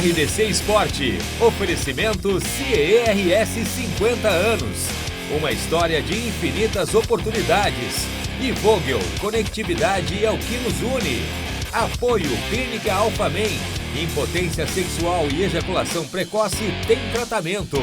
RDC Esporte. Oferecimento CERS 50 anos. Uma história de infinitas oportunidades. E Vogel, conectividade é o que nos une. Apoio Clínica Alphamen. Impotência sexual e ejaculação precoce tem tratamento.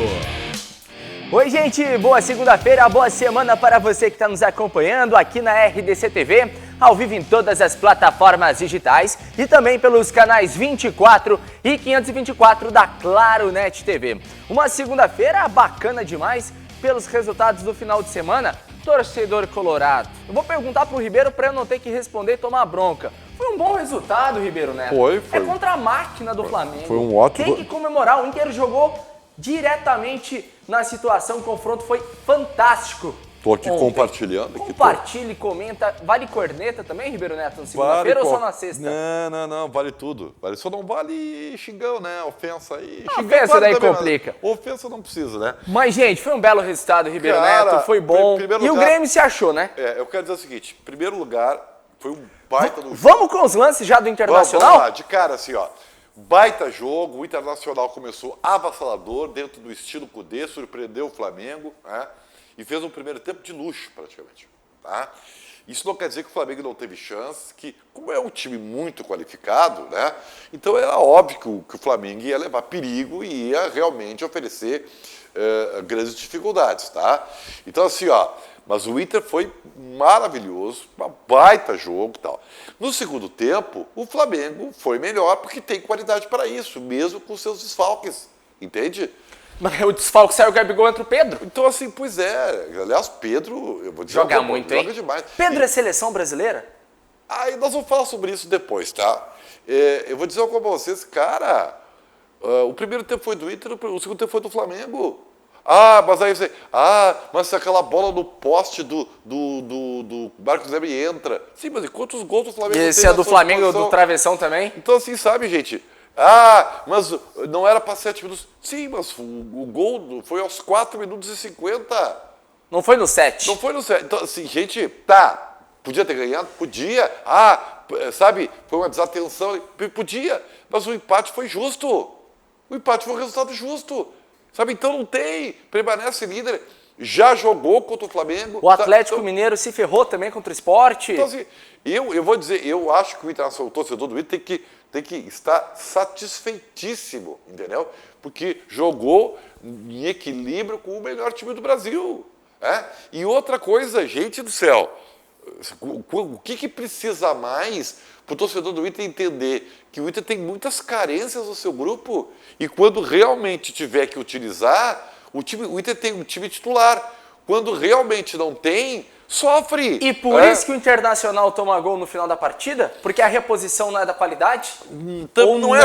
Oi, gente, boa segunda-feira, boa semana para você que está nos acompanhando aqui na RDC TV, ao vivo em todas as plataformas digitais e também pelos canais 24 e 524 da Claro Net TV. Uma segunda-feira bacana demais pelos resultados do final de semana, torcedor colorado. Eu vou perguntar para o Ribeiro para eu não ter que responder e tomar bronca. Foi um bom resultado, Ribeiro Neto. Foi. É contra a máquina do Flamengo. Foi um ótimo... Tem que comemorar, o Inter jogou diretamente na situação, o confronto foi fantástico. Tô aqui ontem. compartilhando. Compartilhe, comenta. Vale corneta também, Ribeiro Neto, na segunda-feira ou só na sexta? Não, vale tudo. Só não vale xingão, né? Ofensa aí. Ofensa daí complica. Ofensa não precisa, né? Mas, gente, foi um belo resultado, Ribeiro Neto, foi bom. E o Grêmio se achou, né? Eu quero dizer o seguinte, em primeiro lugar, foi um baita do jogo. Vamos com os lances já do Internacional? Vamos lá, de cara assim, ó. Baita jogo, o Internacional começou avassalador, dentro do estilo Kudê, surpreendeu o Flamengo, né? E fez um primeiro tempo de luxo, praticamente. Tá? Isso não quer dizer que o Flamengo não teve chance, que, como é um time muito qualificado, né? Então era óbvio que o Flamengo ia levar perigo e ia realmente oferecer grandes dificuldades. Tá? Então, assim, ó, mas o Inter foi maravilhoso, um baita jogo e tal. No segundo tempo, o Flamengo foi melhor porque tem qualidade para isso, mesmo com seus desfalques, entende? Mas o desfalque saiu, o Gabigol entra o Pedro. Então, assim, pois é. Aliás, Pedro, eu vou dizer... Joga muito, hein? Joga demais. Pedro é seleção brasileira? Aí nós vamos falar sobre isso depois, tá? Eu vou dizer uma coisa pra vocês, cara, o primeiro tempo foi do Inter, o segundo tempo foi do Flamengo. Mas aí você... mas se aquela bola no poste do Marcos Leme entra. Sim, mas e quantos gols do Flamengo tem? E esse é do Flamengo, do travessão também? Então, assim, sabe, gente... mas não era para 7 minutos. Sim, mas o gol foi aos 4 minutos e 50. Não foi no 7? Não foi no 7. Então, assim, gente, podia ter ganhado? Podia. Sabe, foi uma desatenção. Podia. Mas o empate foi justo. O empate foi um resultado justo. Sabe, então não tem. Permanece líder. Já jogou contra o Flamengo. O Atlético Mineiro se ferrou também contra o Sport. Então, assim, eu vou dizer, eu acho que o Internacional, o torcedor do Inter tem que estar satisfeitíssimo, entendeu? Porque jogou em equilíbrio com o melhor time do Brasil. E outra coisa, gente do céu, o que precisa mais para o torcedor do Inter entender que o Inter tem muitas carências no seu grupo e quando realmente tiver que utilizar, o Inter tem um time titular. Quando realmente não tem, sofre. E por isso que o Internacional toma gol no final da partida? Porque a reposição não é da qualidade? Então, não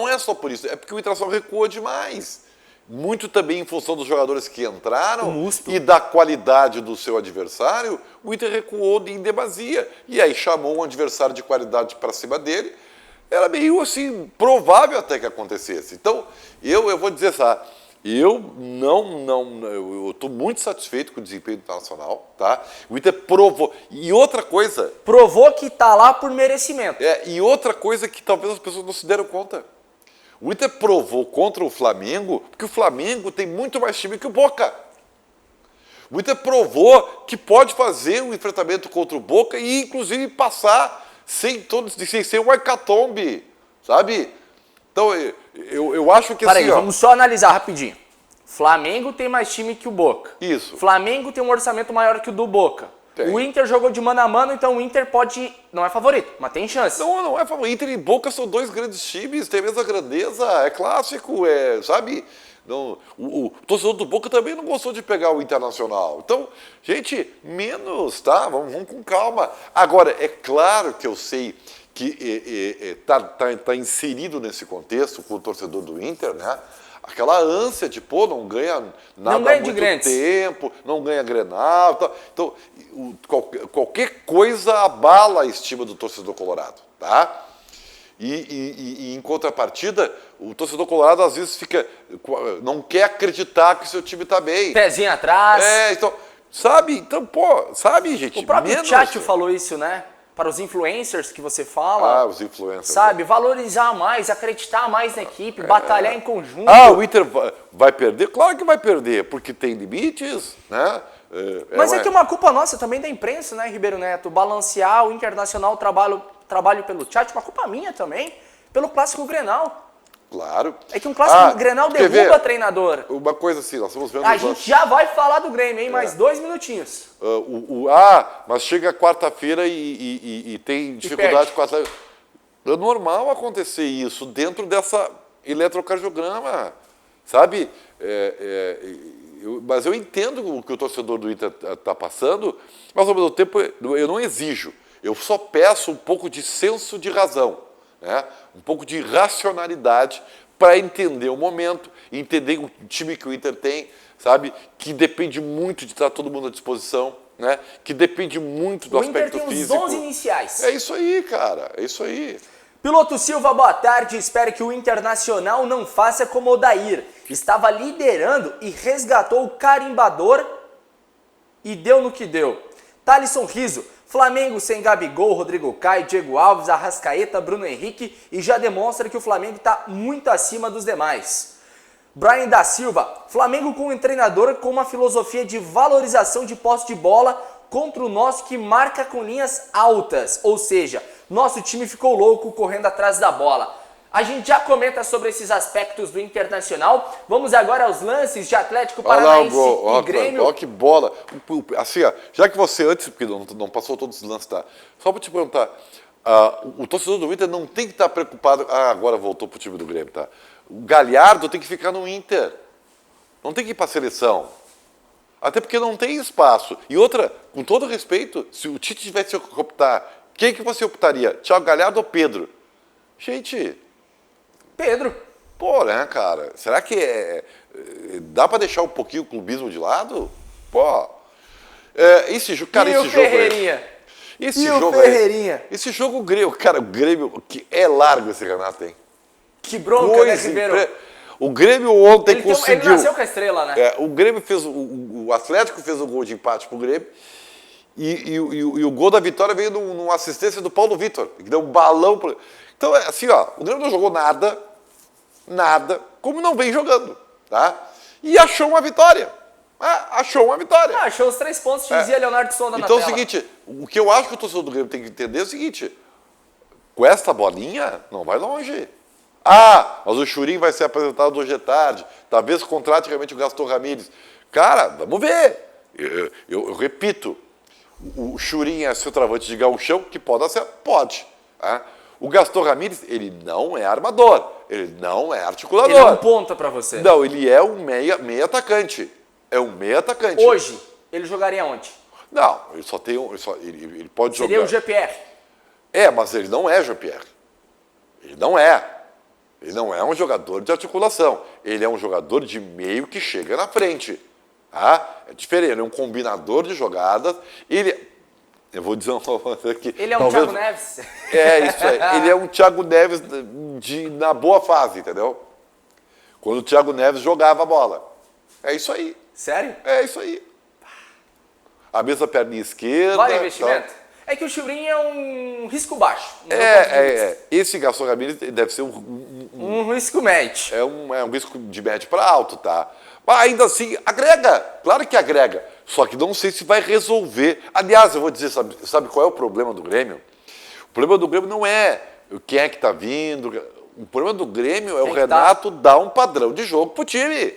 é só por isso, é porque o Internacional recuou demais. Muito também em função dos jogadores que entraram e da qualidade do seu adversário, o Inter recuou em demasia. E aí chamou um adversário de qualidade para cima dele. Era meio assim, provável até que acontecesse. Então, eu vou dizer assim, eu estou muito satisfeito com o desempenho internacional, tá? O Inter provou. E outra coisa... Provou que está lá por merecimento. E outra coisa que talvez as pessoas não se deram conta. O Inter provou contra o Flamengo, porque o Flamengo tem muito mais time que o Boca. O Inter provou que pode fazer um enfrentamento contra o Boca e, inclusive, passar sem ser um hecatombe, sabe? Então, eu acho que... Peraí, vamos só analisar rapidinho. Flamengo tem mais time que o Boca. Isso. Flamengo tem um orçamento maior que o do Boca. Tem. O Inter jogou de mano a mano, então o Inter pode... Não é favorito, mas tem chance. Não é favorito. Inter e Boca são dois grandes times, tem a mesma grandeza, é clássico, sabe? Não, o torcedor do Boca também não gostou de pegar o Internacional. Então, gente, menos, tá? Vamos com calma. Agora, é claro que eu sei que tá inserido nesse contexto com o torcedor do Inter, né? Aquela ânsia de, não ganha nada há muito tempo, não ganha Grenal. Tá? Então, qualquer coisa abala a estima do torcedor colorado, tá? E em contrapartida, o torcedor colorado às vezes não quer acreditar que o seu time está bem. Pezinho atrás. Então, sabe? Então, sabe, gente? O próprio Tchatcho falou isso, né? para os influencers que você fala. Ah, os influencers. Sabe, valorizar mais, acreditar mais na equipe, batalhar em conjunto. Ah, o Inter vai perder? Claro que vai perder, porque tem limites, né? Mas é que é uma culpa nossa também da imprensa, né, Ribeiro Neto? Balancear o Internacional, trabalho pelo chat, uma culpa minha também, pelo Clássico Grenal. Claro. É que um Clássico Grenal derruba treinador. Uma coisa assim, nós estamos vendo... A gente já vai falar do Grêmio, hein? Mais 2 minutinhos. Mas chega quarta-feira e tem dificuldade com a... É normal acontecer isso dentro dessa eletrocardiograma, sabe? Mas eu entendo o que o torcedor do Inter está passando, mas ao mesmo tempo eu não exijo. Eu só peço um pouco de senso de razão, né? Um pouco de racionalidade para entender o momento, entender o time que o Inter tem, sabe? Que depende muito de estar todo mundo à disposição, né? Que depende muito do aspecto físico. O Inter tem os 11 iniciais. É isso aí, cara, é isso aí. Piloto Silva, boa tarde. Espero que o Internacional não faça como o Odair. Estava liderando e resgatou o carimbador e deu no que deu. Thalisson Riso, Flamengo sem Gabigol, Rodrigo Caio, Diego Alves, Arrascaeta, Bruno Henrique e já demonstra que o Flamengo está muito acima dos demais. Brian da Silva, Flamengo com um treinador com uma filosofia de valorização de posse de bola contra o nosso que marca com linhas altas, ou seja, nosso time ficou louco correndo atrás da bola. A gente já comenta sobre esses aspectos do Internacional. Vamos agora aos lances de Atlético Paranaense e Grêmio. Olha que bola. Assim, ó, já que você antes, porque não passou todos os lances, tá? Só para te perguntar, o torcedor do Inter não tem que estar preocupado... agora voltou pro time do Grêmio, tá? O Galhardo tem que ficar no Inter. Não tem que ir para a seleção. Até porque não tem espaço. E outra, com todo respeito, se o Tite tivesse que optar, quem que você optaria? Thiago Galhardo ou Pedro? Gente... Pedro. Pô, né, cara? Será que dá pra deixar um pouquinho o clubismo de lado? Pô. Esse jogo, cara, esse jogo. Ferreirinha? Esse e jogo o Ferreirinha? Esse jogo, o Grêmio, cara, o Grêmio, que é largo esse Renato, hein? Que bronca, né, Ribeiro? O Grêmio ontem conseguiu. Ele nasceu com a estrela, né? O Grêmio fez. O Atlético fez o gol de empate pro Grêmio. E o gol da vitória veio numa assistência do Paulo Vitor, que deu um balão pro. Então, assim, ó, o Grêmio não jogou nada, como não vem jogando, tá? E achou uma vitória. Achou uma vitória. Achou os 3 pontos, dizia Leonardo Sonda na tela. Então é o seguinte, o que eu acho que o torcedor do Grêmio tem que entender é o seguinte, com esta bolinha, não vai longe. Mas o Churin vai ser apresentado hoje à tarde, talvez contrate realmente o Gaston Ramírez. Cara, vamos ver. Eu repito, o Churin é centroavante de gauchão, que pode ser? Pode. Tá? O Gaston Ramírez, ele não é armador, ele não é articulador. Ele é um ponta pra você. Não, ele é um meia atacante. É um meia atacante. Hoje, ele jogaria onde? Não, ele só tem ele pode Seria jogar. Seria o GPR. Mas ele não é Jean-Pierre. Ele não é. Ele não é um jogador de articulação. Ele é um jogador de meio que chega na frente. Tá? É diferente, ele é um combinador de jogadas. Eu vou dizer uma coisa aqui. Ele é um Thiago Neves. Isso aí. Ele é um Thiago Neves na boa fase, entendeu? Quando o Thiago Neves jogava a bola. É isso aí. Sério? É isso aí. A mesma perninha esquerda. Vale investimento? Tá. É que o Churin é um risco baixo. Esse Gaston Ramírez deve ser um risco médio. É um risco de médio para alto, tá? Mas ainda assim, agrega. Claro que agrega. Só que não sei se vai resolver. Aliás, eu vou dizer, sabe qual é o problema do Grêmio? O problema do Grêmio não é quem é que está vindo. O problema do Grêmio é o Renato dar um padrão de jogo pro time.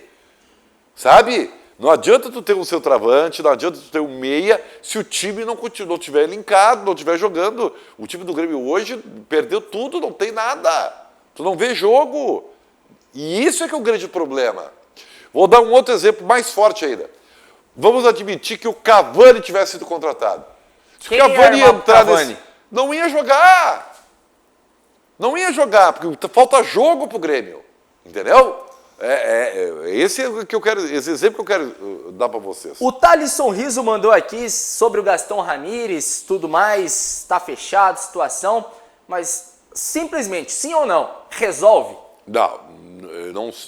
Sabe? Não adianta tu ter um centroavante, não adianta tu ter um meia, se o time não estiver linkado, não estiver jogando. O time do Grêmio hoje perdeu tudo, não tem nada. Tu não vê jogo. E isso é que é o grande problema. Vou dar um outro exemplo mais forte ainda. Vamos admitir que o Cavani tivesse sido contratado. Se o Cavani ia entrar nesse... Não ia jogar. Não ia jogar, porque falta jogo pro Grêmio. Entendeu? Esse exemplo que eu quero dar para vocês. O Thalisson Riso mandou aqui sobre o Gaston Ramírez, tudo mais, está fechado, situação, mas simplesmente, sim ou não, resolve? Não,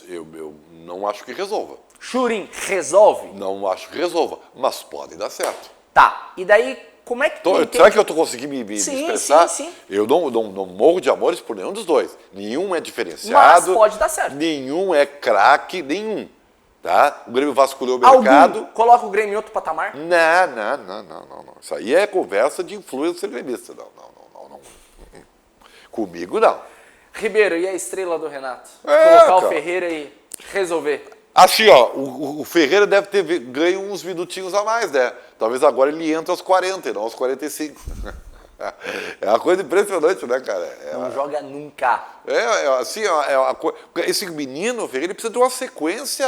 eu não acho que resolva. Churin, resolve? Não acho que resolva, mas pode dar certo. Tá, e daí como é que tu entende? Será que eu tô conseguindo me Sim, expressar? sim. Eu não morro de amores por nenhum dos dois. Nenhum é Mas diferenciado. pode dar certo. Nenhum é craque, nenhum. Tá? O Grêmio vasculhou o mercado. Algum coloca o Grêmio em outro patamar? Não. Isso aí é conversa de influencer gremista. Não. Comigo, não. Ribeiro, e a estrela do Renato? É, Colocar o cara. Ferreira e resolver. Assim, ó, o Ferreira deve ter ganho uns minutinhos a mais, né? Talvez agora ele entre aos 40 e não aos 45. É uma coisa impressionante, né, cara? Não joga nunca. Assim, ó, esse menino, o Ferreira, ele precisa de uma sequência.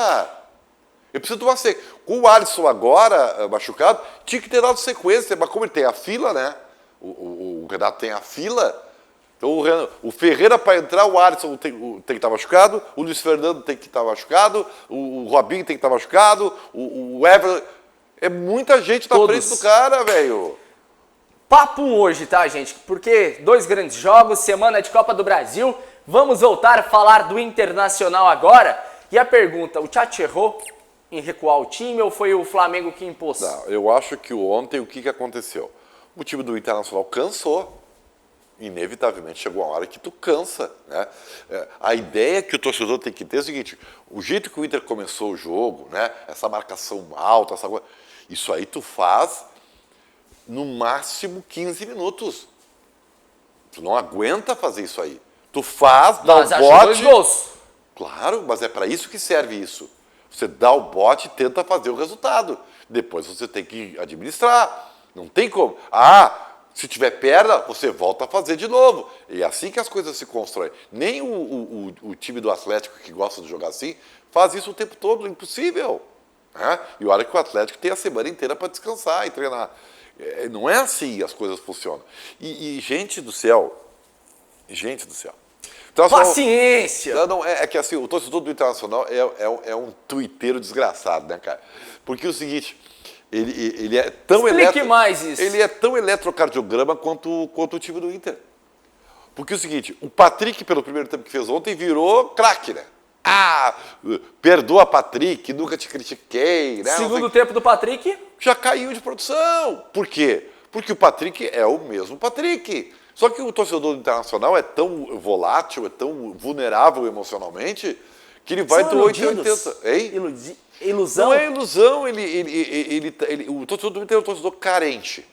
Ele precisa de uma sequência. Com o Alisson agora, machucado, tinha que ter dado sequência, mas como ele tem a fila, né? O Renato tem a fila. Então o Ferreira, para entrar, o Alisson tem que estar machucado, o Luiz Fernando tem que estar machucado, o Robinho tem que estar machucado, o Everton. É muita gente na frente do cara, velho. Papo hoje, tá, gente? Porque 2 grandes jogos, semana de Copa do Brasil. Vamos voltar a falar do Internacional agora. E a pergunta, o Tchatcho errou em recuar o time ou foi o Flamengo que impôs? Não, eu acho que ontem o que aconteceu? O time do Internacional cansou. Inevitavelmente chegou uma hora que tu cansa, né? A ideia que o torcedor tem que ter é o seguinte: o jeito que o Inter começou o jogo, né? Essa marcação alta, isso aí tu faz no máximo 15 minutos. Tu não aguenta fazer isso aí. Tu faz, dá o bote. 2 gols. Claro, mas é para isso que serve isso. Você dá o bote e tenta fazer o resultado. Depois você tem que administrar. Não tem como. Se tiver perna, você volta a fazer de novo. E é assim que as coisas se constroem. Nem o time do Atlético, que gosta de jogar assim, faz isso o tempo todo. Impossível. Né? E olha que o Atlético tem a semana inteira para descansar e treinar. Não é assim as coisas funcionam. E gente do céu. Então, Paciência! É que assim, o torcedor do Internacional é um tuiteiro desgraçado, né, cara? Porque é o seguinte... Ele é tão mais isso. Ele é tão eletrocardiograma quanto o time do Inter. Porque é o seguinte, o Patrick, pelo primeiro tempo que fez ontem, virou craque, né? Perdoa, Patrick, nunca te critiquei, né? Segundo tempo do Patrick. Já caiu de produção. Por quê? Porque o Patrick é o mesmo Patrick. Só que o torcedor do Internacional é tão volátil, é tão vulnerável emocionalmente, que ele vai do 8 a 80. Hein? Ilusão? Não é ilusão, o torcedor do Inter é um torcedor carente.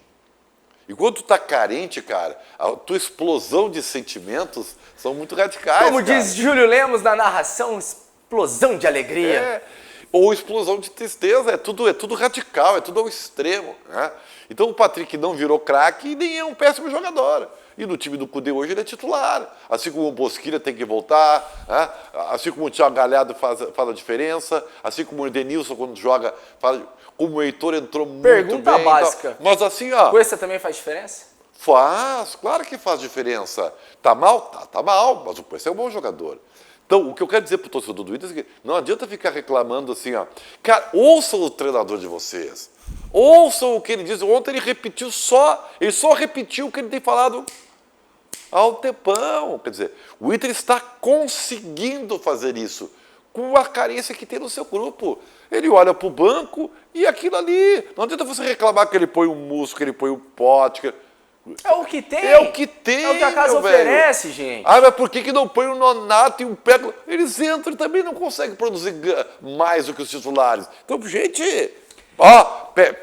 E quando tu tá carente, cara, a tua explosão de sentimentos são muito radicais. Como diz Júlio Lemos na narração, explosão de alegria. Ou explosão de tristeza, é tudo radical, é tudo ao extremo. Né? Então o Patrick não virou craque e nem é um péssimo jogador. E no time do Cudê hoje ele é titular. Assim como o Bosquilha tem que voltar, né? Assim como o Thiago Galhardo faz a diferença, assim como o Edenilson quando joga, como o Heitor entrou muito bem. Pergunta básica. Mas assim, ó... Cuesta também faz diferença? Faz, claro que faz diferença. Tá mal? Tá mal, mas o Cuesta é um bom jogador. Então, o que eu quero dizer pro torcedor do Inter é que não adianta ficar reclamando assim, ó. Cara, ouçam o treinador de vocês. Ouçam o que ele diz. Ontem ele só repetiu o que ele tem falado há um tempão. Quer dizer, o Inter está conseguindo fazer isso com a carência que tem no seu grupo. Ele olha para o banco e aquilo ali. Não adianta você reclamar que ele põe o Musso, que ele põe o Pote. É o que tem. É o que tem, É o que a casa oferece, gente. Mas por que não põe o Nonato e um Pego? Eles entram e também não conseguem produzir mais do que os titulares. Então, gente,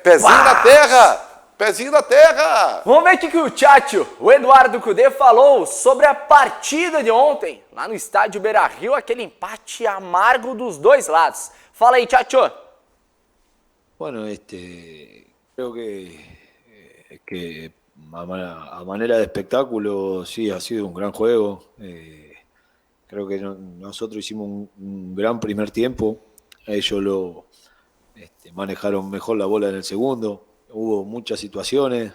pezinho na terra. Pezinho na terra! Vamos ver o que o Tchatcho, o Eduardo Cudê, falou sobre a partida de ontem, lá no estádio Beira-Rio, aquele empate amargo dos 2 lados. Fala aí, Tchatcho. Bueno, creo que a manera de espectáculo sí ha sido un gran juego. Creo que nosotros hicimos un gran primer tiempo. Ellos manejaron mejor la bola en el segundo. Hubo muchas situaciones,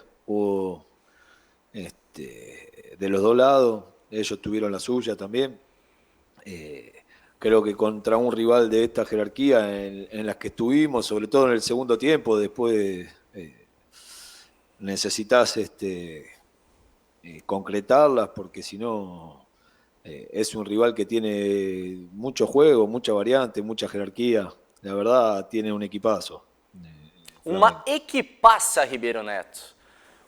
de los 2 lados, ellos tuvieron la suya también. Creo que contra un rival de esta jerarquía en las que estuvimos, sobre todo en el segundo tiempo, después necesitas concretarlas, porque si no es un rival que tiene mucho juego, mucha variante, mucha jerarquía. La verdad tiene un equipazo. Uma equipaça, Ribeiro Neto.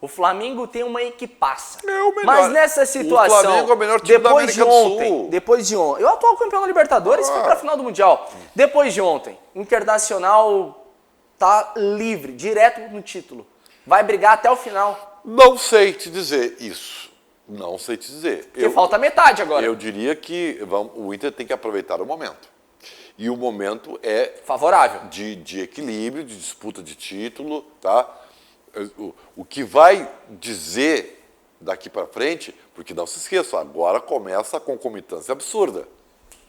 O Flamengo tem uma equipaça. É o melhor. Mas nessa situação, O Flamengo é o melhor time da América do Sul. Depois de ontem, o atual campeão da Libertadores foi para a final do Mundial. Depois de ontem, Internacional tá livre, direto no título. Vai brigar até o final. Não sei te dizer isso. Não sei te dizer. Porque falta metade agora. Eu diria que o Inter tem que aproveitar o momento. E o momento é favorável. De equilíbrio, de disputa de título, tá? O que vai dizer daqui para frente, porque não se esqueça, agora começa a concomitância absurda,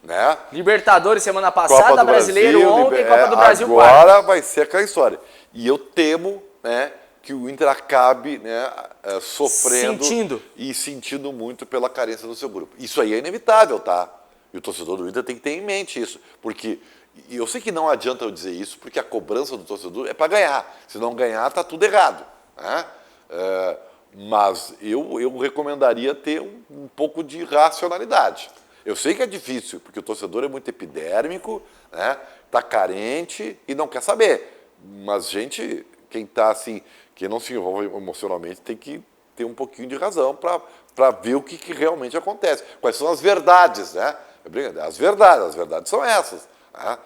né? Libertadores semana passada, Copa do Brasileiro Brasil, ontem, Copa do Brasil agora vai ser aquela história. E eu temo, né, que o Inter acabe, né, sofrendo e sentindo muito pela carência do seu grupo. Isso aí é inevitável, tá? E o torcedor do Inter tem que ter em mente isso, porque e eu sei que não adianta eu dizer isso, porque a cobrança do torcedor é para ganhar. Se não ganhar, está tudo errado, né? Mas eu recomendaria ter um pouco de racionalidade. Eu sei que é difícil, porque o torcedor é muito epidérmico, né? Está carente e não quer saber. Mas, gente, quem está assim, quem não se envolve emocionalmente, tem que ter um pouquinho de razão para ver o que realmente acontece. Quais são as verdades, né? As verdades são essas.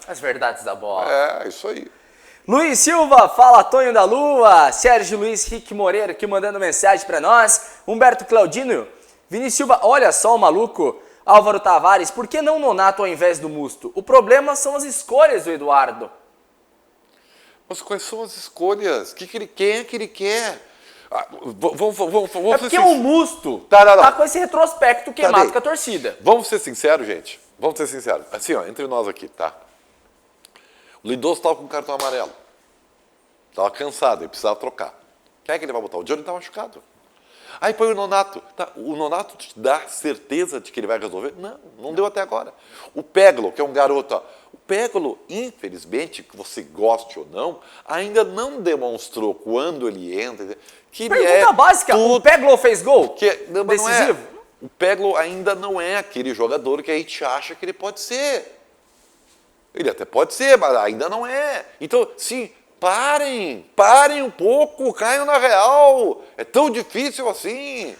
As verdades da bola. É, isso aí. Luiz Silva, fala Tonho da Lua, Sérgio Luiz Rick Moreira aqui mandando mensagem para nós, Humberto Claudino, Vinícius Silva, olha só o maluco, Álvaro Tavares, por que não Nonato ao invés do Musto? O problema são as escolhas do Eduardo. Mas quais são as escolhas? Quem é que ele quer? Vamos é porque o Musto tá com esse retrospecto queimado com a torcida. Vamos ser sinceros, gente. Vamos ser sinceros. Assim, ó, entre nós aqui, tá? O Lindoso estava com cartão amarelo. Estava cansado, ele precisava trocar. Quem é que ele vai botar? O Johnny está machucado. Aí põe o Nonato. Tá, o Nonato te dá certeza de que ele vai resolver? Não deu até agora. O Peglo, que é um garoto, ó, o Peglo, infelizmente, que você goste ou não, ainda não demonstrou quando ele entra que ele Pergunta básica, o Peglo fez gol? Decisivo? O Peglo ainda não é aquele jogador que a gente acha que ele pode ser. Ele até pode ser, mas ainda não é. Então, sim, parem um pouco, caiam na real. É tão difícil assim.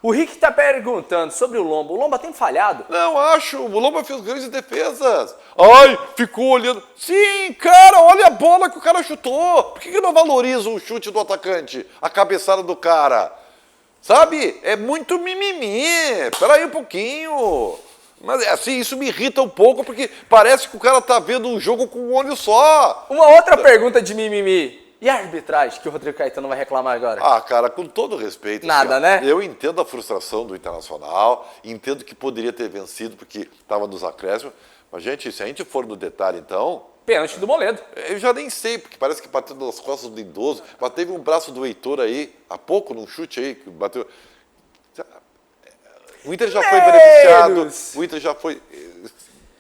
O Rick está perguntando sobre o Lomba. O Lomba tem falhado? Não, acho. O Lomba fez grandes defesas. Ai, ficou olhando. Sim, cara, olha a bola que o cara chutou. Por que não valoriza o chute do atacante? A cabeçada do cara? Sabe? É muito mimimi. Espera aí um pouquinho. Mas assim, isso me irrita um pouco, porque parece que o cara tá vendo um jogo com um olho só. Uma outra pergunta de mimimi. E a arbitragem, que o Rodrigo Caetano vai reclamar agora? Ah, cara, com todo respeito. Nada, assim, né? Eu entendo a frustração do Internacional, entendo que poderia ter vencido porque estava nos acréscimos. Mas, gente, se a gente for no detalhe, então... Pênalti do Moledo. Eu já nem sei, porque parece que bateu nas costas do Lindoso. Mas teve um braço do Heitor aí, há pouco, num chute aí, que bateu... O Inter já foi beneficiado, o Inter já foi...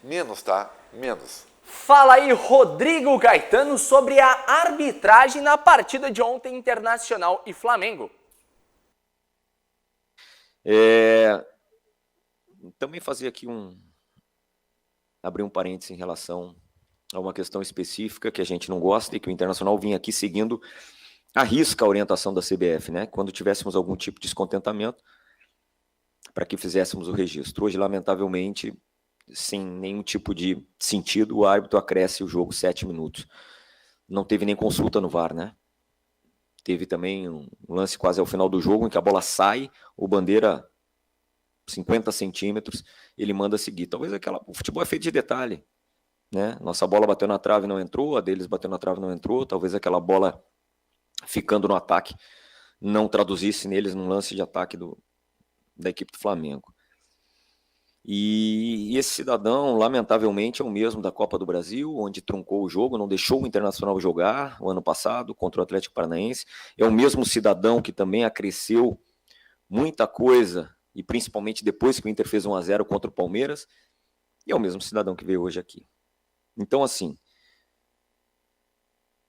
Menos, tá? Menos. Fala aí, Rodrigo Caetano, sobre a arbitragem na partida de ontem, Internacional e Flamengo. Também fazer aqui abrir um parênteses em relação a uma questão específica que a gente não gosta e que o Internacional vinha aqui seguindo à risca a orientação da CBF, né? Quando tivéssemos algum tipo de descontentamento, para que fizéssemos o registro. Hoje, lamentavelmente, sem nenhum tipo de sentido, o árbitro acresce o jogo 7 minutos. Não teve nem consulta no VAR, né? Teve também um lance quase ao final do jogo, em que a bola sai, o Bandeira, 50 centímetros, ele manda seguir. Talvez o futebol é feito de detalhe, né? Nossa bola bateu na trave e não entrou, a deles bateu na trave e não entrou, talvez aquela bola ficando no ataque não traduzisse neles num lance de ataque da equipe do Flamengo. E esse cidadão, lamentavelmente, é o mesmo da Copa do Brasil, onde truncou o jogo, não deixou o Internacional jogar o ano passado contra o Atlético Paranaense. É o mesmo cidadão que também acresceu muita coisa, e principalmente depois que o Inter fez 1-0 contra o Palmeiras, e é o mesmo cidadão que veio hoje aqui. Então, assim,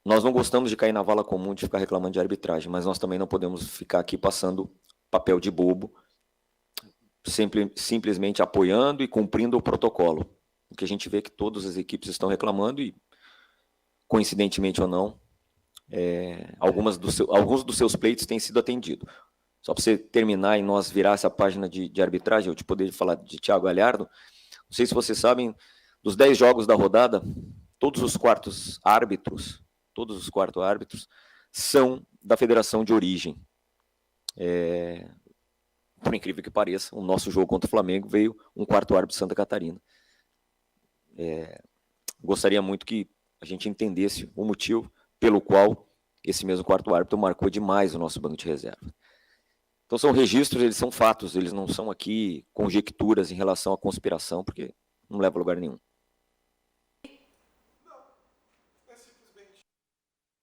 nós não gostamos de cair na vala comum de ficar reclamando de arbitragem, mas nós também não podemos ficar aqui passando papel de bobo, simplesmente apoiando e cumprindo o protocolo. O que a gente vê é que todas as equipes estão reclamando e, coincidentemente ou não, alguns dos seus pleitos têm sido atendidos. Só para você terminar e nós virar essa página de arbitragem, eu te poder falar de Thiago Galhardo, não sei se vocês sabem, dos 10 jogos da rodada, todos os quartos árbitros são da federação de origem. Por incrível que pareça, o nosso jogo contra o Flamengo veio um quarto árbitro de Santa Catarina. Gostaria muito que a gente entendesse o motivo pelo qual esse mesmo quarto árbitro marcou demais o nosso banco de reserva. Então são registros, eles são fatos, eles não são aqui conjecturas em relação à conspiração, porque não leva a lugar nenhum.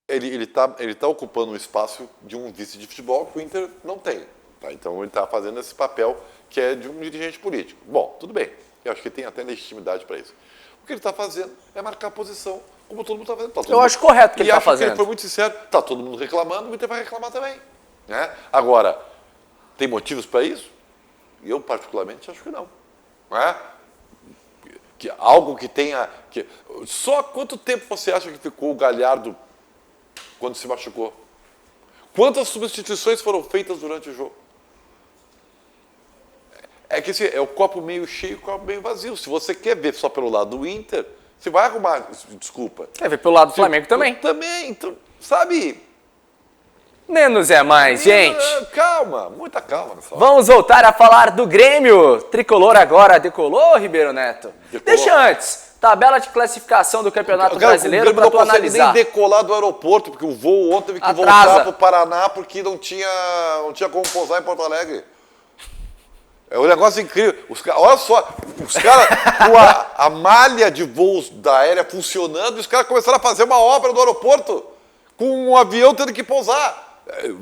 Ele tá ocupando um espaço de um vice de futebol que o Inter não tem. Tá? Então ele está fazendo esse papel que é de um dirigente político. Bom, tudo bem. Eu acho que tem até legitimidade para isso. O que ele está fazendo é marcar a posição, como todo mundo está fazendo. Eu acho correto o que ele está fazendo. Ele foi muito sincero. Está todo mundo reclamando, o Inter vai reclamar também. Né? Agora, tem motivos para isso? Eu, particularmente, acho que não. Não é? Algo que tenha... Só quanto tempo você acha que ficou o Galhardo quando se machucou? Quantas substituições foram feitas durante o jogo? É que é o copo meio cheio e o copo meio vazio. Se você quer ver só pelo lado do Inter, você vai arrumar desculpa. Quer ver pelo lado do Flamengo também? Também, então, sabe? Menos é mais, gente. Calma, muita calma. Vamos voltar a falar do Grêmio. Tricolor agora decolou, Ribeiro Neto? Decolou. Deixa antes. Tabela de classificação do Campeonato Brasileiro para tu analisar. O Grêmio não consegue nem decolar do aeroporto, porque o voo ontem teve que Atrasa. voltar para o Paraná porque não tinha como pousar em Porto Alegre. É um negócio incrível. Olha só, os caras com a malha de voos da aérea funcionando, e os caras começaram a fazer uma obra no aeroporto com um avião tendo que pousar.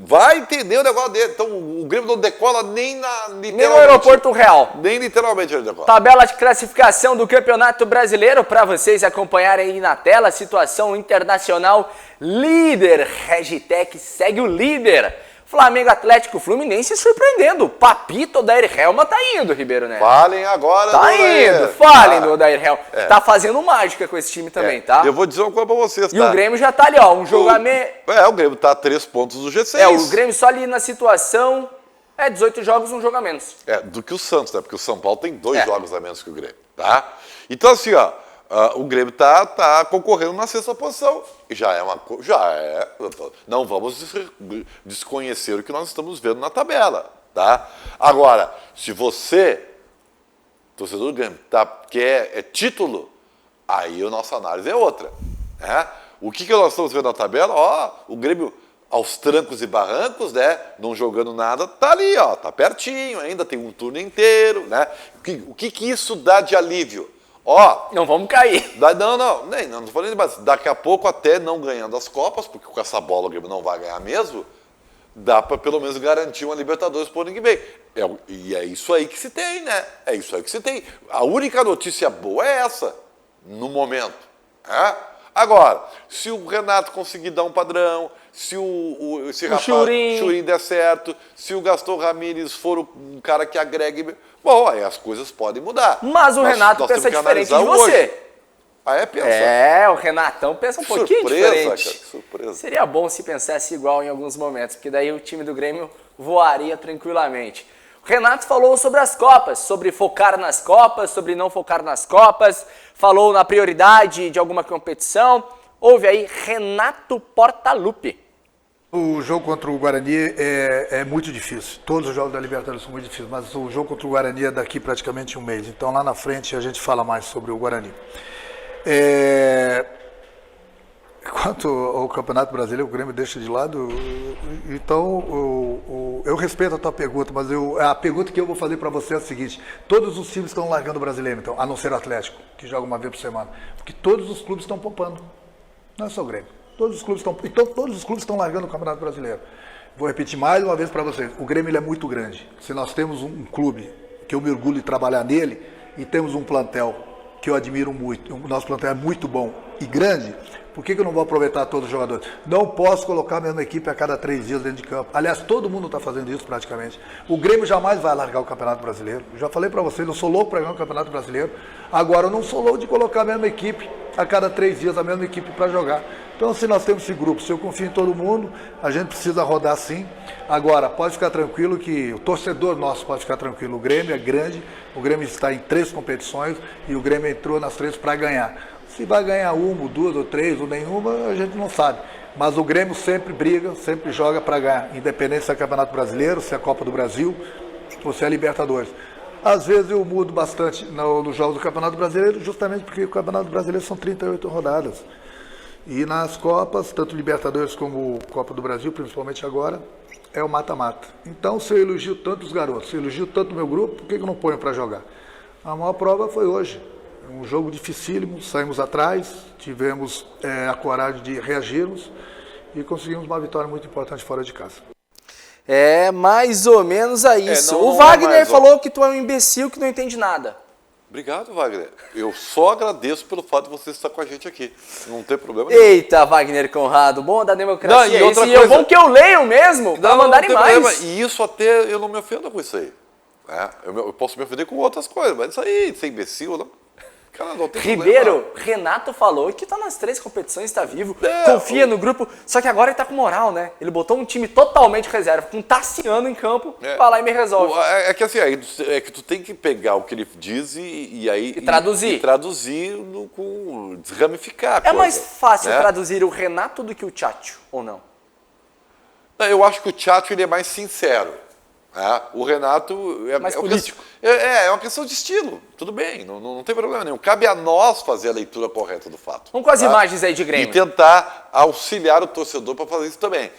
Vai entender o negócio dele. Então o Grêmio não decola nem no aeroporto real. Nem literalmente ele decola. Tabela de classificação do Campeonato Brasileiro para vocês acompanharem aí na tela. Situação internacional líder. Regitec segue o líder. Flamengo, Atlético, Fluminense surpreendendo. Papito, Odair Helma tá indo, Ribeiro Neto. Falem agora tá do indo, falem do Odair Helma. Tá fazendo mágica com esse time também, tá? Eu vou dizer uma coisa pra vocês, tá? E o Grêmio já tá ali, ó, um jogo a menos. O Grêmio tá a 3 pontos do G6. O Grêmio só ali na situação, 18 jogos, um jogo a menos. Do que o Santos, né? Porque o São Paulo tem 2 jogos a menos que o Grêmio, tá? Então assim, ó, o Grêmio tá concorrendo na 6ª posição. E já é. Não vamos desconhecer o que nós estamos vendo na tabela, tá? Agora, se você, torcedor do Grêmio, quer título, aí a nossa análise é outra. Né? O que nós estamos vendo na tabela? O Grêmio aos trancos e barrancos, né? Não jogando nada, tá ali, ó, tá pertinho ainda, tem um turno inteiro, né? O que isso dá de alívio? Não vamos cair. Não tô falando, mas daqui a pouco até não ganhando as Copas, porque com essa bola o Grêmio não vai ganhar mesmo, dá para pelo menos garantir uma Libertadores pro ano que vem. E é isso aí que se tem, né? É isso aí que se tem. A única notícia boa é essa, no momento. Né? Agora, se o Renato conseguir dar um padrão, se o Churin der certo, se o Gaston Ramírez for um cara que agregue, bom, aí as coisas podem mudar. Mas o Renato pensa diferente de você. Pensa. O Renatão pensa um pouquinho diferente. Cara, que surpresa. Seria bom se pensasse igual em alguns momentos, porque daí o time do Grêmio voaria tranquilamente. O Renato falou sobre as Copas, sobre focar nas Copas, sobre não focar nas Copas, falou na prioridade de alguma competição. Ouve aí Renato Portaluppi. O jogo contra o Guarani é muito difícil. Todos os jogos da Libertadores são muito difíceis, mas o jogo contra o Guarani é daqui praticamente um mês. Então lá na frente a gente fala mais sobre o Guarani. Quanto ao Campeonato Brasileiro, o Grêmio deixa de lado. Então eu respeito a tua pergunta, mas a pergunta que eu vou fazer para você é a seguinte: todos os times estão largando o Brasileiro, então, a não ser o Atlético, que joga uma vez por semana, porque todos os clubes estão poupando. Não é só o Grêmio. Todos os clubes estão largando o Campeonato Brasileiro. Vou repetir mais uma vez para vocês. O Grêmio é muito grande. Se nós temos um clube que eu me orgulho de trabalhar nele e temos um plantel que eu admiro muito, o nosso plantel é muito bom e grande, por que eu não vou aproveitar todos os jogadores? Não posso colocar a mesma equipe a cada 3 dias dentro de campo. Aliás, todo mundo está fazendo isso praticamente. O Grêmio jamais vai largar o Campeonato Brasileiro. Eu já falei para vocês, eu sou louco para ganhar o Campeonato Brasileiro. Agora, eu não sou louco de colocar a mesma equipe a cada 3 dias, a mesma equipe para jogar. Então, se nós temos esse grupo, se eu confio em todo mundo, a gente precisa rodar sim. Agora, pode ficar tranquilo que o torcedor nosso pode ficar tranquilo. O Grêmio é grande, o Grêmio está em 3 competições e o Grêmio entrou nas 3 para ganhar. Se vai ganhar 1, 2 ou 3 ou nenhuma, a gente não sabe. Mas o Grêmio sempre briga, sempre joga para ganhar, independente se é Campeonato Brasileiro, se é Copa do Brasil ou se é Libertadores. Às vezes eu mudo bastante nos jogos do Campeonato Brasileiro, justamente porque o Campeonato Brasileiro são 38 rodadas. E nas Copas, tanto Libertadores como Copa do Brasil, principalmente agora, é o mata-mata. Então, se eu elogio tanto os garotos, se eu elogio tanto o meu grupo, por que eu não ponho para jogar? A maior prova foi hoje. Um jogo dificílimo, saímos atrás, tivemos a coragem de reagirmos e conseguimos uma vitória muito importante fora de casa. É mais ou menos a isso. não O é Wagner mais, ó. falou que tu é um imbecil que não entende nada. Obrigado, Wagner. Eu só agradeço pelo fato de você estar com a gente aqui. Não tem problema nenhum. Eita, Wagner Conrado, bom da democracia. Não, e outra Esse é coisa- bom que eu leio mesmo, pra mandarem tem mais. problema. E isso até eu não me ofendo com isso aí. Eu posso me ofender com outras coisas, mas isso aí, ser imbecil, não. Cara, não tem Ribeiro, problema. Renato falou que tá nas 3 competições, tá vivo, É, confia no grupo, só que agora ele tá com moral, né? Ele botou um time totalmente reserva, com Tassiano em campo, vai lá e me resolve. É que assim, é que tu tem que pegar o que ele diz e aí... E traduzir. E traduzir, ramificar a É coisa, mais fácil né? traduzir o Renato do que o Tchatcho, ou não? Eu acho que o Tchatcho ele é mais sincero. Né? O Renato é Mais é uma político. questão- é uma questão de estilo. Tudo bem, não tem problema nenhum. Cabe a nós fazer a leitura correta do fato. Vamos com as tá? imagens aí de E Grêmio. tentar auxiliar o torcedor para fazer isso também.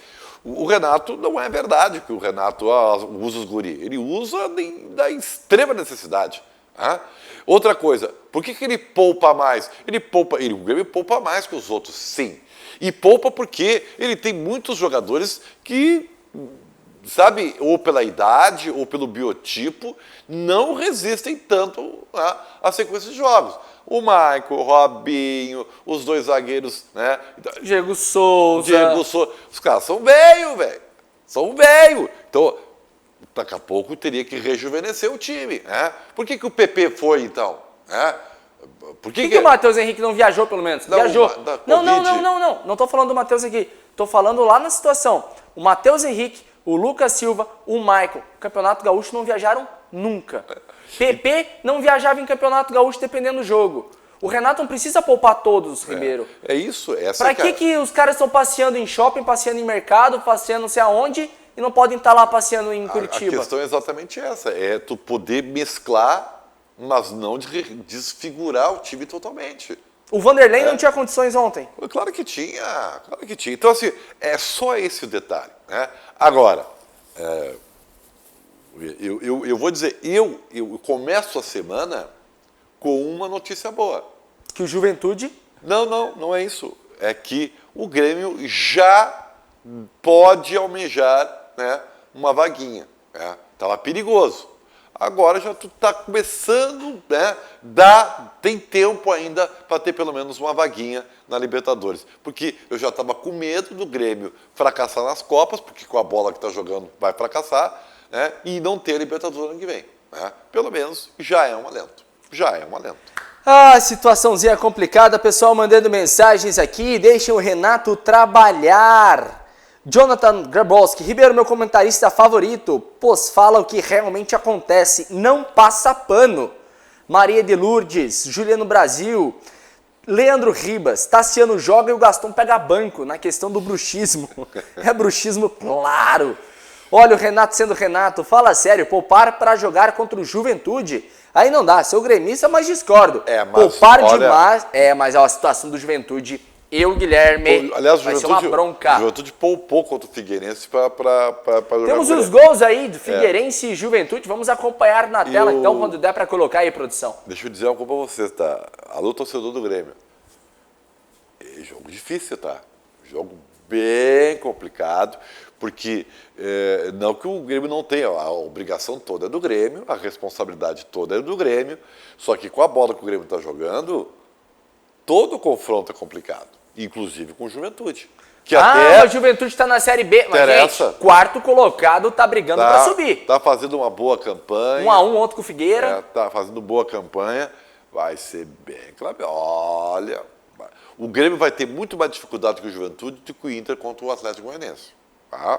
O Renato, não é verdade que o Renato usa os guri. Ele usa da extrema necessidade. Tá? Outra coisa, por que ele poupa mais? O Grêmio poupa mais que os outros, sim. E poupa porque ele tem muitos jogadores que, sabe, ou pela idade ou pelo biotipo, não resistem tanto à sequência de jogos. O Maicon, o Robinho, os 2 zagueiros, né? Diego Souza. Diego Souza. Os caras são velho. São velho. Então, daqui a pouco teria que rejuvenescer o time. Né? Por que o PP foi, então? Né? Por Por que o Matheus Henrique não viajou, pelo menos? Não, Viajou. da Não. Covid. Não tô falando do Matheus Henrique. Tô falando lá na situação. O Matheus Henrique, o Lucas Silva, o Maicon, o Campeonato Gaúcho não viajaram nunca. PP não viajava em Campeonato Gaúcho dependendo do jogo. O Renato não precisa poupar todos, Ribeiro. É isso. Pra que os caras estão passeando em shopping, passeando em mercado, passeando não sei aonde e não podem estar lá passeando em Curitiba? A questão é exatamente essa. É tu poder mesclar, mas não desfigurar o time totalmente. O Vanderlei não tinha condições ontem. Claro que tinha. Então, assim, é só esse o detalhe. Né? Agora, eu vou dizer, eu começo a semana com uma notícia boa. Que o Juventude... Não é isso. É que o Grêmio já pode almejar, né, uma vaguinha. Estava perigoso. Agora já tu está começando, né, tem tempo ainda para ter pelo menos uma vaguinha na Libertadores. Porque eu já estava com medo do Grêmio fracassar nas Copas, porque com a bola que está jogando vai fracassar, né, e não ter a Libertadores ano que vem. Né? Pelo menos já é um alento. Ah, situaçãozinha complicada, pessoal mandando mensagens aqui, deixem o Renato trabalhar. Jonathan Grabowski, Ribeiro, meu comentarista favorito, pois fala o que realmente acontece, não passa pano. Maria de Lourdes, Juliano Brasil, Leandro Ribas, Tassiano joga e o Gaston pega banco na questão do bruxismo. É bruxismo, claro. Olha o Renato sendo Renato, fala sério, poupar para jogar contra o Juventude. Aí não dá, sou gremista, mas discordo. Mas, poupar demais. Mas a situação do Juventude, eu, Guilherme, aliás, vai ser uma bronca. O Juventude poupou contra o Figueirense para jogar. Temos os gols aí do Figueirense e Juventude, vamos acompanhar na tela, então, quando der para colocar aí, produção. Deixa eu dizer uma coisa para você, tá? Alô, torcedor do Grêmio. É jogo difícil, tá? Jogo bem complicado, porque não que o Grêmio não tenha, a obrigação toda é do Grêmio, a responsabilidade toda é do Grêmio, só que com a bola que o Grêmio está jogando, todo confronto é complicado, inclusive com o Juventude. Que até a Juventude está na Série B, mas interessa. gente, quarto colocado tá brigando para subir. Tá fazendo uma boa campanha. 1-1, outro com o Figueira. Tá fazendo boa campanha, vai ser bem claro. Olha, o Grêmio vai ter muito mais dificuldade que o Juventude do que o Inter contra o Atlético Goianiense. Tá?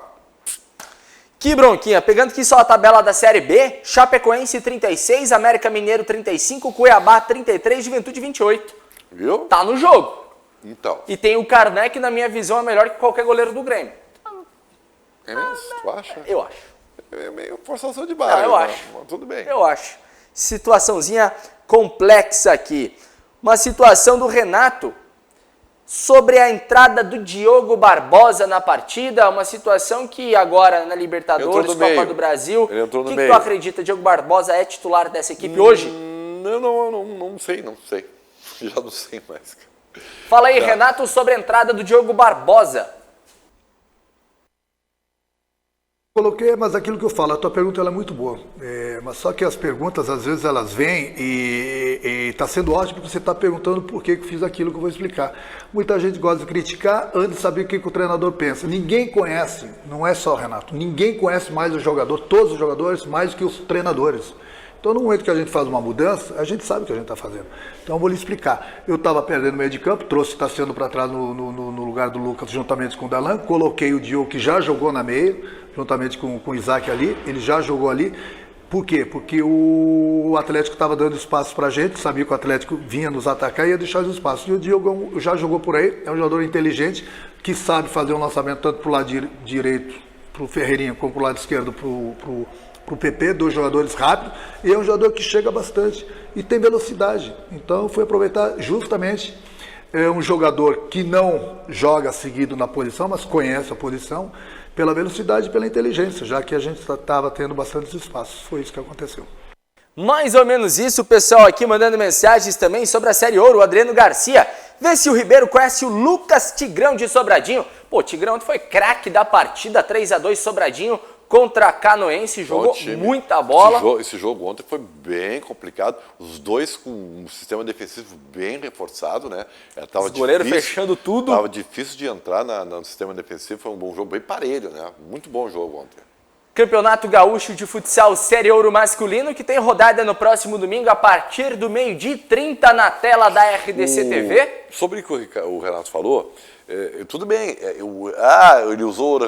Que bronquinha, pegando aqui só a tabela da Série B, Chapecoense 36, América Mineiro 35, Cuiabá 33, Juventude 28. Viu? Tá no jogo. Então. E tem o Karnak, que na minha visão é melhor que qualquer goleiro do Grêmio. É mesmo? Tu acha? Eu acho. É meio forçação de barra. Não, eu acho. Mas tudo bem. Eu acho. Situaçãozinha complexa aqui. Uma situação do Renato sobre a entrada do Diogo Barbosa na partida, uma situação que agora na Libertadores, Copa do Brasil, o que tu acredita? Diogo Barbosa é titular dessa equipe hoje? Não sei. Já não sei mais. Fala aí, Renato, sobre a entrada do Diogo Barbosa. Coloquei, mas aquilo que eu falo, a tua pergunta ela é muito boa. Mas só que as perguntas, às vezes, elas vêm e está sendo ótimo porque você está perguntando por que fiz aquilo que eu vou explicar. Muita gente gosta de criticar antes de saber o que o treinador pensa. Ninguém conhece, não é só o Renato, ninguém conhece mais o jogador, todos os jogadores, mais do que os treinadores. Então, no momento que a gente faz uma mudança, a gente sabe o que a gente está fazendo. Então, eu vou lhe explicar. Eu estava perdendo o meio de campo, trouxe o Tassiano para trás no lugar do Lucas, juntamente com o Darlan, coloquei o Diogo, que já jogou na meia, juntamente com o Isaac ali, ele já jogou ali. Por quê? Porque o Atlético estava dando espaço para a gente, sabia que o Atlético vinha nos atacar e ia deixar os espaços. E o Diogo já jogou por aí, é um jogador inteligente, que sabe fazer um lançamento tanto para o lado direito, para o Ferreirinha, como para o lado esquerdo, para o PP, dois jogadores rápidos, e é um jogador que chega bastante e tem velocidade. Então foi aproveitar justamente um jogador que não joga seguido na posição, mas conhece a posição pela velocidade e pela inteligência, já que a gente estava tendo bastantes espaços. Foi isso que aconteceu. Mais ou menos isso, o pessoal aqui mandando mensagens também sobre a Série Ouro, o Adriano Garcia. Vê se o Ribeiro conhece o Lucas Tigrão de Sobradinho. Pô, Tigrão foi craque da partida, 3-2 Sobradinho contra a Canoense, jogou muita bola. Esse jogo ontem foi bem complicado, os dois com um sistema defensivo bem reforçado, né? Os goleiros fechando tudo. Tava difícil de entrar no sistema defensivo, foi um bom jogo, bem parelho, né? Muito bom jogo ontem. Campeonato Gaúcho de Futsal Série Ouro Masculino, que tem rodada no próximo domingo a partir do 12h30 na tela da RDC TV. Sobre o que o Renato falou, tudo bem, ele usou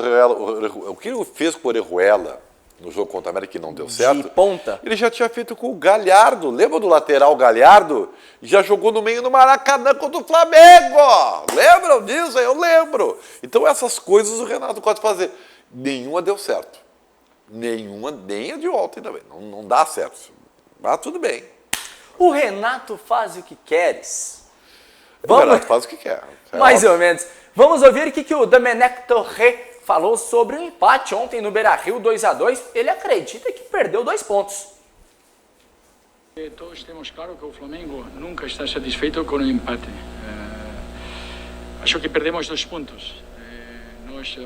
o que ele fez com o Orejuela no jogo contra a América que não deu certo. De ponta. Ele já tinha feito com o Galhardo, lembra do lateral Galhardo? Já jogou no meio no Maracanã contra o Flamengo. Lembram disso? Eu lembro. Então essas coisas o Renato pode fazer. Nenhuma deu certo. Nenhuma, nem a de ontem também. Não dá certo. Mas tudo bem. O Renato faz o que queres. O Renato faz o que quer. Mais ou menos. Vamos ouvir o que o Domenech Torre falou sobre o empate ontem no Beira-Rio, 2-2. Ele acredita que perdeu 2 pontos. Todos temos claro que o Flamengo nunca está satisfeito com o empate. Acho que perdemos 2 pontos. Nós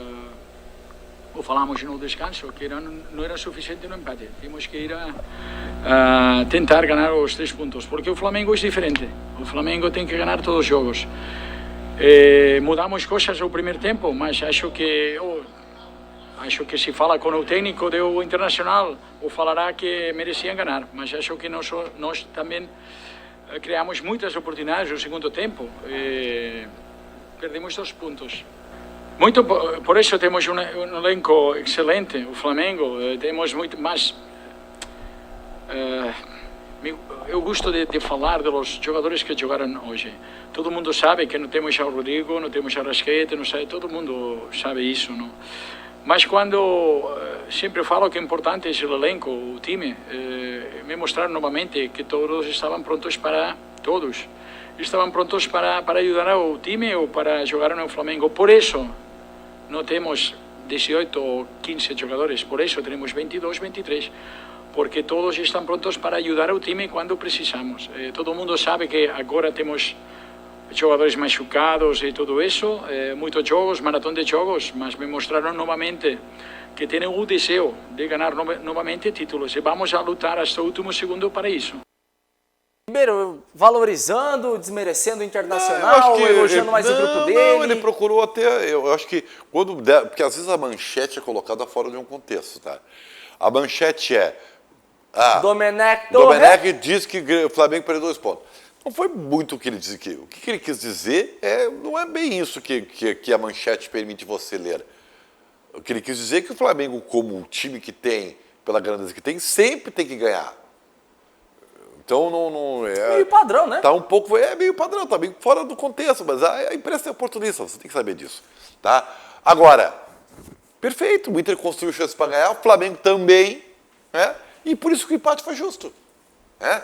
o falamos no descanso, que não era suficiente no empate. Temos que ir a tentar ganhar os 3 pontos, porque o Flamengo é diferente. O Flamengo tem que ganhar todos os jogos. Mudamos coisas no primeiro tempo, mas acho que se fala com o técnico do Internacional, ou falará que mereciam ganhar, mas acho que nós também criamos muitas oportunidades no segundo tempo. Perdemos 2 pontos. Muito por isso temos um elenco excelente, o Flamengo, temos muito mais. Eu gosto de falar dos jogadores que jogaram hoje. Todo mundo sabe que não temos o Rodrigo, não temos a Arrascaeta, não sabe, todo mundo sabe isso, não? Mas quando sempre falo que é importante é o elenco, o time, me mostrar novamente que todos estavam prontos para todos. Estavam prontos para ajudar o time ou para jogar no Flamengo. Por isso não temos 18 ou 15 jogadores, por isso temos 22, 23. Porque todos estão prontos para ajudar o time quando precisamos. Todo mundo sabe que agora temos jogadores machucados e tudo isso, muitos jogos, maratona de jogos, mas me mostraram novamente que têm o desejo de ganhar novamente títulos e vamos a lutar até o último segundo para isso. Ribeiro, valorizando, desmerecendo o Internacional, elogiando mais o grupo dele? Não, ele procurou até, eu acho que, porque às vezes a manchete é colocada fora de um contexto, tá? A manchete é... Domenech diz que o Flamengo perdeu 2 pontos. não foi muito o que ele disse. O que ele quis dizer não é bem isso que a manchete permite você ler. O que ele quis dizer é que o Flamengo, como o time que tem, pela grandeza que tem, sempre tem que ganhar. Então não é. Meio padrão, né? Tá um pouco. É meio padrão, tá meio fora do contexto, mas a imprensa é oportunista, você tem que saber disso. Tá? Agora, perfeito, o Inter construiu chance para ganhar, o Flamengo também, né? E por isso que o empate foi justo. Né?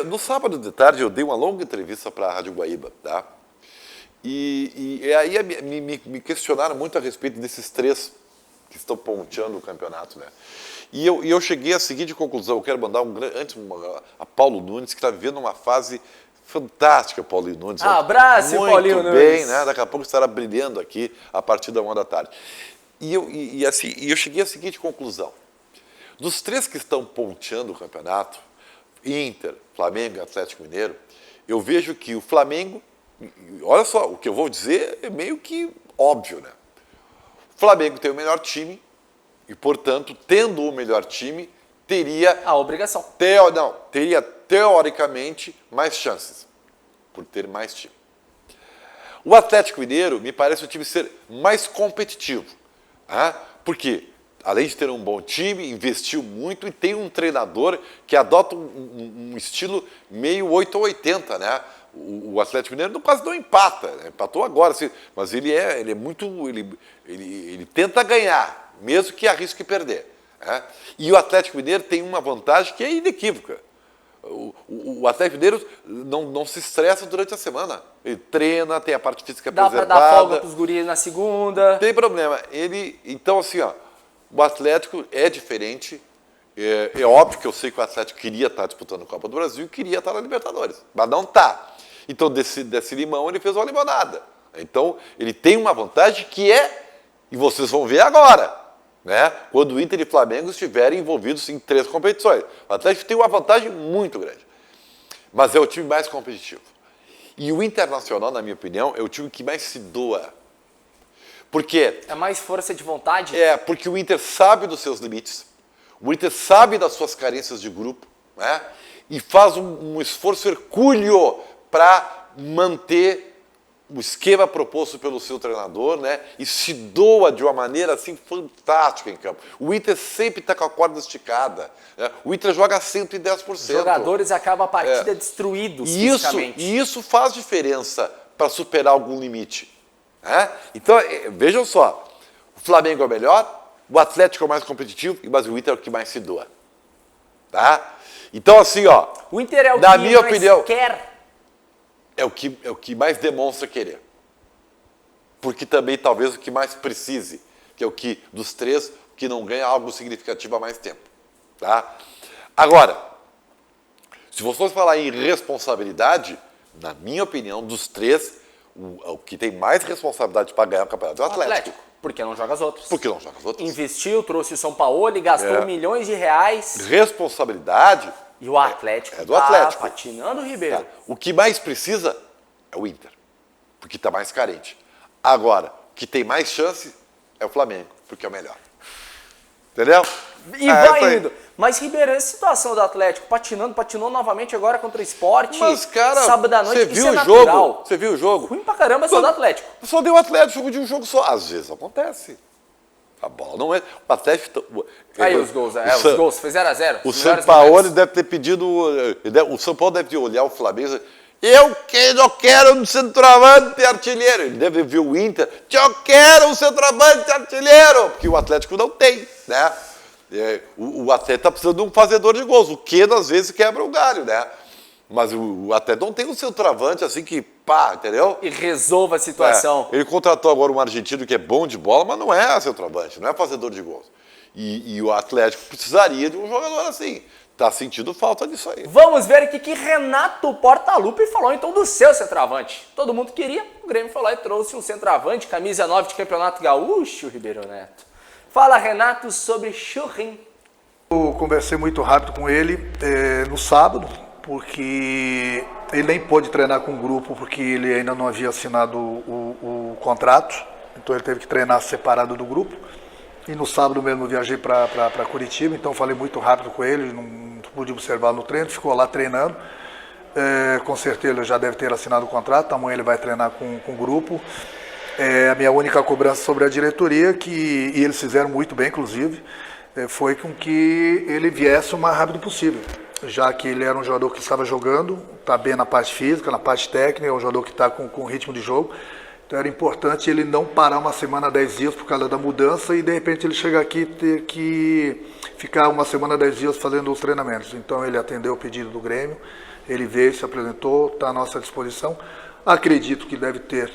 No sábado de tarde eu dei uma longa entrevista para a Rádio Guaíba, tá? E aí me questionaram muito a respeito desses 3 que estão ponteando o campeonato, né? E eu cheguei à seguinte conclusão, eu quero mandar a Paulo Nunes, que está vivendo uma fase fantástica, Paulinho Nunes. Abraço, Paulinho Nunes. Muito bem, Nunes. né? Daqui a pouco estará brilhando aqui a partir da 1 da tarde. E eu cheguei à seguinte conclusão. Dos 3 que estão ponteando o campeonato, Inter, Flamengo e Atlético Mineiro, eu vejo que o Flamengo, olha só, o que eu vou dizer é meio que óbvio, né? O Flamengo tem o melhor time e, portanto, tendo o melhor time, teria A obrigação. teria teoricamente mais chances, por ter mais time. O Atlético Mineiro me parece o time ser mais competitivo, né? Porque, além de ter um bom time, investiu muito e tem um treinador que adota um estilo meio 8 ou 80, né? O Atlético Mineiro quase não empata, né? Empatou agora, mas ele é muito, ele tenta ganhar, mesmo que arrisque perder. Né? E o Atlético Mineiro tem uma vantagem que é inequívoca. O Atlético Mineiro não se estressa durante a semana. Ele treina, tem a parte física preservada. Dá para dar folga para os guris na segunda. Não tem problema. Então, assim, ó, o Atlético é diferente. É óbvio que eu sei que o Atlético queria estar disputando a Copa do Brasil e queria estar na Libertadores, mas não está. Então, desse limão, ele fez uma limonada. Então, ele tem uma vantagem que e vocês vão ver agora, né? Quando o Inter e o Flamengo estiverem envolvidos em 3 competições. O Atlético tem uma vantagem muito grande, mas é o time mais competitivo. E o Internacional, na minha opinião, é o time que mais se doa. Por quê? É mais força de vontade? Porque o Inter sabe dos seus limites, o Inter sabe das suas carências de grupo, né? E faz um esforço hercúleo para manter o esquema proposto pelo seu treinador, né? E se doa de uma maneira assim fantástica em campo. O Inter sempre está com a corda esticada, né? O Inter joga 110%. Os jogadores acabam a partida destruídos fisicamente. E isso faz diferença para superar algum limite. Né? Então, vejam só, o Flamengo é o melhor, o Atlético é o mais competitivo, mas o Inter é o que mais se doa. Tá? Então, assim, ó, o Inter é o na que minha mais opinião, quer. É o que mais demonstra querer. Porque também talvez o que mais precise, que é o que, dos 3, que não ganha algo significativo há mais tempo. Tá? Agora, se vocês falar em responsabilidade, na minha opinião, dos 3, o que tem mais responsabilidade para ganhar o campeonato é o Atlético. Porque não joga as outras. Porque não joga as outras. Investiu, trouxe o São Paulo, gastou milhões de reais. Responsabilidade. E o Atlético é do Atlético. Patinando o Ribeiro. Tá. O que mais precisa é o Inter, porque está mais carente. Agora, o que tem mais chance é o Flamengo, porque é o melhor. Entendeu? E vai indo. Mas, Ribeiro, essa situação do Atlético patinou novamente agora contra o Sport. Mas, cara, sábado à noite, você viu é o natural. jogo? Você viu o jogo? Ruim pra caramba, só do Atlético. Só deu o Atlético, jogo de um jogo só. Às vezes acontece. A bola não é. O Atlético. Aí os gols, os gols, foi 0x0. O São Paulo deve ter pedido. O São Paulo deve olhar o Flamengo. Eu quero um centroavante artilheiro. Ele deve ver o Inter. Eu quero um centroavante artilheiro. Porque o Atlético não tem, né? O Atlético está precisando de um fazedor de gols. O que às vezes quebra o galho, né? Mas o Atlético não tem um centroavante assim que pá, entendeu? E resolva a situação. Ele contratou agora um argentino que é bom de bola, mas não é centroavante, não é fazedor de gols. E o Atlético precisaria de um jogador assim. Tá sentindo falta disso aí. Vamos ver o que Renato Portaluppi falou então do seu centroavante. Todo mundo queria, o Grêmio falou e trouxe um centroavante, camisa 9 de Campeonato Gaúcho, Ribeiro Neto. Fala, Renato, sobre Churrin. Eu conversei muito rápido com ele no sábado, porque ele nem pôde treinar com o grupo, porque ele ainda não havia assinado o contrato, então ele teve que treinar separado do grupo. E no sábado mesmo eu viajei para Curitiba, então falei muito rápido com ele, não pude observar no treino, ficou lá treinando. Com certeza ele já deve ter assinado o contrato, amanhã ele vai treinar com o grupo. A minha única cobrança sobre a diretoria, e eles fizeram muito bem, inclusive, foi com que ele viesse o mais rápido possível, já que ele era um jogador que estava jogando, está bem na parte física, na parte técnica, é um jogador que está com ritmo de jogo. Então era importante ele não parar uma semana, 10 dias por causa da mudança e de repente ele chegar aqui e ter que ficar uma semana, 10 dias fazendo os treinamentos. Então ele atendeu o pedido do Grêmio, ele veio, se apresentou, está à nossa disposição. Acredito que deve ter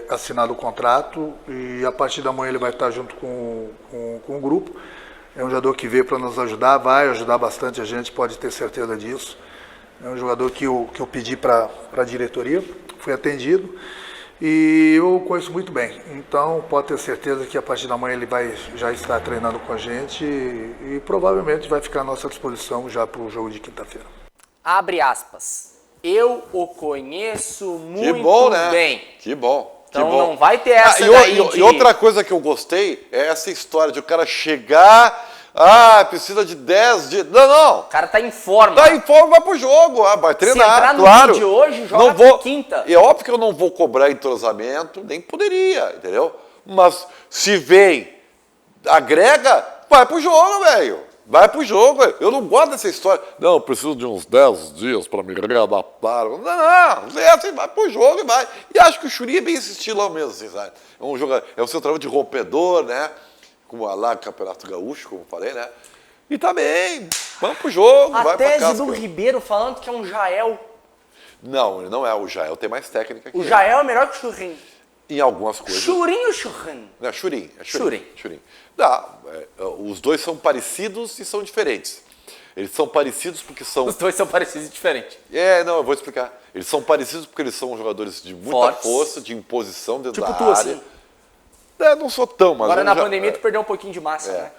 assinado o contrato e a partir da manhã ele vai estar junto com o grupo. É um jogador que veio para nos ajudar, vai ajudar bastante a gente, pode ter certeza disso. É um jogador que eu pedi para a diretoria, fui atendido e eu o conheço muito bem. Então pode ter certeza que a partir da manhã ele vai já estar treinando com a gente e provavelmente vai ficar à nossa disposição já para o jogo de quinta-feira. Abre aspas. Eu o conheço muito Que bom, né? bem. Que bom. Então que bom. não vai ter essa e outra coisa que eu gostei é essa história de o cara chegar, precisa de 10 dias. Não. O cara tá em forma. Tá em forma, vai pro jogo, vai treinar, Se entrar no claro. vídeo de hoje, joga não vou, quinta. É óbvio que eu não vou cobrar entrosamento, nem poderia, entendeu? Mas se vem, agrega, vai pro jogo, velho. Vai pro jogo, eu não gosto dessa história. Não, eu preciso de uns 10 dias para me readaptar. Não, assim, vai pro jogo e vai. E acho que o Churinho é bem esse estilão mesmo, assim, sabe? É um jogador, é um centroavante de rompedor, né? Como lá no Campeonato Gaúcho, como eu falei, né? E tá bem, vamos pro jogo, A vai pra tese casa. do Ribeiro falando que é um Jael. Não, ele não é o Jael, tem mais técnica que O ele. Jael é melhor que o Churrinho. Em algumas coisas. Churinho ou Churrinho? É Churin. Churin. Os dois são parecidos e são diferentes. Eles são parecidos porque são... Os dois são parecidos e diferentes. Eu vou explicar. Eles são parecidos porque eles são jogadores de muita Fortes. força, de imposição dentro Tipo da tu, área. assim. Não sou tão, mas... Agora na pandemia tu perdeu um pouquinho de massa, né?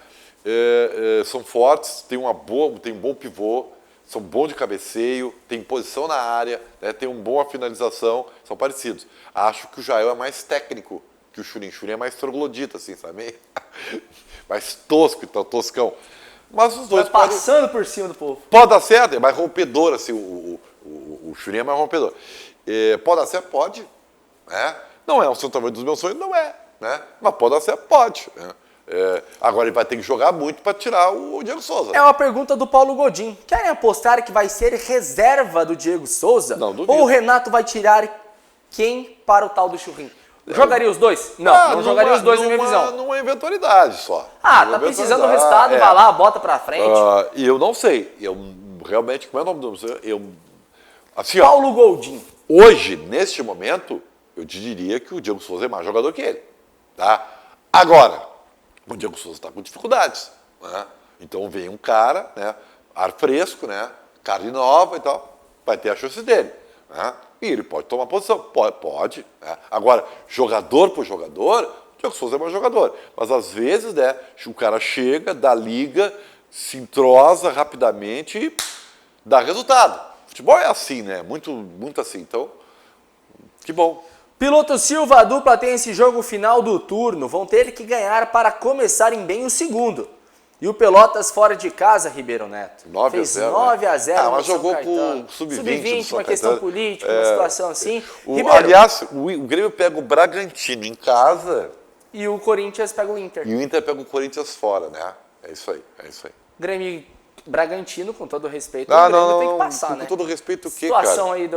São fortes, tem um bom pivô, são bons de cabeceio, tem posição na área, né, tem uma boa finalização, são parecidos. Acho que o Jael é mais técnico que o Churin. Churin é mais troglodita, assim, sabe? Mais tosco, então, toscão. Mas os dois Vai passando por cima do povo. Pode dar certo, é mais rompedor, assim, o Churin é mais rompedor. Pode dar certo? Pode. Né? Não é um centroavante dos meus sonhos? Não é. Né? Mas pode dar certo? Pode. Né? Agora ele vai ter que jogar muito para tirar o Diego Souza. É uma pergunta do Paulo Godin. Querem apostar que vai ser reserva do Diego Souza? Não, duvido. Ou o Renato vai tirar quem para o tal do Churrinho? Jogaria os dois? Não jogaria os dois na minha visão. Numa eventualidade só. Tá precisando do resultado, vai lá, bota pra frente. E eu não sei. Eu realmente, como é o nome do museu? Assim, Paulo Godin. Hoje, neste momento, eu te diria que o Diego Souza é mais jogador que ele. Tá? Agora, o Diego Souza está com dificuldades. Né? Então vem um cara, né, ar fresco, né, carne nova e tal, vai ter a chance dele. Né? E ele pode tomar posição, pode. Né? Agora, jogador por jogador, o Diego Souza é mais jogador. Mas às vezes, né, o cara chega, dá liga, se entrosa rapidamente e dá resultado. Futebol é assim, né? Muito assim. Então, que bom. Piloto Silva, a dupla tem esse jogo final do turno. Vão ter que ganhar para começarem bem o segundo. E o Pelotas fora de casa, Ribeiro Neto. 9 fez a 0, 9-0 mas no jogou São Caetano. com sub-20 Sub-20, uma do questão São Caetano. política, uma situação assim. Aliás, o Grêmio pega o Bragantino em casa E o Corinthians pega o Inter. e o Inter pega o Corinthians fora, né? É isso aí. Grêmio e Bragantino, com todo respeito, Ah, o Grêmio não, tem que passar, com né? todo respeito, o quê, Situação cara? aí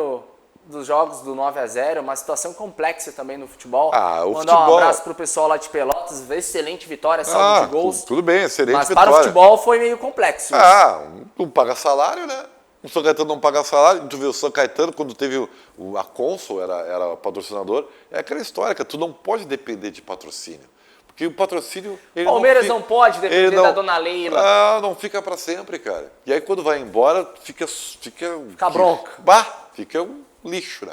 dos jogos do 9-0, uma situação complexa também no futebol. O Mandar um futebol... abraço pro pessoal lá de Pelotas, excelente vitória, saldo de gols. Tudo bem, excelente Mas vitória. para o futebol foi meio complexo. Não paga salário, né? O São Caetano não paga salário. Tu vê o São Caetano, quando teve a Consul, era patrocinador, é aquela história que tu não pode depender de patrocínio. Porque o patrocínio... Palmeiras não pode depender da dona Leila. Não fica para sempre, cara. E aí quando vai embora, fica bronca. Fica um lixo, né?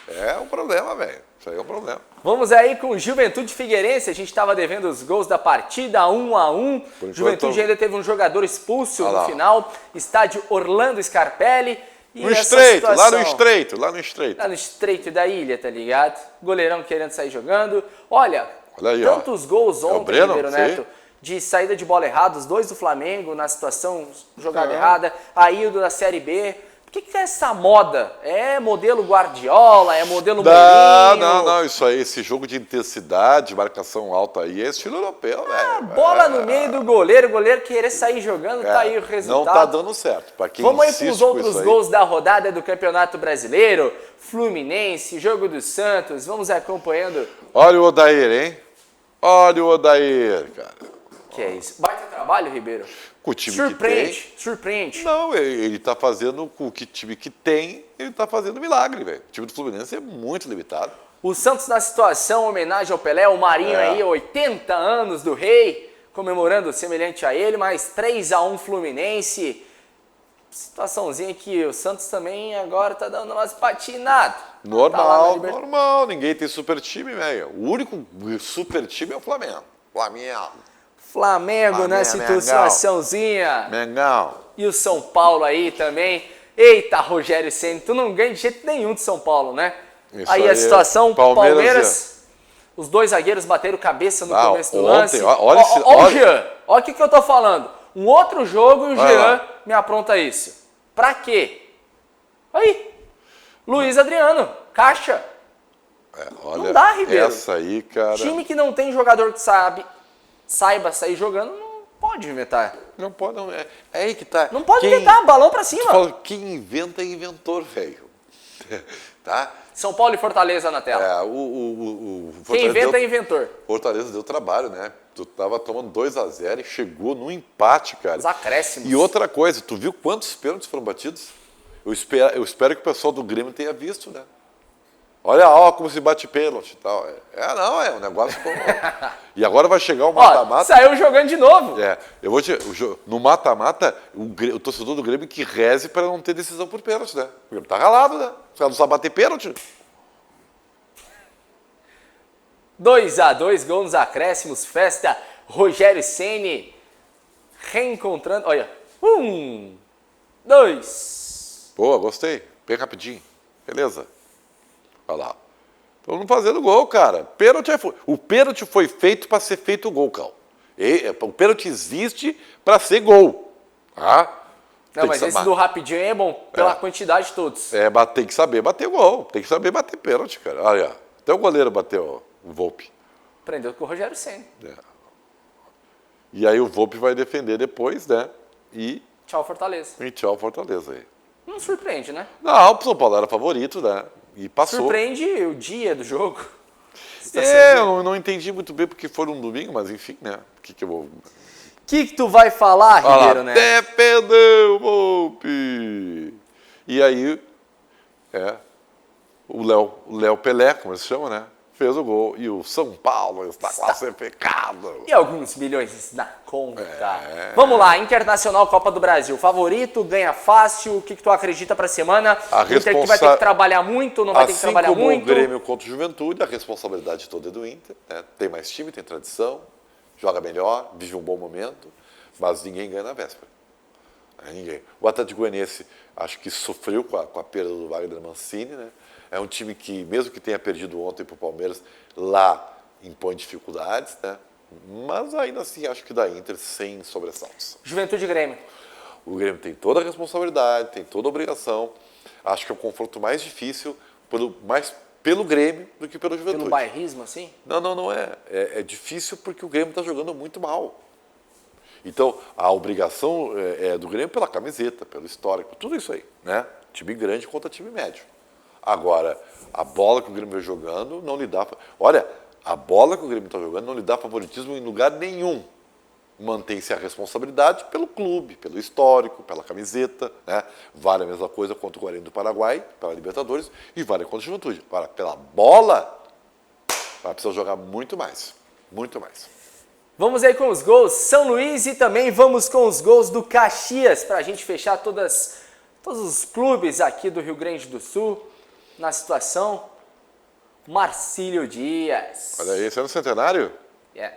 É um problema, velho. Isso aí é um problema. Vamos aí com o Juventude Figueirense. A gente estava devendo os gols da partida, 1-1. Juventude ainda teve um jogador expulso no final. Estádio Orlando Scarpelli. No Estreito, lá no Estreito. Lá no Estreito da ilha, tá ligado? Goleirão querendo sair jogando. Olha aí, tantos gols ontem, Ribeiro Neto, de saída de bola errada, os dois do Flamengo na situação, jogada errada, a Ildo da Série B. que é essa moda? É modelo Guardiola, é modelo Mourinho? Não, isso aí, esse jogo de intensidade, marcação alta aí, é estilo europeu, velho. Bola no meio do goleiro, o goleiro querer sair jogando, tá aí o resultado. Não tá dando certo. Pra quem Vamos aí insiste para os com outros isso aí. gols da rodada do Campeonato Brasileiro. Fluminense, jogo do Santos, vamos acompanhando. Olha o Odair, hein? Olha o Odair, cara. Que é isso? Baita trabalho, Ribeiro. Com o time Surpreende, que tem. surpreende. Não, ele tá fazendo com o time que tem, ele tá fazendo milagre, velho. O time do Fluminense é muito limitado. O Santos na situação, homenagem ao Pelé, o Marinho aí, 80 anos do Rei, comemorando semelhante a ele, mas 3-1 Fluminense. Situaçãozinha que o Santos também agora tá dando umas patinadas. Normal. Ninguém tem super time, velho. O único super time é o Flamengo. Flamengo nessa situaçãozinha. Mengão. E o São Paulo aí também. Eita, Rogério Ceni, tu não ganha de jeito nenhum de São Paulo, né? Isso aí a situação, Palmeiras, os dois zagueiros bateram cabeça no começo do ontem, lance. olha o Jean, olha o que eu tô falando. Um outro jogo e o Jean me apronta isso. Pra quê? Aí, Luiz Adriano, caixa. Olha, não dá, Ribeiro. Essa aí, cara. Time que não tem jogador que saiba sair jogando, não pode inventar. Não pode, não. É aí que tá. Não pode inventar, balão pra cima. Fala, quem inventa é inventor, velho. Tá? São Paulo e Fortaleza na tela. Quem inventa é inventor. Fortaleza deu trabalho, né? Tu tava tomando 2-0 e chegou no empate, cara. Os acréscimos. E outra coisa, tu viu quantos pênaltis foram batidos? Eu espero que o pessoal do Grêmio tenha visto, né? Olha, como se bate pênalti e tal. É um negócio como... E agora vai chegar o mata-mata. Saiu jogando de novo. Eu vou no mata-mata, o torcedor do Grêmio que reze para não ter decisão por pênalti, né? O Grêmio tá ralado, né? Os caras não sabem bater pênalti. 2-2, gol nos acréscimos, festa, Rogério Ceni reencontrando, olha, 1, 2. Boa, gostei, bem rapidinho, beleza. Olha lá, estão não fazendo gol, cara. O pênalti foi feito para ser feito o gol, Cal. O pênalti existe para ser gol, tá? Não, mas esse do rapidinho é bom, pela quantidade de todos. Tem que saber bater gol, tem que saber bater pênalti, cara. Olha, até o goleiro bateu o Volpi. Prendeu com o Rogério Ceni. E aí o Volpi vai defender depois, né? E tchau, Fortaleza. E tchau, Fortaleza aí. Não surpreende, né? Não, o São Paulo era favorito, né? E passou. Surpreende o dia do jogo. Eu não entendi muito bem porque foi um domingo, mas enfim, né? O que eu vou... O que tu vai falar, Ribeiro, né? Até perdeu, Volpi! E aí, o Léo Pelé, como eles chamam, né? Fez o gol. E o São Paulo está classificado. E alguns milhões na conta. Vamos lá, Internacional Copa do Brasil. Favorito, ganha fácil. O que tu acredita para a semana? O Inter que vai ter que trabalhar muito, não vai ter que trabalhar muito? Assim como o Grêmio contra o Juventude, a responsabilidade toda é do Inter. Né? Tem mais time, tem tradição, joga melhor, vive um bom momento, mas ninguém ganha na véspera. Ninguém. O Atlético Goianiense, acho que sofreu com a perda do Wagner Mancini, né? É um time que, mesmo que tenha perdido ontem para o Palmeiras, lá impõe dificuldades, né? Mas ainda assim, acho que dá Inter sem sobressaltos. Juventude e Grêmio. O Grêmio tem toda a responsabilidade, tem toda a obrigação. Acho que é um confronto mais difícil, mais pelo Grêmio do que pelo Juventude. Pelo bairrismo, assim? Não é. É difícil porque o Grêmio está jogando muito mal. Então, a obrigação é do Grêmio pela camiseta, pelo histórico, tudo isso aí, né? Time grande contra time médio. Agora, a bola que o Grêmio vem jogando não lhe dá... Olha, a bola que o Grêmio está jogando não lhe dá favoritismo em lugar nenhum. Mantém-se a responsabilidade pelo clube, pelo histórico, pela camiseta, né? Vale a mesma coisa contra o Guarani do Paraguai, pela Libertadores, e vale contra o Juventude. Agora, pela bola, vai precisar jogar muito mais. Muito mais. Vamos aí com os gols São Luís e também vamos com os gols do Caxias, para a gente fechar todos os clubes aqui do Rio Grande do Sul. Na situação, Marcílio Dias. Olha aí, esse é no centenário? Yeah.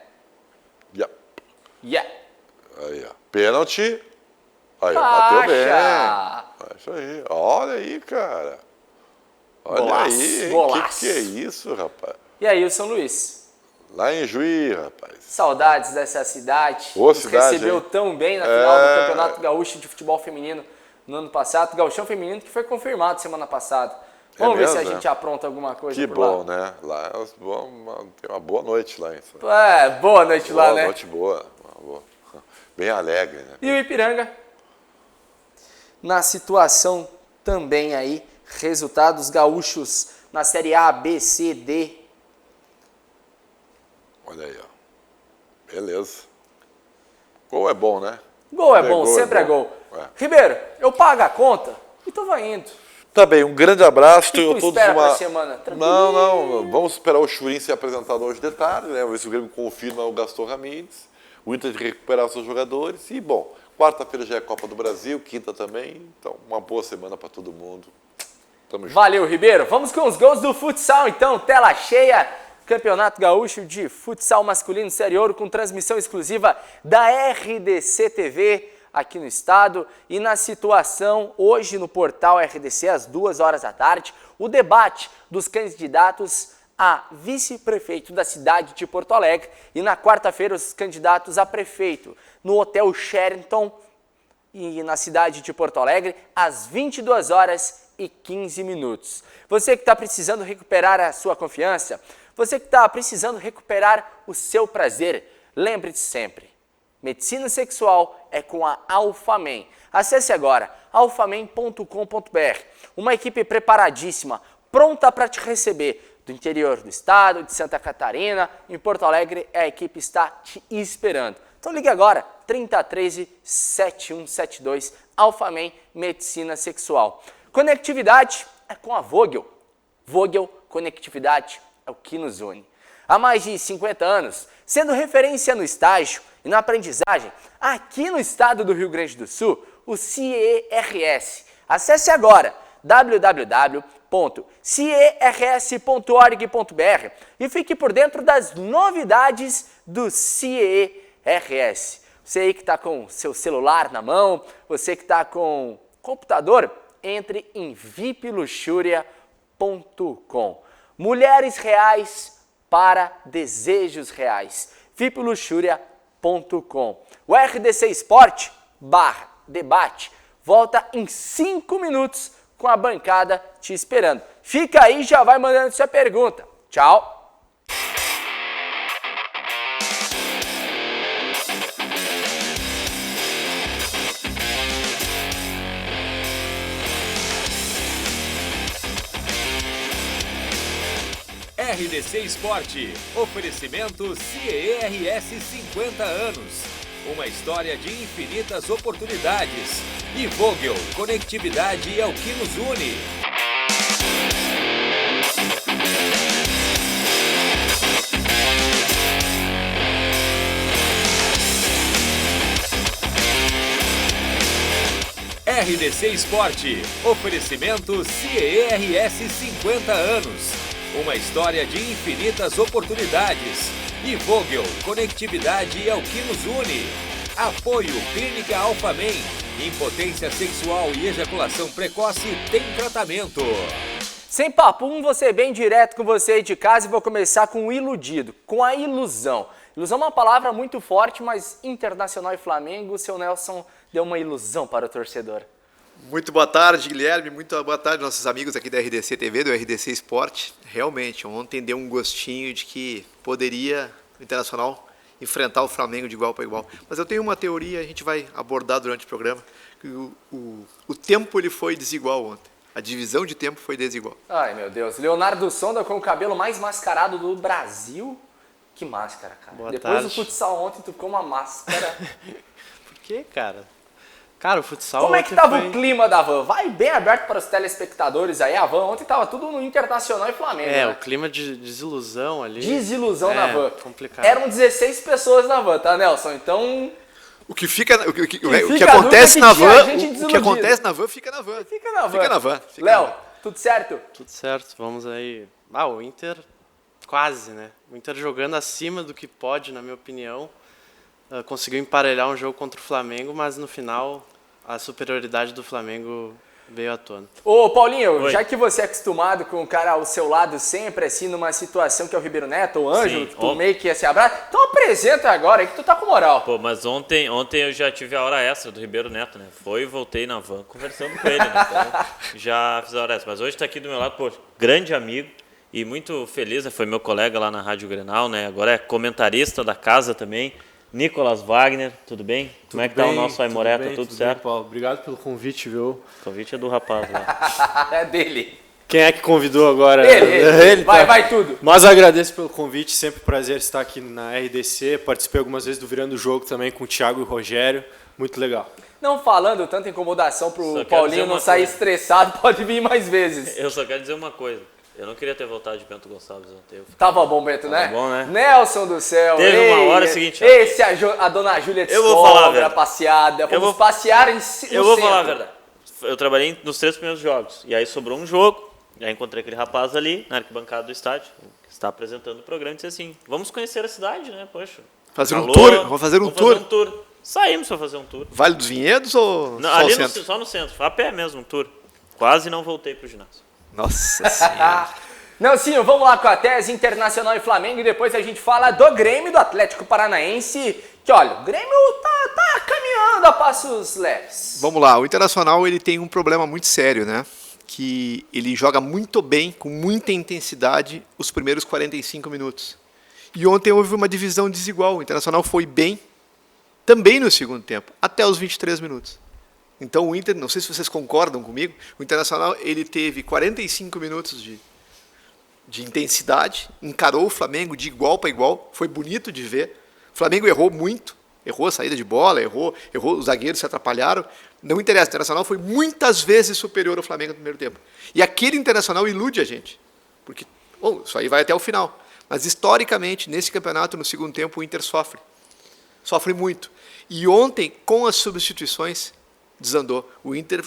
Aí, ó. Pênalti. Aí, Caixa. bateu bem. É isso aí. Olha aí, cara. Olha Golaço, aí, hein? golaço. Que é isso, rapaz? E aí o São Luís? Lá em Juí, rapaz. Saudades dessa cidade. Boa Nos cidade, recebeu hein? tão bem na final do Campeonato Gaúcho de Futebol Feminino no ano passado, o Gauchão Feminino, que foi confirmado semana passada. Vamos ver se a gente apronta alguma coisa que por bom, lá. né? Lá tem uma boa noite lá. Boa noite lá, né? Boa noite boa. Bem alegre, né? E o Ipiranga? Na situação também aí, resultados gaúchos na Série A, B, C, D. Olha aí, ó. Beleza. Gol é bom, né? Gol é bom, sempre é gol. Ribeiro, eu pago a conta e tô indo. Tá bem, um grande abraço. O que tu espera pra semana? Não, vamos esperar o Churin ser apresentado hoje de tarde, né? Ver se o Grêmio confirma o Gaston Ramírez, o Inter de recuperar seus jogadores e, bom, quarta-feira já é Copa do Brasil, quinta também, então uma boa semana para todo mundo. Tamo junto. Valeu, Ribeiro. Vamos com os gols do futsal, então, tela cheia. Campeonato Gaúcho de Futsal Masculino Série Ouro com transmissão exclusiva da RDC TV aqui no estado. E na situação, hoje no portal RDC, às 2h da tarde, o debate dos candidatos a vice-prefeito da cidade de Porto Alegre. E na quarta-feira, os candidatos a prefeito no Hotel Sheraton e na cidade de Porto Alegre, às 22h15. Você que está precisando recuperar a sua confiança, você que está precisando recuperar o seu prazer, lembre-se sempre, medicina sexual é com a Alphamen. Acesse agora alphamen.com.br, uma equipe preparadíssima, pronta para te receber do interior do estado, de Santa Catarina, em Porto Alegre, a equipe está te esperando. Então ligue agora, 3013-7172, Alphamen Medicina Sexual. Conectividade é com a Vogel. Vogel Conectividade é o que nos une. Há mais de 50 anos, sendo referência no estágio e na aprendizagem, aqui no estado do Rio Grande do Sul, o CIERS. Acesse agora www.ciers.org.br e fique por dentro das novidades do CIERS. Você aí que está com seu celular na mão, você que está com computador, entre em vipluxuria.com. Mulheres reais para desejos reais. vipluxuria.com. O RDC Esporte /debate volta em 5 minutos com a bancada te esperando. Fica aí e já vai mandando sua pergunta. Tchau! RDC Esporte, oferecimento CIERS 50 anos, uma história de infinitas oportunidades. E Vogel, conectividade é o que nos une. RDC Esporte, oferecimento CIERS 50 anos. Uma história de infinitas oportunidades. E Vogel, conectividade é o que nos une. Apoio Clínica Alphamen. Impotência sexual e ejaculação precoce tem tratamento. Sem papum, você bem direto com você aí de casa e vou começar com o iludido, com a ilusão. Ilusão é uma palavra muito forte, mas Internacional e Flamengo, o seu Nelson deu uma ilusão para o torcedor. Muito boa tarde, Guilherme. Muito boa tarde, nossos amigos aqui da RDC TV, do RDC Esporte. Realmente, ontem deu um gostinho de que poderia o Internacional enfrentar o Flamengo de igual para igual. Mas eu tenho uma teoria, a gente vai abordar durante o programa, que o tempo ele foi desigual ontem. A divisão de tempo foi desigual. Ai, meu Deus. Leonardo Sonda com o cabelo mais mascarado do Brasil. Que máscara, cara. Boa Depois tarde. do futsal ontem, tu ficou uma máscara. Por quê, cara? Cara, o futsal Como é que ontem tava foi... o clima da van? Vai bem aberto para os telespectadores aí. A van ontem tava tudo no Internacional e Flamengo, É, né? o clima de desilusão ali. Desilusão na van. Complicado. Eram 16 pessoas na van, tá, Nelson? Então, O que fica, o que fica acontece a dúvida na que tinha van, gente o que desiludida. acontece na van fica na van. fica na van. Fica na van. Léo, tudo certo? Tudo certo, vamos aí. Ah, o Inter quase, né? O Inter jogando acima do que pode, na minha opinião. Conseguiu emparelhar um jogo contra o Flamengo, mas no final a superioridade do Flamengo veio à tona. Ô, Paulinho, Oi. já que você é acostumado com o cara ao seu lado sempre, assim, numa situação que é o Ribeiro Neto, o Ângelo, Sim. que tu meio que ia se abraçar, então apresenta agora aí que tu tá com moral. Pô, mas ontem eu já tive a hora extra do Ribeiro Neto, né? Foi e voltei na van conversando com ele, né? Então, já fiz a hora extra. Mas hoje tá aqui do meu lado, pô, grande amigo e muito feliz, né? Foi meu colega lá na Rádio Grenal, né? Agora é comentarista da casa também. Nicolas Wagner, tudo bem? Como é que tá o nosso Aimoré? Tudo certo? Bem, Paulo. Obrigado pelo convite, viu? O convite é do rapaz lá. É dele. Quem é que convidou agora? Ele. Tá. Vai tudo. Mas agradeço pelo convite, sempre um prazer estar aqui na RDC. Participei algumas vezes do Virando o Jogo também com o Thiago e o Rogério. Muito legal. Não falando tanta incomodação Só pro quero Paulinho dizer não uma sair coisa. estressado, pode vir mais vezes. Eu só quero dizer uma coisa. Eu não queria ter voltado de Bento Gonçalves ontem. Tava bom, Beto, né? Tava bom, né? Nelson do céu. Teve uma hora seguinte, ó. Esse a dona Júlia de Eu vou falar a sobra, verdade. passeada. Eu Vamos vou- passear no Eu vou centro. falar a verdade. Eu trabalhei nos 3 primeiros jogos. E aí sobrou um jogo. E aí encontrei aquele rapaz ali, na arquibancada do estádio, que está apresentando o programa, e disse assim, vamos conhecer a cidade, né? Poxa. Fazer um calor, tour? Vamos fazer um vamos tour? Fazer um tour. Saímos para fazer um tour. Vale dos Vinhedos ou Não, só ali o centro? só no centro. A pé mesmo, um tour. Quase não voltei pro ginásio. Nossa Senhora. Nelsinho, vamos lá com a tese Internacional e Flamengo e depois a gente fala do Grêmio, do Atlético Paranaense, que olha, o Grêmio tá caminhando a passos leves. Vamos lá, o Internacional ele tem um problema muito sério, né? Que ele joga muito bem, com muita intensidade, os primeiros 45 minutos. E ontem houve uma divisão desigual. O Internacional foi bem também no segundo tempo, até os 23 minutos. Então o Inter, não sei se vocês concordam comigo, o Internacional ele teve 45 minutos de intensidade, encarou o Flamengo de igual para igual, foi bonito de ver. O Flamengo errou muito, errou a saída de bola, errou os zagueiros se atrapalharam. Não interessa, o Internacional foi muitas vezes superior ao Flamengo no primeiro tempo. E aquele Internacional ilude a gente, porque bom, isso aí vai até o final. Mas historicamente, nesse campeonato, no segundo tempo, o Inter sofre muito. E ontem, com as substituições, desandou. O Inter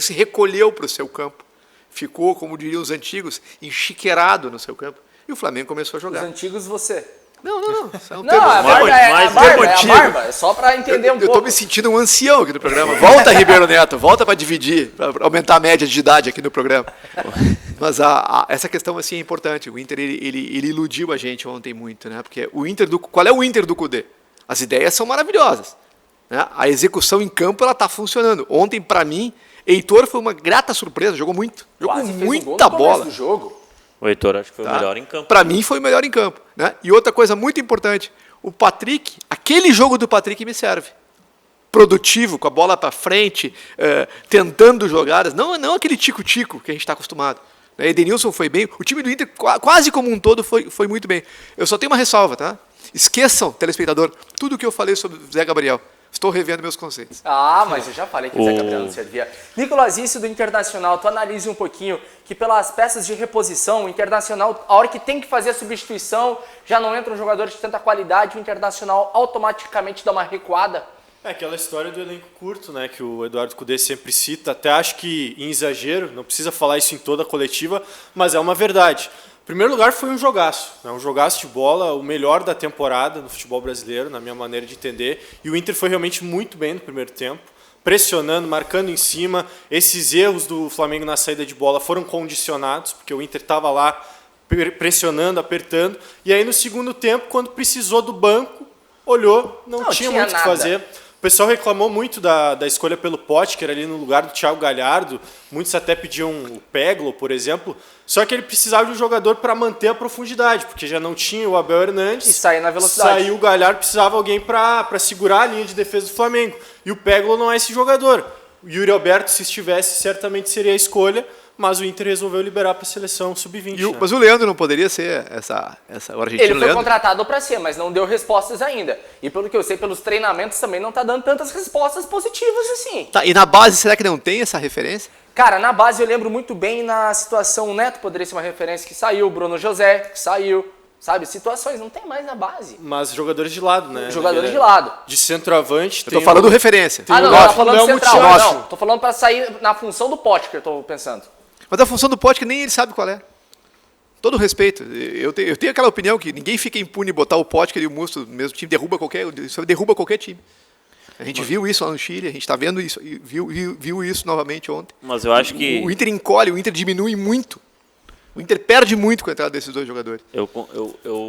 se recolheu para o seu campo. Ficou, como diriam os antigos, enchiqueirado no seu campo. E o Flamengo começou a Os jogar. antigos você. Não. Isso é um Não, termo- a barba é a mais barba, antigo. é só pra entender um Eu pouco. estou me sentindo um ancião aqui no programa. Volta, Ribeiro Neto, volta para dividir, para aumentar a média de idade aqui no programa. Mas essa questão assim é importante. O Inter ele iludiu a gente ontem muito, né? Porque qual é o Inter do Cudê? As ideias são maravilhosas, né? A execução em campo ela está funcionando. Ontem para mim, Heitor foi uma grata surpresa, jogou muito, jogou Quase fez um gol muita no começo bola. do jogo. O Heitor acho que foi Tá? o melhor em campo. Para mim foi o melhor em campo, né? E outra coisa muito importante, o Patrick, aquele jogo do Patrick me serve. Produtivo, com a bola para frente, tentando jogadas, não aquele tico-tico que a gente está acostumado. Né? Edenilson foi bem, o time do Inter quase como um todo foi muito bem. Eu só tenho uma ressalva, tá? Esqueçam, telespectador, tudo o que eu falei sobre o Zé Gabriel. Estou revendo meus conceitos. Ah, mas eu já falei que o Zé Gabriel não servia. Nicolas, isso do Internacional, tu analise um pouquinho que pelas peças de reposição, o Internacional, a hora que tem que fazer a substituição, já não entra um jogador de tanta qualidade, o Internacional automaticamente dá uma recuada. É aquela história do elenco curto, né, que o Eduardo Cudê sempre cita, até acho que em exagero, não precisa falar isso em toda a coletiva, mas é uma verdade. Em primeiro lugar foi um jogaço, né, um jogaço de bola, o melhor da temporada no futebol brasileiro, na minha maneira de entender, e o Inter foi realmente muito bem no primeiro tempo, pressionando, marcando em cima. Esses erros do Flamengo na saída de bola foram condicionados, porque o Inter estava lá pressionando, apertando, e aí no segundo tempo, quando precisou do banco, olhou, não tinha muito o que nada. fazer. O pessoal reclamou muito da escolha pelo Potker ali no lugar do Thiago Galhardo. Muitos até pediam o Peglo, por exemplo. Só que ele precisava de um jogador para manter a profundidade, porque já não tinha o Abel Hernandes. E sair na velocidade. Saiu o Galhardo, precisava alguém para segurar a linha de defesa do Flamengo. E o Peglo não é esse jogador. O Yuri Alberto, se estivesse, certamente seria a escolha, mas o Inter resolveu liberar para a seleção sub-20. Mas o Leandro não poderia ser o argentino Ele foi Leandro? contratado para ser, mas não deu respostas ainda. E pelo que eu sei, pelos treinamentos também não tá dando tantas respostas positivas assim. Tá, e na base, será que não tem essa referência? Cara, na base eu lembro muito bem na situação, o Neto poderia ser uma referência que saiu, o Bruno José que saiu, sabe? Situações, não tem mais na base. Mas jogadores de lado, né? Jogadores de lado. De centroavante. Eu tô falando referência. Ah, não, Léo- tá falando Léo central. Mutiacho. Não, tô falando pra sair na função do Potker, eu tô pensando. Mas a função do Potker nem ele sabe qual é. Todo respeito. Eu tenho aquela opinião que ninguém fica impune botar o Potker e o Musto no mesmo time, derruba qualquer time. A gente viu isso lá no Chile, a gente está vendo isso, e viu isso novamente ontem. Mas eu acho que... O Inter encolhe, o Inter diminui muito. O Inter perde muito com a entrada desses dois jogadores. Eu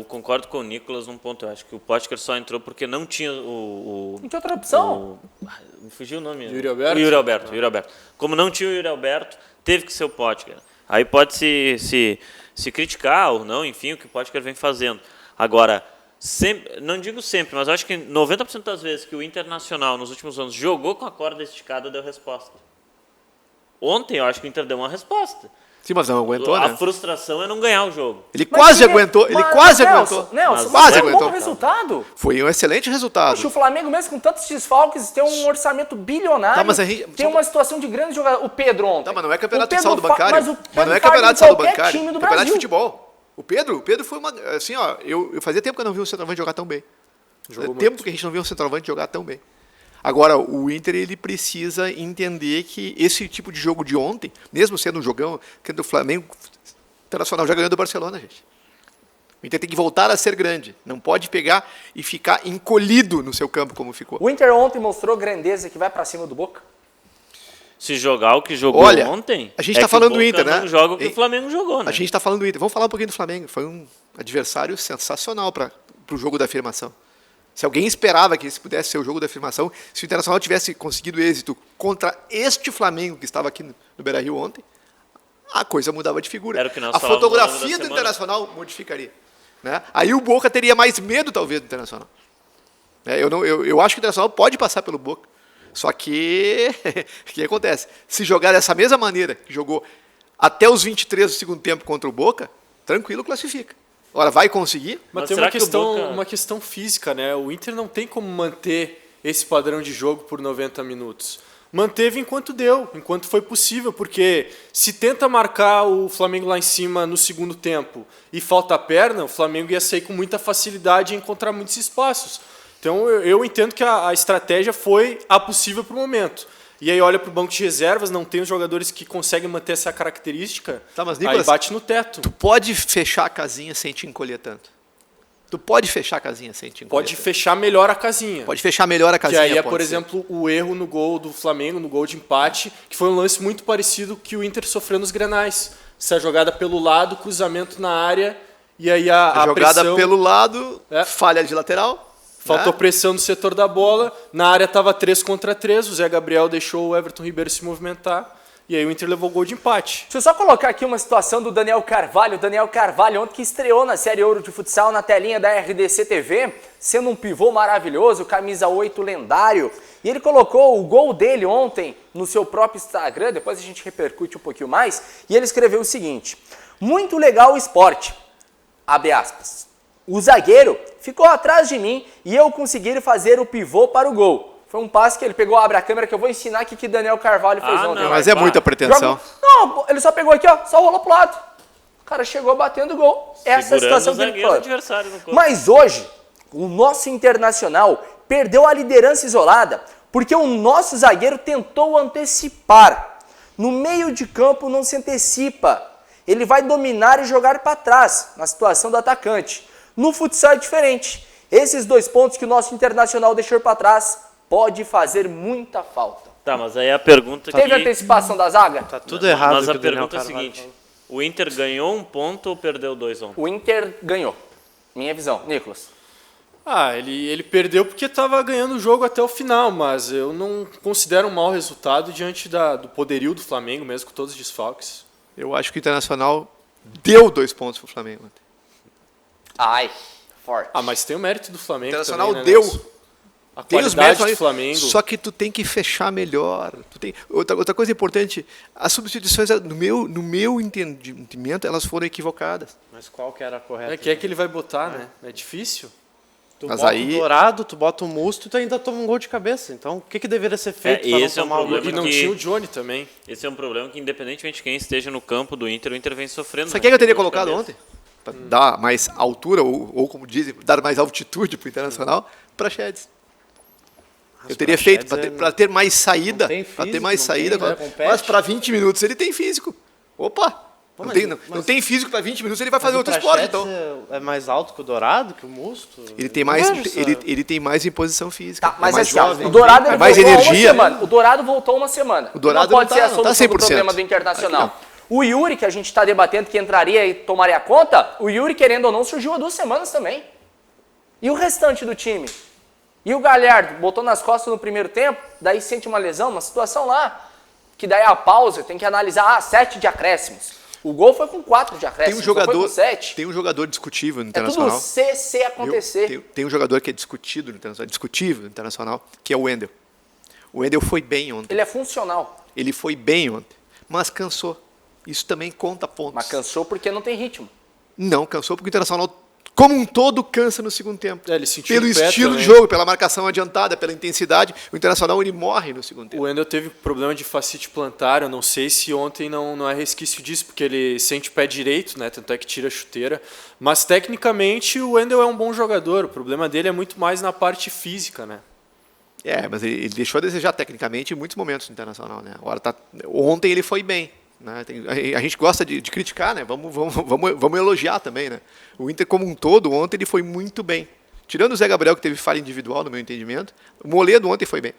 concordo com o Nicolas num ponto. Eu acho que o Potker só entrou porque não tinha o Não tinha outra opção. me fugiu o nome. Yuri Alberto? O Yuri Alberto. Como não tinha o Yuri Alberto, teve que ser o Potker. Aí pode se criticar ou não, enfim, o que o Potker vem fazendo. Agora, sempre, não digo sempre, mas eu acho que 90% das vezes que o Internacional nos últimos anos jogou com a corda esticada, deu resposta. Ontem eu acho que o Inter deu uma resposta. Sim, mas não aguentou, A né? frustração é não ganhar o jogo. Ele quase aguentou, Nelson, Quase mas é um aguentou. bom resultado. Foi um excelente resultado. Poxa, o Flamengo mesmo com tantos desfalques tem um orçamento bilionário, Tá, mas a gente- tem uma situação de grande jogador. O Pedro ontem. Tá, mas não é campeonato O de saldo Pedro bancário. mas o Mas Pedro não é faz campeonato em de saldo qualquer bancário. time do Campeonato de Brasil. futebol. O Pedro foi uma... Assim, ó, eu fazia tempo que eu não vi um centroavante jogar tão bem. Jogou Tempo muito. que a gente não viu um centroavante jogar tão bem. Agora, o Inter ele precisa entender que esse tipo de jogo de ontem, mesmo sendo um jogão, que do Flamengo, o Internacional já ganhou do Barcelona, gente. O Inter tem que voltar a ser grande. Não pode pegar e ficar encolhido no seu campo como ficou. O Inter ontem mostrou grandeza que vai pra cima do Boca. Se jogar o que jogou Olha, ontem, a gente é tá que falando o do Boca Inter, né? não joga o que Hein? o Flamengo jogou, né? A gente está falando do Inter. Vamos falar um pouquinho do Flamengo. Foi um adversário sensacional para o jogo da afirmação. Se alguém esperava que esse pudesse ser o jogo da afirmação, se o Internacional tivesse conseguido êxito contra este Flamengo que estava aqui no Beira-Rio ontem, a coisa mudava de figura. Era o que nós A falávamos ao longo fotografia da do semana. Internacional modificaria. Né? Aí o Boca teria mais medo, talvez, do Internacional. Eu acho que o Internacional pode passar pelo Boca. Só que, o que acontece? Se jogar dessa mesma maneira que jogou até os 23 do segundo tempo contra o Boca, tranquilo, classifica. Agora, vai conseguir? Mas Mas tem será uma que o questão, Boca- uma questão física, né? O Inter não tem como manter esse padrão de jogo por 90 minutos. Manteve enquanto deu, enquanto foi possível, porque se tenta marcar o Flamengo lá em cima no segundo tempo e falta a perna, o Flamengo ia sair com muita facilidade e encontrar muitos espaços. Então eu entendo que a estratégia foi a possível para o momento. E aí olha para o banco de reservas, não tem os jogadores que conseguem manter essa característica, Tá, mas, aí Nicolas, bate no teto. Tu pode fechar a casinha sem te encolher tanto. Tu pode fechar a casinha sem te encolher Pode tanto. fechar melhor a casinha. Pode fechar melhor a Que casinha. aí é, pode por ser. exemplo, o erro no gol do Flamengo, no gol de empate, que foi um lance muito parecido que o Inter sofreu nos Grenais. Essa jogada pelo lado, cruzamento na área, e aí a jogada pressão, pelo lado, É. falha de lateral. faltou né? pressão no setor da bola, na área estava 3 contra 3, o Zé Gabriel deixou o Everton Ribeiro se movimentar, e aí o Inter levou o gol de empate. Deixa eu só colocar aqui uma situação do Daniel Carvalho. Daniel Carvalho ontem que estreou na Série Ouro de Futsal na telinha da RDC TV, sendo um pivô maravilhoso, camisa 8 lendário. E ele colocou o gol dele ontem no seu próprio Instagram, depois a gente repercute um pouquinho mais, e ele escreveu o seguinte: muito legal o esporte, abre aspas. O zagueiro ficou atrás de mim e eu consegui fazer o pivô para o gol. Foi um passe que ele pegou, abre a câmera que eu vou ensinar aqui que Daniel Carvalho fez ontem. não, Mas é Vai. muita pretensão. Não, ele só pegou aqui, ó, só rolou pro lado. O cara chegou batendo gol. Essa é a Segurando situação o que ele zagueiro falou. adversário no corpo. Mas hoje, o nosso Internacional perdeu a liderança isolada porque o nosso zagueiro tentou antecipar. No meio de campo não se antecipa. Ele vai dominar e jogar para trás, na situação do atacante. No futsal é diferente. Esses 2 pontos que o nosso Internacional deixou para trás pode fazer muita falta. Tá, mas aí a pergunta Teve que... antecipação da zaga? Tá tudo errado. Mas que a o Daniel pergunta é a Carvalho seguinte, o Inter ganhou 1 ponto ou perdeu 2 ontem? O Inter ganhou. Minha visão. Nicolas. Ele perdeu porque estava ganhando o jogo até o final, mas eu não considero um mau resultado diante do poderio do Flamengo, mesmo com todos os desfalques. Eu acho que o Internacional deu 2 pontos pro Flamengo ontem. Ai, forte. Ah, mas tem o mérito do O Flamengo Internacional também, né, deu. Nelson? A Tem os qualidade méritos do ali, Flamengo. só que tu tem que fechar melhor. Outra coisa importante, as substituições, no meu entendimento, elas foram equivocadas. Mas qual que era a correta? Quem é que ele vai botar, né? É difícil. Tu Mas bota aí- o Dourado, tu bota o Musto e tu ainda toma um gol de cabeça. Então, o que deveria ser feito É, para não esse é um tomar o gol problema de E não que- tinha o Johnny também. Esse é um problema que, independente de quem esteja no campo do Inter, o Inter vem sofrendo. Sabe né? quem é que eu teria Dor de colocado cabeça. ontem? Para dar mais altura, ou como dizem, dar mais altitude para o Internacional, para Chedes. Eu teria feito, para ter mais saída, tem para ter físico, mais não saída. tem, né? Compete. Mas para 20 minutos ele tem físico. Opa! Não tem físico para 20 minutos, ele vai fazer outro Prachetes esporte, então. É mais alto que o Dourado, que o Musto? Ele tem mais imposição física. Tá, mas mais assim, ó, jovem, o Dourado ele mais voltou energia. uma semana. O Dourado voltou uma semana. O Dourado não pode não ser tá- a solução não tá 100%. do problema do Internacional. O Yuri, que a gente está debatendo que entraria e tomaria conta, o Yuri, querendo ou não, surgiu há 2 semanas também. E o restante do time? E o Galhardo botou nas costas no primeiro tempo, daí sente uma lesão, uma situação lá, que daí a pausa tem que analisar 7 de acréscimos. O gol foi com 4 de acréscimos, não foi com 7. Tem um jogador discutível no É tudo Internacional. CC acontecer. Tem um jogador que é discutível no Internacional, que é o Wendel. O Wendel foi bem ontem. Ele é funcional, Ele foi bem ontem, mas cansou. Isso também conta pontos. mas cansou porque não tem ritmo. Não, cansou porque o Internacional, como um todo, cansa no segundo tempo. Ele sentiu Pelo o pé estilo de também. jogo, pela marcação adiantada, pela intensidade, o Internacional ele morre no segundo tempo. O Wendel teve problema de fascite plantar, eu não sei se ontem não é resquício disso, porque ele sente o pé direito, né? Tanto é que tira a chuteira. Mas tecnicamente o Wendel é um bom jogador, o problema dele é muito mais na parte física, né? Mas ele deixou a desejar tecnicamente em muitos momentos no Internacional, né? Ontem ele foi bem. Né? A gente gosta de criticar, né? Vamos elogiar também, né? O Inter como um todo, ontem ele foi muito bem. Tirando o Zé Gabriel, que teve falha individual, no meu entendimento, o Moledo ontem foi bem.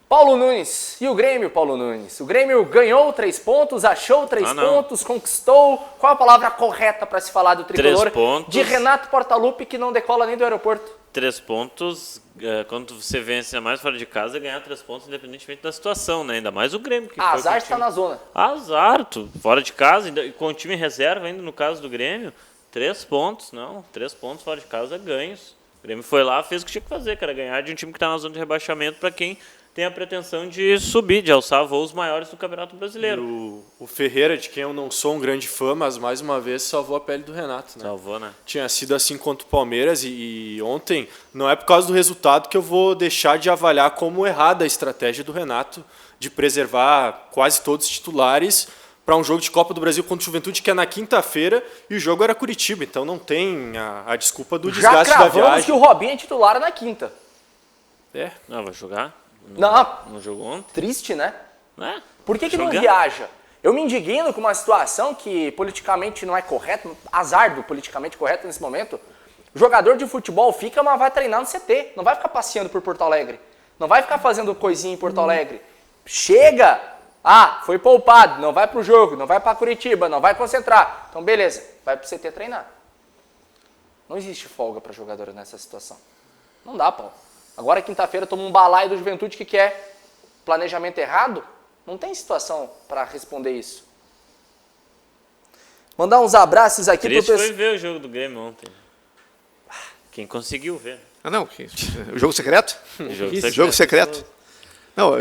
Paulo Nunes. E o Grêmio, Paulo Nunes? O Grêmio ganhou 3 pontos, achou 3 pontos, conquistou. Qual a palavra correta para se falar do tricolor? 3 pontos. De Renato Portaluppi, que não decola nem do aeroporto. 3 pontos, quando você vence ainda mais fora de casa, é ganhar 3 pontos independentemente da situação, né? Ainda mais o Grêmio. Que Azar foi está na zona. Azar, fora de casa, com o time em reserva ainda no caso do Grêmio, 3 pontos, não, 3 pontos fora de casa ganhos. O Grêmio foi lá, fez o que tinha que fazer, que era ganhar de um time que está na zona de rebaixamento para quem tem a pretensão de subir, de alçar voos maiores do Campeonato Brasileiro. O Ferreira, de quem eu não sou um grande fã, mas mais uma vez salvou a pele do Renato. Né? Salvou, né? Tinha sido assim contra o Palmeiras e ontem, não é por causa do resultado que eu vou deixar de avaliar como errada a estratégia do Renato de preservar quase todos os titulares para um jogo de Copa do Brasil contra o Juventude, que é na quinta-feira, e o jogo era Curitiba, então não tem a desculpa do desgaste da viagem. Já cravamos que o Robinho é titular na quinta. Não, vai jogar? Não jogou ontem? Triste, né? É. Por que não viaja? Eu me indigno com uma situação que politicamente não é correta, azar do politicamente correto nesse momento. O jogador de futebol fica, mas vai treinar no CT. Não vai ficar passeando por Porto Alegre. Não vai ficar fazendo coisinha em Porto Alegre. Chega! Foi poupado, não vai pro jogo, não vai para Curitiba, não vai concentrar. Então beleza, vai pro CT treinar. Não existe folga para jogadores nessa situação. Não dá, Paulo. Agora, quinta-feira, toma um balaio do Juventude que quer planejamento errado. Não tem situação para responder isso. Mandar uns abraços aqui Triste pro pessoal. foi ver o jogo do Grêmio ontem. Quem conseguiu ver. O jogo secreto? Jogo secreto. Não,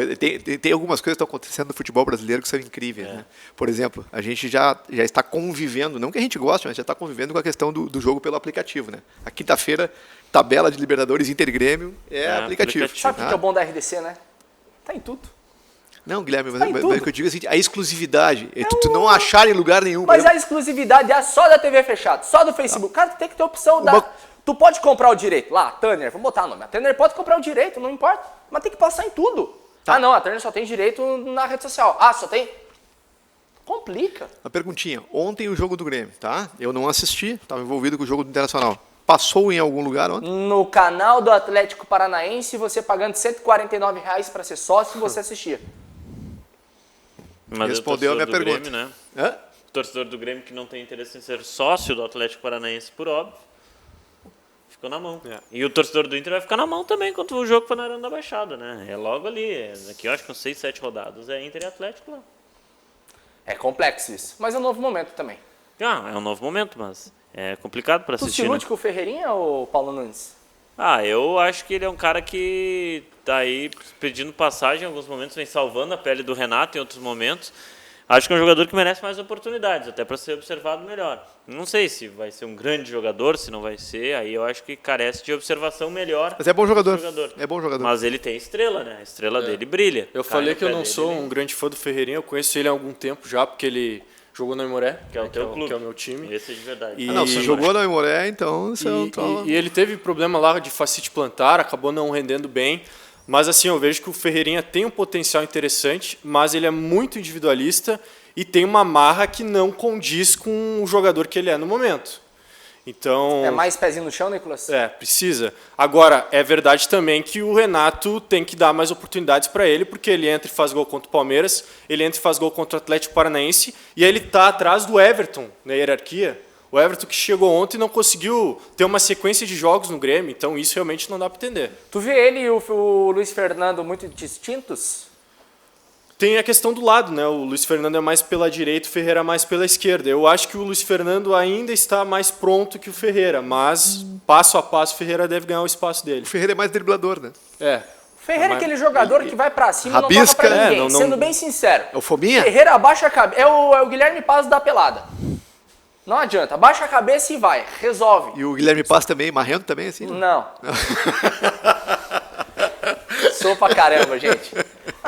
tem algumas coisas que estão acontecendo no futebol brasileiro que são incríveis. Né? Por exemplo, a gente já está convivendo, não que a gente goste, mas já está convivendo com a questão do jogo pelo aplicativo. Né? A quinta-feira, tabela de Libertadores Inter-Grêmio aplicativo. Sabe o que é o bom da RDC, né? Tá em tudo. Não, Guilherme, mas o que eu digo é assim, a exclusividade. Tu não achar em lugar nenhum. Mas a exclusividade é só da TV fechada, só do Facebook. Cara, tu tem que ter opção da... Tu pode comprar o direito. Lá, Tanner, vamos botar o nome. A Tanner pode comprar o direito, não importa. Mas tem que passar em tudo. Não, a Turner só tem direito na rede social. Só tem... Complica. Uma perguntinha. Ontem o jogo do Grêmio, tá? Eu não assisti, estava envolvido com o jogo do Internacional. Passou em algum lugar ontem? No canal do Atlético Paranaense, você pagando R$149 para ser sócio, você assistia. Mas respondeu a minha pergunta. Grêmio, né? O torcedor do Grêmio que não tem interesse em ser sócio do Atlético Paranaense, por óbvio, ficou na mão. E o torcedor do Inter vai ficar na mão também quando o jogo for na Arena da Baixada, né? É logo ali. Aqui eu acho que uns 6, 7 rodadas é Inter e Atlético lá. É complexo isso, mas é um novo momento também. É um novo momento, mas é complicado para assistir. Tu se ilude com o Ferreirinha ou Paulo Nunes? Eu acho que ele é um cara que tá aí pedindo passagem em alguns momentos, vem salvando a pele do Renato em outros momentos. Acho que é um jogador que merece mais oportunidades, até para ser observado melhor. Não sei se vai ser um grande jogador, se não vai ser, aí eu acho que carece de observação melhor. Mas é bom jogador. É bom jogador. Mas ele tem estrela, né? A estrela dele brilha. Eu falei que eu não sou um grande fã do Ferreirinha, eu conheço ele há algum tempo já, porque ele jogou no Aimoré, que é o teu clube, que é o meu time. Esse é de verdade. Se jogou no Aimoré, então... E ele teve problema lá de fascite plantar, acabou não rendendo bem. Mas assim, eu vejo que o Ferreirinha tem um potencial interessante, mas ele é muito individualista e tem uma marra que não condiz com o jogador que ele é no momento. Então, É mais pezinho no chão, Nicolas? precisa. Agora, é verdade também que o Renato tem que dar mais oportunidades para ele, porque ele entra e faz gol contra o Palmeiras, ele entra e faz gol contra o Atlético Paranaense, e ele está atrás do Everton na hierarquia. O Everton que chegou ontem não conseguiu ter uma sequência de jogos no Grêmio, então isso realmente não dá para entender. Tu vê ele e o Luiz Fernando muito distintos? Tem a questão do lado, né? O Luiz Fernando é mais pela direita, o Ferreira é mais pela esquerda. Eu acho que o Luiz Fernando ainda está mais pronto que o Ferreira, mas passo a passo o Ferreira deve ganhar o espaço dele. O Ferreira é mais driblador, né? O Ferreira é aquele jogador que vai pra cima e não Rabisca, toca pra ninguém, não- sendo bem sincero. É o Fominha? Ferreira abaixa a cabeça, é o Guilherme Paz da pelada. Não adianta, abaixa a cabeça e vai, resolve. E o Guilherme Paz também, marrento também, assim? Não. Sou pra caramba, gente.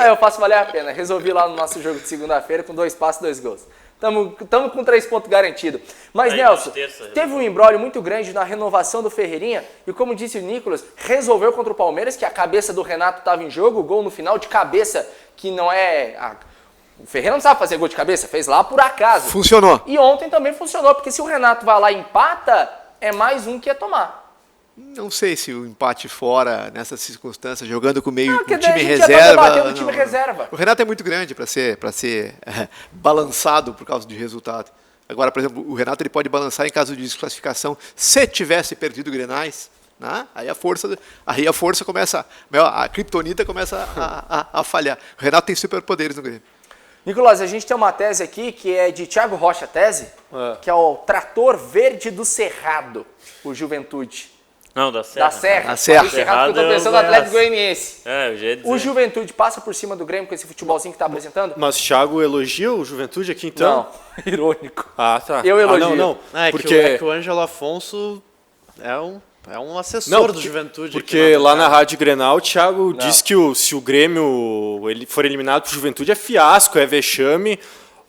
Eu faço valer a pena. Resolvi lá no nosso jogo de segunda-feira com 2 passos e 2 gols. Tamo com 3 pontos garantido. Mas, Aí, Nelson, terça, teve um imbróglio muito grande na renovação do Ferreirinha e, como disse o Nicolas, resolveu contra o Palmeiras, que a cabeça do Renato estava em jogo, o gol no final de cabeça, que não é... O Ferreira não sabe fazer gol de cabeça, fez lá por acaso. Funcionou. E ontem também funcionou, porque se o Renato vai lá e empata, é mais um que ia tomar. Não sei se o empate fora, nessas circunstâncias, jogando com meio Porque com daí time a gente já tá reserva. debatendo o time reserva. O Renato é muito grande para ser balançado por causa de resultado. Agora, por exemplo, o Renato ele pode balançar em caso de desclassificação se tivesse perdido o Grenais. Né? Aí a força começa, a criptonita começa a falhar. O Renato tem superpoderes no Grêmio. Nicolas, a gente tem uma tese aqui que é de Thiago Rocha, que é o trator verde do Cerrado, o Juventude. Não, da Serra. Da Serra. Da Serra. Do Cerrado, que eu tô pensando no Atlético Goianiense. Eu já ia dizer. O Juventude passa por cima do Grêmio com esse futebolzinho que tá apresentando? Mas o Thiago elogia o Juventude aqui, então? Não, irônico. Ah, tá. Eu elogio. Não. É que o Ângelo Afonso é um assessor do Juventude. Porque lá na Rádio Grenal o Thiago disse que se o Grêmio for eliminado pro Juventude é fiasco, é vexame.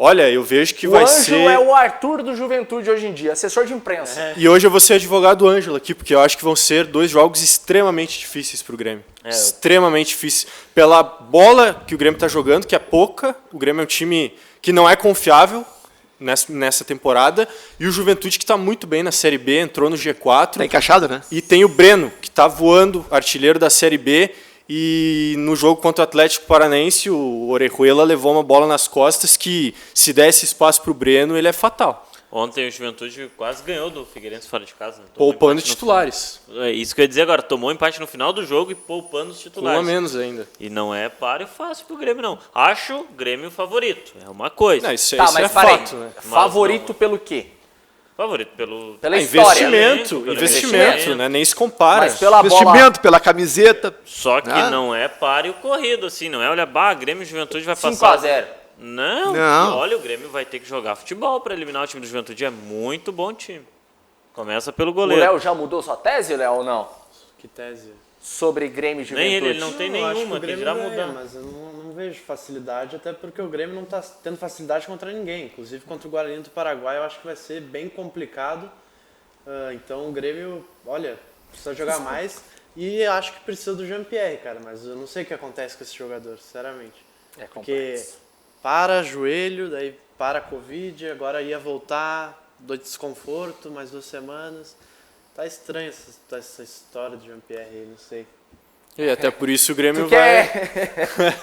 Olha, eu vejo que vai ser... O Ângelo é o Arthur do Juventude hoje em dia, assessor de imprensa. E hoje eu vou ser advogado do Ângelo aqui, porque eu acho que vão ser 2 jogos extremamente difíceis pro Grêmio. Extremamente difíceis. Pela bola que o Grêmio tá jogando, que é pouca, o Grêmio é um time que não é confiável nessa temporada, e o Juventude que está muito bem na Série B, entrou no G4. Tá encaixado, né? E tem o Breno, que está voando, artilheiro da Série B, e no jogo contra o Atlético Paranaense, o Orejuela levou uma bola nas costas que, se desse espaço para o Breno, ele é fatal. Ontem o Juventude quase ganhou do Figueirense fora de casa. Né? Poupando titulares. É isso que eu ia dizer agora, tomou empate no final do jogo e poupando os titulares. Um a menos ainda. E não é páreo fácil pro Grêmio, não. Acho o Grêmio favorito, é uma coisa. Não, isso Mas é parei, fato, né? favorito pelo quê? Favorito pela história. Investimento, né? Nem se compara. Mas pela Investimento, pela camiseta. Só que não é páreo corrido, assim, não é olha, Grêmio e Juventude vai 5 passar. 5-0. Não, olha, o Grêmio vai ter que jogar futebol para eliminar o time do Juventude, é muito bom time. Começa pelo O goleiro. Léo já mudou sua tese, Léo, ou não? Que tese? Sobre Grêmio e Juventude. Nem ele não tem Eu acho que nenhuma, o que Grêmio irá ganha, mudar. mas eu não vejo facilidade, até porque o Grêmio não está tendo facilidade contra ninguém. Inclusive contra o Guarani do Paraguai eu acho que vai ser bem complicado. Então o Grêmio, olha, precisa jogar mais e acho que precisa do Jean-Pierre, cara, mas eu não sei o que acontece com esse jogador, sinceramente. É porque complexo. para joelho, daí para Covid, agora ia voltar, do desconforto, mais 2 semanas. Tá estranha essa história do Jean-Pierre aí, não sei. E até por isso o Grêmio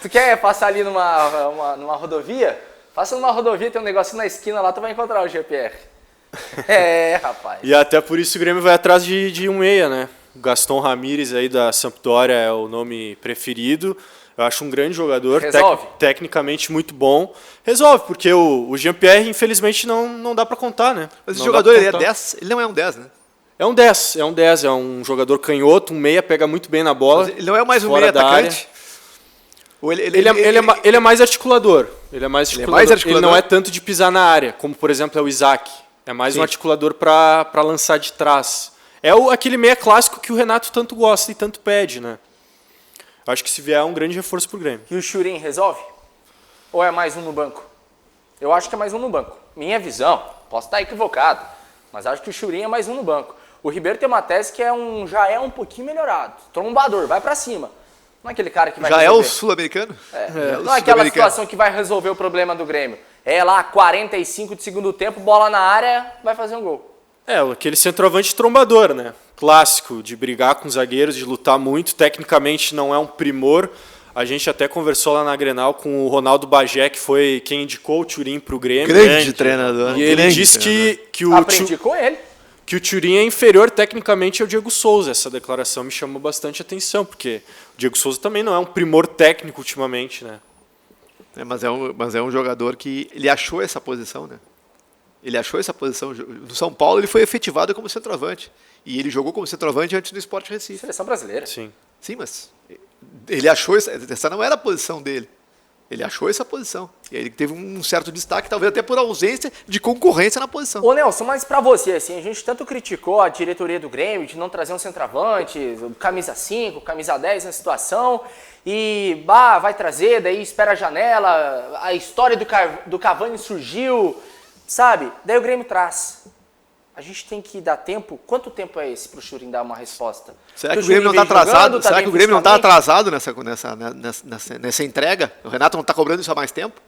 Tu quer passar ali numa rodovia? Passa numa rodovia, tem um negocinho na esquina lá, tu vai encontrar o GPR. Rapaz. E até por isso o Grêmio vai atrás de um meia, né? O Gaston Ramírez aí da Sampdoria é o nome preferido. Eu acho um grande jogador, tecnicamente muito bom. Resolve, porque o Jean-Pierre, infelizmente, não dá pra contar, né? Mas esse jogador, ele é 10? Ele não é um 10, né? É um 10, é um jogador canhoto, um meia, pega muito bem na bola. Mas ele não é mais um meia atacante? Ou ele é mais articulador. Ele é mais articulador. Ele não é tanto de pisar na área, como por exemplo é o Isaac. É mais um articulador para lançar de trás. É aquele meia clássico que o Renato tanto gosta e tanto pede, né? Eu acho que se vier é um grande reforço pro Grêmio. E o Churin resolve? Ou é mais um no banco? Eu acho que é mais um no banco. Minha visão, posso estar equivocado, mas acho que o Churin é mais um no banco. O Ribeiro tem uma tese que já é um pouquinho melhorado. Trombador, vai pra cima. Não é aquele cara que vai resolver. Já é o sul-americano? Não é aquela situação que vai resolver o problema do Grêmio. É lá, 45 de segundo tempo, bola na área, vai fazer um gol. É, aquele centroavante trombador, né? Clássico, de brigar com os zagueiros, de lutar muito. Tecnicamente não é um primor. A gente até conversou lá na Grenal com o Ronaldo Bagé, que foi quem indicou o Thuram para o Grêmio. Grande treinador. E ele disse que o Aprendi com ele. Que o Thuram é inferior tecnicamente ao Diego Souza. Essa declaração me chamou bastante atenção, porque o Diego Souza também não é um primor técnico ultimamente, né? Mas é um jogador que ele achou essa posição, né? Ele achou essa posição. No São Paulo ele foi efetivado como centroavante. E ele jogou como centroavante antes do Sport Recife. Seleção brasileira. Sim. Sim, mas ele achou essa não era a posição dele. Ele achou essa posição. E aí ele teve um certo destaque, talvez até por ausência de concorrência na posição. Ô Nelson, mas pra você, assim, a gente tanto criticou a diretoria do Grêmio de não trazer um centroavante, camisa 5, camisa 10 na situação, e vai trazer, daí espera a janela, a história do Cavani surgiu, sabe? Daí o Grêmio traz. A gente tem que dar tempo. Quanto tempo é esse pro Thuram dar uma resposta? Será que o Grêmio não está atrasado? Será que o Grêmio não está atrasado nessa entrega? O Renato não está cobrando isso há mais tempo?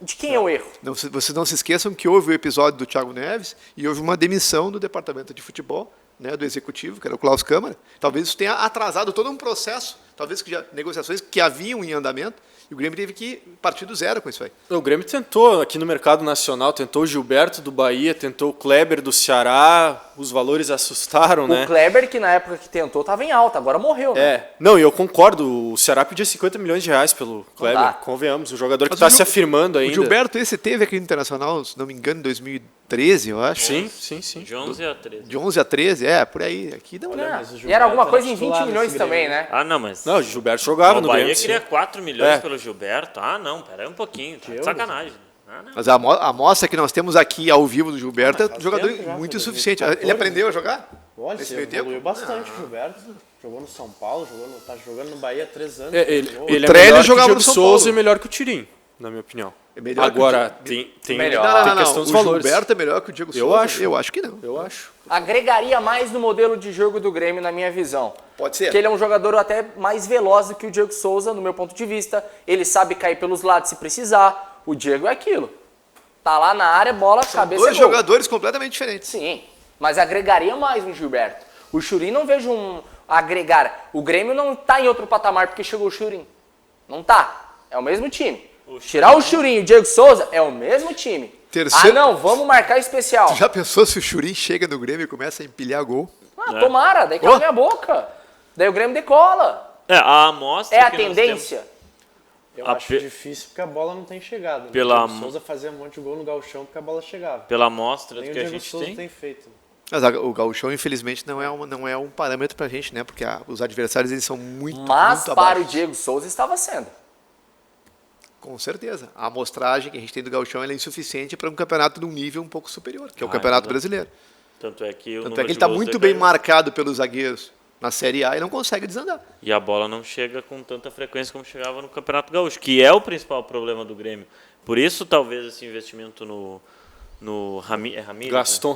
De quem é o erro? Não, vocês não se esqueçam que houve o episódio do Thiago Neves e houve uma demissão do departamento de futebol, né, do executivo, que era o Klaus Câmara. Talvez isso tenha atrasado todo um processo, talvez que negociações que haviam em andamento, e o Grêmio teve que partir do zero com isso aí. O Grêmio tentou, aqui no mercado nacional, tentou o Gilberto do Bahia, tentou o Kleber do Ceará, os valores assustaram, né? O Kleber, que na época que tentou, estava em alta, agora morreu, né? Não, e eu concordo, o Ceará pedia 50 milhões de reais pelo Kleber, convenhamos, um jogador que está se afirmando ainda. O Gilberto, esse teve aqui no Internacional, se não me engano, em 2013, eu acho. Sim. De 11 a 13. De 11 a 13, por aí. Aqui não E era alguma coisa em 20 milhões também, né? Ah, não, mas... Não, o Gilberto jogava no Grêmio. O Bahia queria 4 milhões pelo Gilberto. Ah, não, peraí um pouquinho, tá de sacanagem. Mas a amostra que nós temos aqui ao vivo do Gilberto é um jogador muito insuficiente. Ele aprendeu a jogar? Olha, nesse ele meio tempo? evoluiu bastante o Gilberto. Jogou no São Paulo, tá jogando no Bahia há 3 anos. Ele é melhor que o Diego Souza e melhor que o Thuram, na minha opinião. Agora, tem questão dos valores. O Gilberto é melhor que o Diego Souza? Eu acho que não. Eu acho. Agregaria mais no modelo de jogo do Grêmio, na minha visão. Pode ser. Porque ele é um jogador até mais veloz do que o Diego Souza, no meu ponto de vista. Ele sabe cair pelos lados se precisar. O Diego é aquilo. Tá lá na área, bola, cabeça e Dois jogadores completamente diferentes. Sim, mas agregaria mais no Gilberto. O Thuram não vejo agregar. O Grêmio não tá em outro patamar porque chegou o Thuram. Não tá. É o mesmo time. Tirar o Thuram e o Diego Souza é o mesmo time. Ah, não, vamos marcar especial. Tu já pensou se o Thuram chega no Grêmio e começa a empilhar gol? Tomara, daí cala minha boca. Daí o Grêmio decola. A amostra. É a tendência. Eu acho difícil porque a bola não tem chegado. Né? O Souza fazia um monte de gol no gauchão porque a bola chegava. Pela amostra que a gente tem feito. Mas o gauchão, infelizmente, não é um parâmetro pra gente, né? Porque os adversários eles são muito Mas muito para abaixo. o Diego Souza estava sendo. Com certeza. A amostragem que a gente tem do gauchão ela é insuficiente para um campeonato de um nível um pouco superior, que é o Campeonato Brasileiro. Tanto é que ele está muito bem marcado pelos zagueiros na Série A e não consegue desandar. E a bola não chega com tanta frequência como chegava no Campeonato Gaúcho, que é o principal problema do Grêmio. Por isso, talvez, esse investimento no Ramírez, Gaston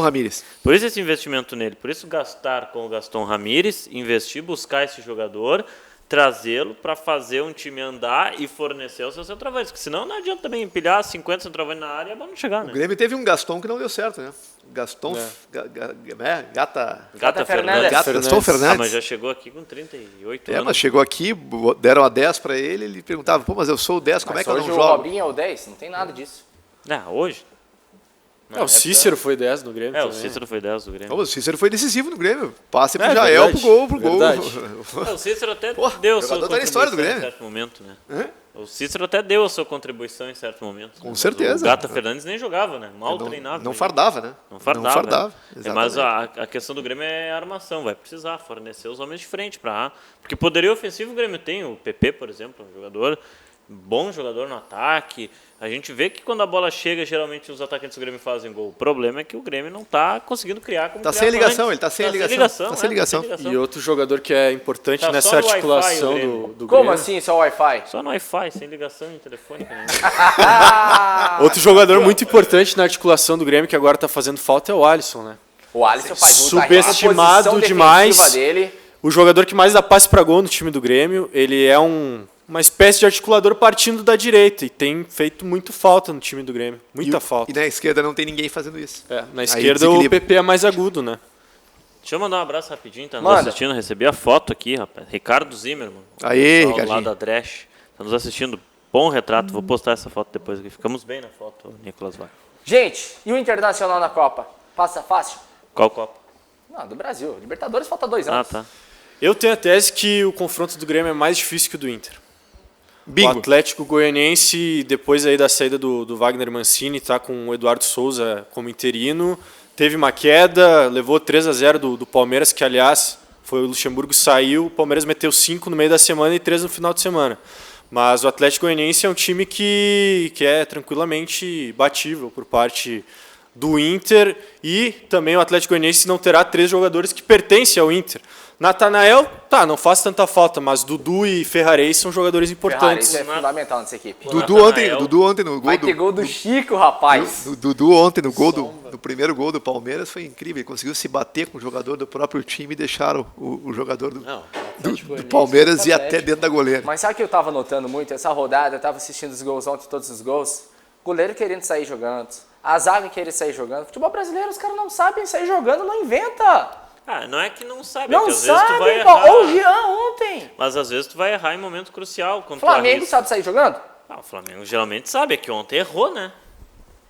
Ramírez. Por isso esse investimento nele. Por isso gastar com o Gaston Ramírez, investir, buscar esse jogador, trazê-lo para fazer um time andar e fornecer os seus centroavantes. Porque senão não adianta também empilhar 50 centroavantes na área e a bola não chegar, né? O Grêmio teve um Gaston que não deu certo, né? Gaston... Gata Fernandes. Gaston Fernandes. Mas já chegou aqui com 38 anos. Mas chegou aqui, deram a 10 para ele perguntava, mas eu sou o 10, como é que eu não jogo? Hoje o Robinho é o 10, não tem nada disso. Hoje... o Cícero foi 10 no Grêmio. O Cícero foi 10 no Grêmio. O Cícero foi decisivo no Grêmio. Passe pro Jael pro gol. O Cícero até deu a sua contribuição em certo momento, né? O Cícero até deu a sua contribuição em certo momento. Com certeza. O Gata Fernandes nem jogava, né? Mal treinava. Não fardava, né? Não fardava. Mas a questão do Grêmio é a armação. Vai precisar fornecer os homens de frente porque poderio ofensivo o Grêmio tem. O PP, por exemplo, um jogador... Bom jogador no ataque. A gente vê que quando a bola chega, geralmente os atacantes do Grêmio fazem gol. O problema é que o Grêmio não está conseguindo criar como Tá sem ligação, ele tá sem ligação. E outro jogador que é importante nessa articulação do Grêmio. Como assim, só Wi-Fi? Só no Wi-Fi, sem ligação de telefone. Outro jogador muito importante na articulação do Grêmio que agora está fazendo falta é o Alisson, né? O Alisson faz subestimado demais. Dele. O jogador que mais dá passe para gol no time do Grêmio, ele é um uma espécie de articulador partindo da direita. E tem feito muito falta no time do Grêmio. Muita falta. E na esquerda não tem ninguém fazendo isso. Na esquerda o PP é mais agudo, né? Deixa eu mandar um abraço rapidinho, tá nos assistindo. Recebi a foto aqui, rapaz. Ricardo Zimmermann. Aí, Ricardinho. Lá da Dresch. Tá nos assistindo. Bom retrato. Vou postar essa foto depois aqui. Ficamos bem na foto, Nicolas Vai. Gente, e o Internacional na Copa? Passa fácil? Qual Copa? Não, do Brasil. Libertadores falta 2 anos. Tá. Eu tenho a tese que o confronto do Grêmio é mais difícil que o do Inter. Bingo. O Atlético Goianiense, depois aí da saída do Wagner Mancini, tá com o Eduardo Souza como interino. Teve uma queda, levou 3-0 do Palmeiras, que aliás foi o Luxemburgo saiu, o Palmeiras meteu 5 no meio da semana e 3 no final de semana. Mas o Atlético Goianiense é um time que é tranquilamente batível por parte do Inter, e também o Atlético Goianiense não terá 3 jogadores que pertencem ao Inter. Natanael, não faz tanta falta, mas Dudu e Ferrarez são jogadores importantes. Ferrarez é fundamental nessa equipe. Dudu ontem no gol Vai ter gol do Chico, rapaz. Dudu ontem no gol no primeiro gol do Palmeiras foi incrível. Ele conseguiu se bater com o jogador do próprio time e deixaram o jogador do Palmeiras ir até dentro da goleira. Mas sabe o que eu tava notando muito? Essa rodada, eu tava assistindo os gols ontem, todos os gols. Goleiro querendo sair jogando. A zaga querendo sair jogando. Futebol brasileiro, os caras não sabem sair jogando, não inventa. Não é que não sabe, não é que às sabe, vezes tu vai errar. Ou o Jean ontem. Mas às vezes tu vai errar em momento crucial. O Flamengo sabe sair jogando? O Flamengo geralmente sabe, é que ontem errou, né?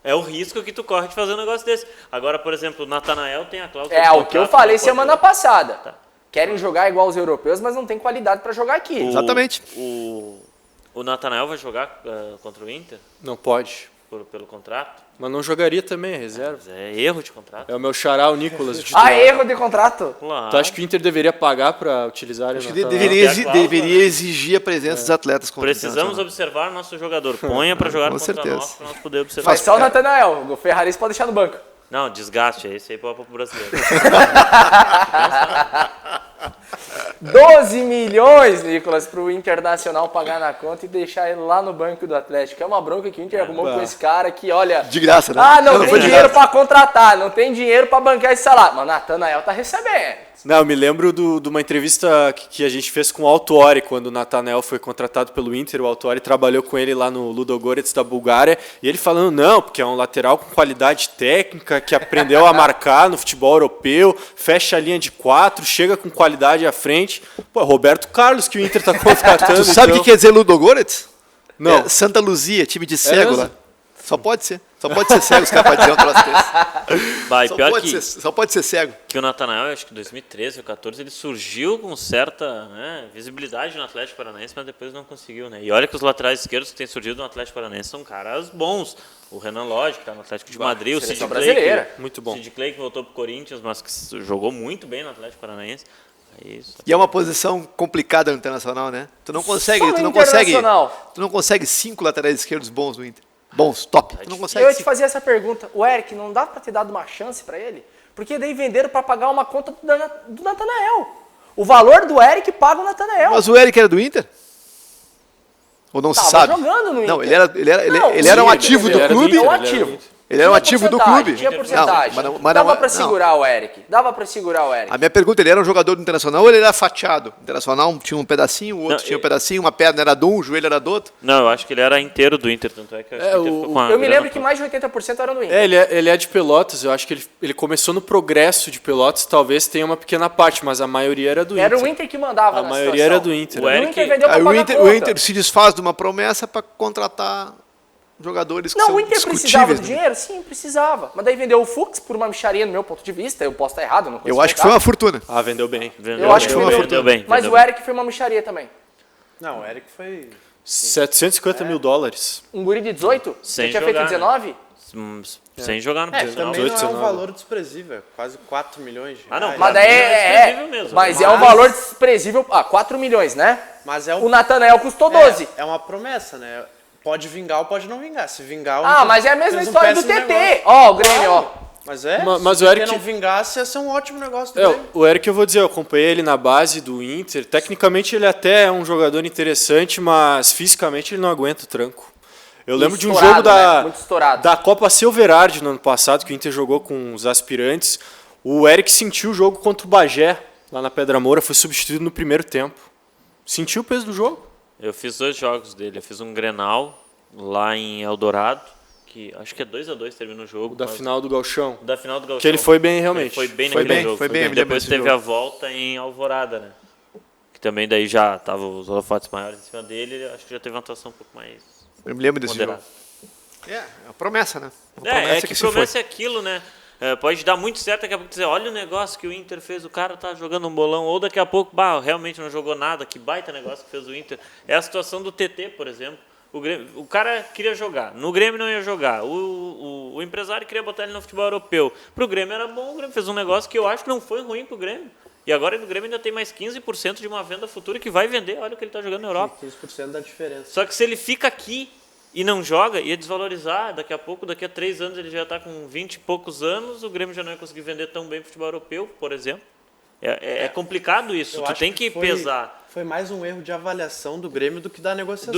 É o risco que tu corre de fazer um negócio desse. Agora, por exemplo, o Natanael tem a cláusula. É o que eu falei semana passada. Querem jogar igual os europeus, mas não tem qualidade para jogar aqui. Exatamente. O Natanael vai jogar contra o Inter? Não pode. Pelo contrato? Mas não jogaria também, reserva. Mas é erro de contrato. É o meu xará, o Nicolas, o titular. Erro de contrato? Claro. Tu acha que o Inter deveria pagar para utilizar? Acho que deveria exigir a presença dos atletas. Precisamos observar nosso jogador. Ponha para jogar contra nós, para nós poder observar. Mas só o Natanael. O Ferrarese pode deixar no banco. Não, desgaste. Esse aí para o brasileiro. 12 milhões, Nicolas, para o Internacional pagar na conta e deixar ele lá no banco do Atlético. É uma bronca que o Inter arrumou com esse cara que, olha... De graça, né? Não tem dinheiro para contratar, não tem dinheiro para bancar esse salário. Mas o Natanael tá recebendo. Não, eu me lembro de uma entrevista que a gente fez com o Autuori, quando o Natanael foi contratado pelo Inter. O Autuori trabalhou com ele lá no Ludogorets da Bulgária, e ele falando, não, porque é um lateral com qualidade técnica, que aprendeu a marcar no futebol europeu, fecha a linha de 4, chega com qualidade à frente. Pô, Roberto Carlos que o Inter tá contratando. Tu sabe o que quer dizer Ludogorets? Não. É Santa Luzia, time de cego lá. Só pode ser cego, os caras podem dizer um troço desse. Só pode ser cego. Que o Natanael, acho que em 2013 ou 2014, ele surgiu com certa visibilidade no Atlético Paranaense, mas depois não conseguiu, né? E olha que os laterais esquerdos que têm surgido no Atlético Paranaense são caras bons. O Renan Lodge, que está no Atlético de Madrid, o Sid Clay, muito bom. Sid Clay, que voltou para o Corinthians, mas que jogou muito bem no Atlético Paranaense. E é uma posição complicada no Internacional, né? Tu não consegue 5 laterais esquerdos bons no Inter. Bons, top. Tu não consegue. Eu ia te fazer essa pergunta. O Eric, não dá para ter dado uma chance para ele? Porque daí venderam para pagar uma conta do Natanael. O valor do Eric paga o Natanael. Mas o Eric era do Inter? Ou não se sabe? Jogando no Inter. Não, ele era um ativo do clube? Ele era um ativo do clube. Tinha porcentagem. Dava para segurar o Eric. A minha pergunta, ele era um jogador do Internacional ou ele era fatiado? O Internacional tinha um pedacinho, o outro tinha um pedacinho, uma perna era de um, o joelho era do outro? Não, eu acho que ele era inteiro do Inter, tanto é que eu me lembro que mais de 80% eram do Inter. Ele é de Pelotas, eu acho que ele começou no Progresso de Pelotas, talvez tenha uma pequena parte, mas a maioria era do Inter. Era o Inter que mandava a maioria era do Inter. O Inter se desfaz de uma promessa para contratar jogadores que são o Inter precisava do dinheiro? Sim, precisava. Mas daí vendeu o Fux por uma micharia, no meu ponto de vista. Eu posso estar errado, não consigo. Eu acho que foi uma fortuna. Vendeu bem. Eu acho que foi uma fortuna. Mas o Eric foi uma micharia também. Não, o Eric foi... $750 mil. Um guri de 18? Sem tinha jogar, feito 19? Sem jogar no também não é um valor desprezível. Quase 4 milhões de reais. Não, mas daí mas é um valor desprezível. 4 milhões, né? Mas é o Natanael custou 12. É uma promessa, né? Pode vingar ou pode não vingar. Se vingar... mas é a mesma história do TT. O Grêmio, Mas o Eric, se não vingasse, ia ser um ótimo negócio do Grêmio. O Eric, eu vou dizer, eu acompanhei ele na base do Inter. Tecnicamente, ele até é um jogador interessante, mas fisicamente ele não aguenta o tranco. Eu lembro de um jogo da Copa Silverard no ano passado, que o Inter jogou com os aspirantes. O Eric sentiu o jogo contra o Bagé, lá na Pedra Moura, foi substituído no primeiro tempo. Sentiu o peso do jogo? Eu fiz 2 jogos dele. Eu fiz um Grenal lá em Eldorado, que acho que é 2-2 termina o jogo. O da final do Gauchão. O da final do Gauchão. Que ele foi bem, realmente. Ele foi bem naquele jogo. Foi bem, me lembro Depois desse teve jogo. a volta em Alvorada, né? Que também daí já tava os holofotes maiores em cima dele. Acho que já teve uma atuação um pouco mais Eu me lembro desse moderada. jogo. É a promessa, né? Uma É se que foi. promessa é aquilo, né? Pode dar muito certo daqui a pouco dizer, olha o negócio que o Inter fez, o cara tá jogando um bolão, ou daqui a pouco, realmente não jogou nada, que baita negócio que fez o Inter. É a situação do TT, por exemplo. O cara queria jogar, no Grêmio não ia jogar, o empresário queria botar ele no futebol europeu. Pro Grêmio era bom, o Grêmio fez um negócio que eu acho que não foi ruim pro Grêmio. E agora no Grêmio ainda tem mais 15% de uma venda futura que vai vender, olha o que ele tá jogando na Europa. 15% da diferença. Só que se ele fica aqui e não joga, ia desvalorizar. Daqui a pouco, daqui a 3 anos, ele já está com 20 e poucos anos, o Grêmio já não ia conseguir vender tão bem futebol europeu, por exemplo. É complicado isso, Eu tu acho tem que pesar. Foi mais um erro de avaliação do Grêmio do que da negociação.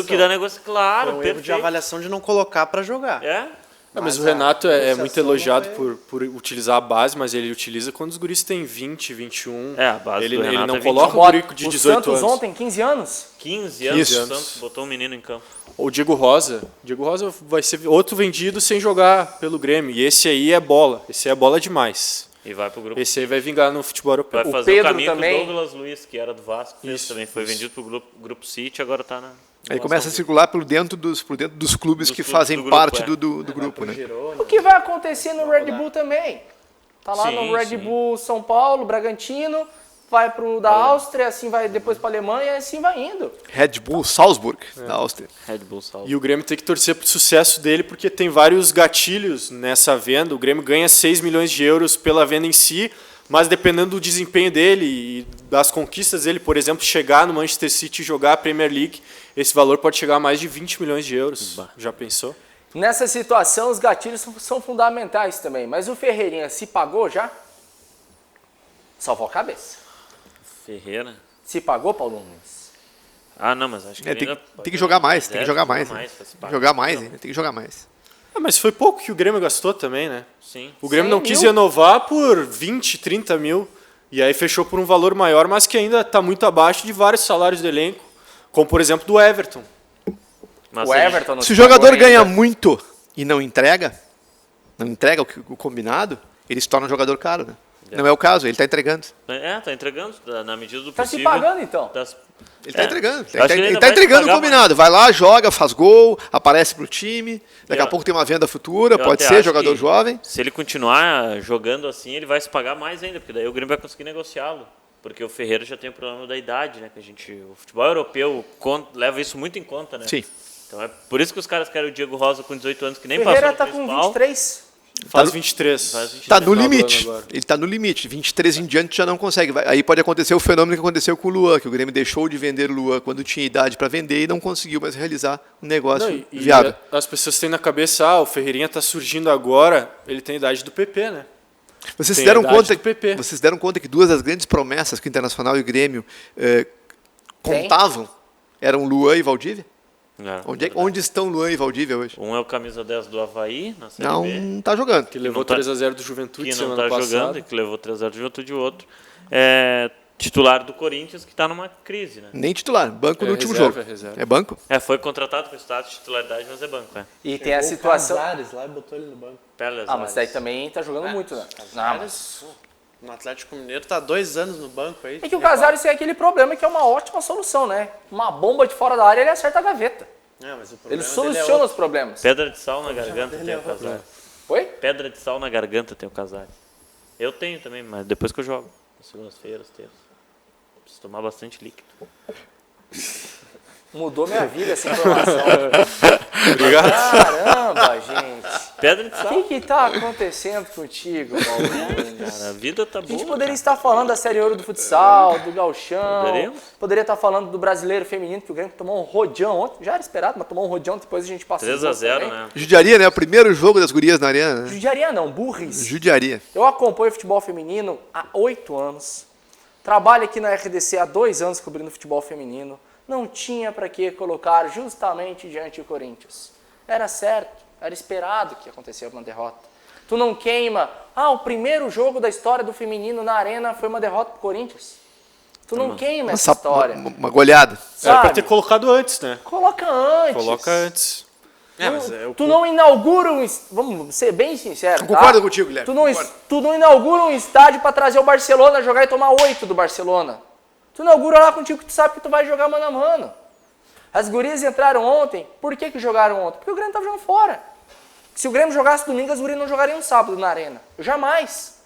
Claro, foi um perfeito. erro de avaliação de não colocar para jogar. Mas o Renato é muito elogiado foi... por utilizar a base, mas ele utiliza quando os guris têm 20, 21. A base ele do Renato não é coloca o guri de 18 Santos anos. ontem, 15 anos? 15 anos, Isso. o Santos botou um menino em campo. O Diego Rosa vai ser outro vendido sem jogar pelo Grêmio. E esse aí é bola. Esse aí é bola demais. E vai pro grupo. Esse aí vai vingar no futebol europeu. Vai fazer Pedro o caminho também. que o Douglas Luiz, que era do Vasco, fez também. Foi vendido pro grupo City, agora tá na... Aí começa a circular por dentro dos clubes que clubes fazem do grupo, parte é. do grupo, né? O que vai acontecer no Red Bull também? Tá lá Sim, no Red sim. Bull São Paulo, Bragantino, vai pro da Áustria, assim vai depois pra Alemanha, e assim vai indo. Red Bull Salzburg, da Áustria. Red Bull Salvo. E o Grêmio tem que torcer pro sucesso dele, porque tem vários gatilhos nessa venda. O Grêmio ganha 6 milhões de euros pela venda em si, mas dependendo do desempenho dele e das conquistas dele, por exemplo, chegar no Manchester City e jogar a Premier League, esse valor pode chegar a mais de 20 milhões de euros. Já pensou? Nessa situação, os gatilhos são fundamentais também. Mas o Ferreirinha se pagou já? Salvou a cabeça. Ferreira. Se pagou, Paulo Nunes? Não, mas acho que ele ainda Tem que jogar mais, tem que jogar mais. pra Né? se pagar. Jogar mais, ainda tem que jogar mais. Mas foi pouco que o Grêmio gastou também, né? Sim. O Grêmio 100 não quis mil? renovar por 20, 30 mil. E aí fechou por um valor maior, mas que ainda está muito abaixo de vários salários do elenco. Como, por exemplo, do Everton. Mas O Everton não Se o se pagou jogador ainda. ganha muito e não entrega o combinado, ele se torna um jogador caro, né? Não é o caso, ele está entregando. Tá entregando na medida do Tá se possível. pagando, então. Ele está entregando. Acho que ele Ele ainda está vai entregando o pagar combinado. Vai lá, joga, faz gol, aparece pro time. Daqui a Eu- pouco tem uma venda futura, Eu pode até ser acho jogador que jovem. Se ele continuar jogando assim, ele vai se pagar mais ainda, porque daí o Grêmio vai conseguir negociá-lo. Porque o Ferreira já tem o problema da idade, né? Que o futebol europeu leva isso muito em conta, né? Sim. Então é por isso que os caras querem o Diego Rosa com 18 anos, que nem Ferreira passou tá no com principal. 23. Faz 23. Faz 23. Está no final do limite. ano agora. Ele está no limite. 23 em diante já não consegue. Aí pode acontecer o fenômeno que aconteceu com o Luan, que o Grêmio deixou de vender o Luan quando tinha idade para vender e não conseguiu mais realizar um negócio Não, e viável. as pessoas têm na cabeça, o Ferreirinha está surgindo agora, ele tem a idade do PP, né? Vocês Tem deram a idade conta, do PP. vocês deram conta que duas das grandes promessas que o Internacional e o Grêmio contavam eram Luan e Valdívia? Onde estão Luan e Valdívia hoje? Um é o camisa 10 do Avaí, na Série Não B. está jogando. Que levou não tá- 3x0 do Juventude Que não semana está jogando passada. e que levou 3x0 de Juventude e outro. É titular do Corinthians, que está numa crise, né? Nem titular, banco É no último reserva, jogo. é reserva. É banco? Foi contratado com status de titularidade, mas é banco, E tem a Pegou o situação... Casares lá e botou ele no banco. Peles, mas daí também tá jogando muito, né? Não, mas... No Atlético Mineiro tá 2 anos no banco aí. É que o Casares tem aquele problema que é uma ótima solução, né? Uma bomba de fora da área, ele acerta a gaveta. Mas o Ele problema soluciona dele é os problemas. Pedra de sal na garganta tem o Casares. Oi? Pedra de sal na garganta tem o Casares. Eu tenho também, mas depois que eu jogo. Nas segundas-feiras, terças. Preciso tomar bastante líquido. Mudou minha vida essa informação. Obrigado. Caramba, gente. Pedra de O sal. que tá acontecendo contigo, Paulo Nunes? Cara, a vida tá A boa. gente poderia estar falando da Série Ouro do futsal, do gauchão. Poderíamos? Poderia estar falando do brasileiro feminino, que o Grêmio tomou um rodeão ontem. Já era esperado, mas tomou um rodeão, depois a gente passou. 3x0, né? Judiaria, né? O primeiro jogo das gurias na arena, né? Judiaria não, burris. Judiaria. Eu acompanho futebol feminino há 8 anos. Trabalho aqui na RDC há 2 anos cobrindo futebol feminino. Não tinha para que colocar justamente diante do Corinthians. Era certo, era esperado que acontecesse uma derrota. Tu não queima. O primeiro jogo da história do feminino na arena foi uma derrota pro Corinthians. Tu não queima essa história. Uma goleada. Era pra ter colocado antes, né? Coloca antes. Coloca antes. Tu não inaugura um... Vamos ser bem sinceros, tá? Concordo contigo, Guilherme. Tu não inaugura um estádio pra trazer o Barcelona jogar e tomar 8 do Barcelona. Tu inaugura lá contigo que tu sabe que tu vai jogar mano a mano. As gurias entraram ontem. Por que jogaram ontem? Porque o Grêmio tava jogando fora. Se o Grêmio jogasse domingo, as gurias não jogariam sábado na arena. Jamais.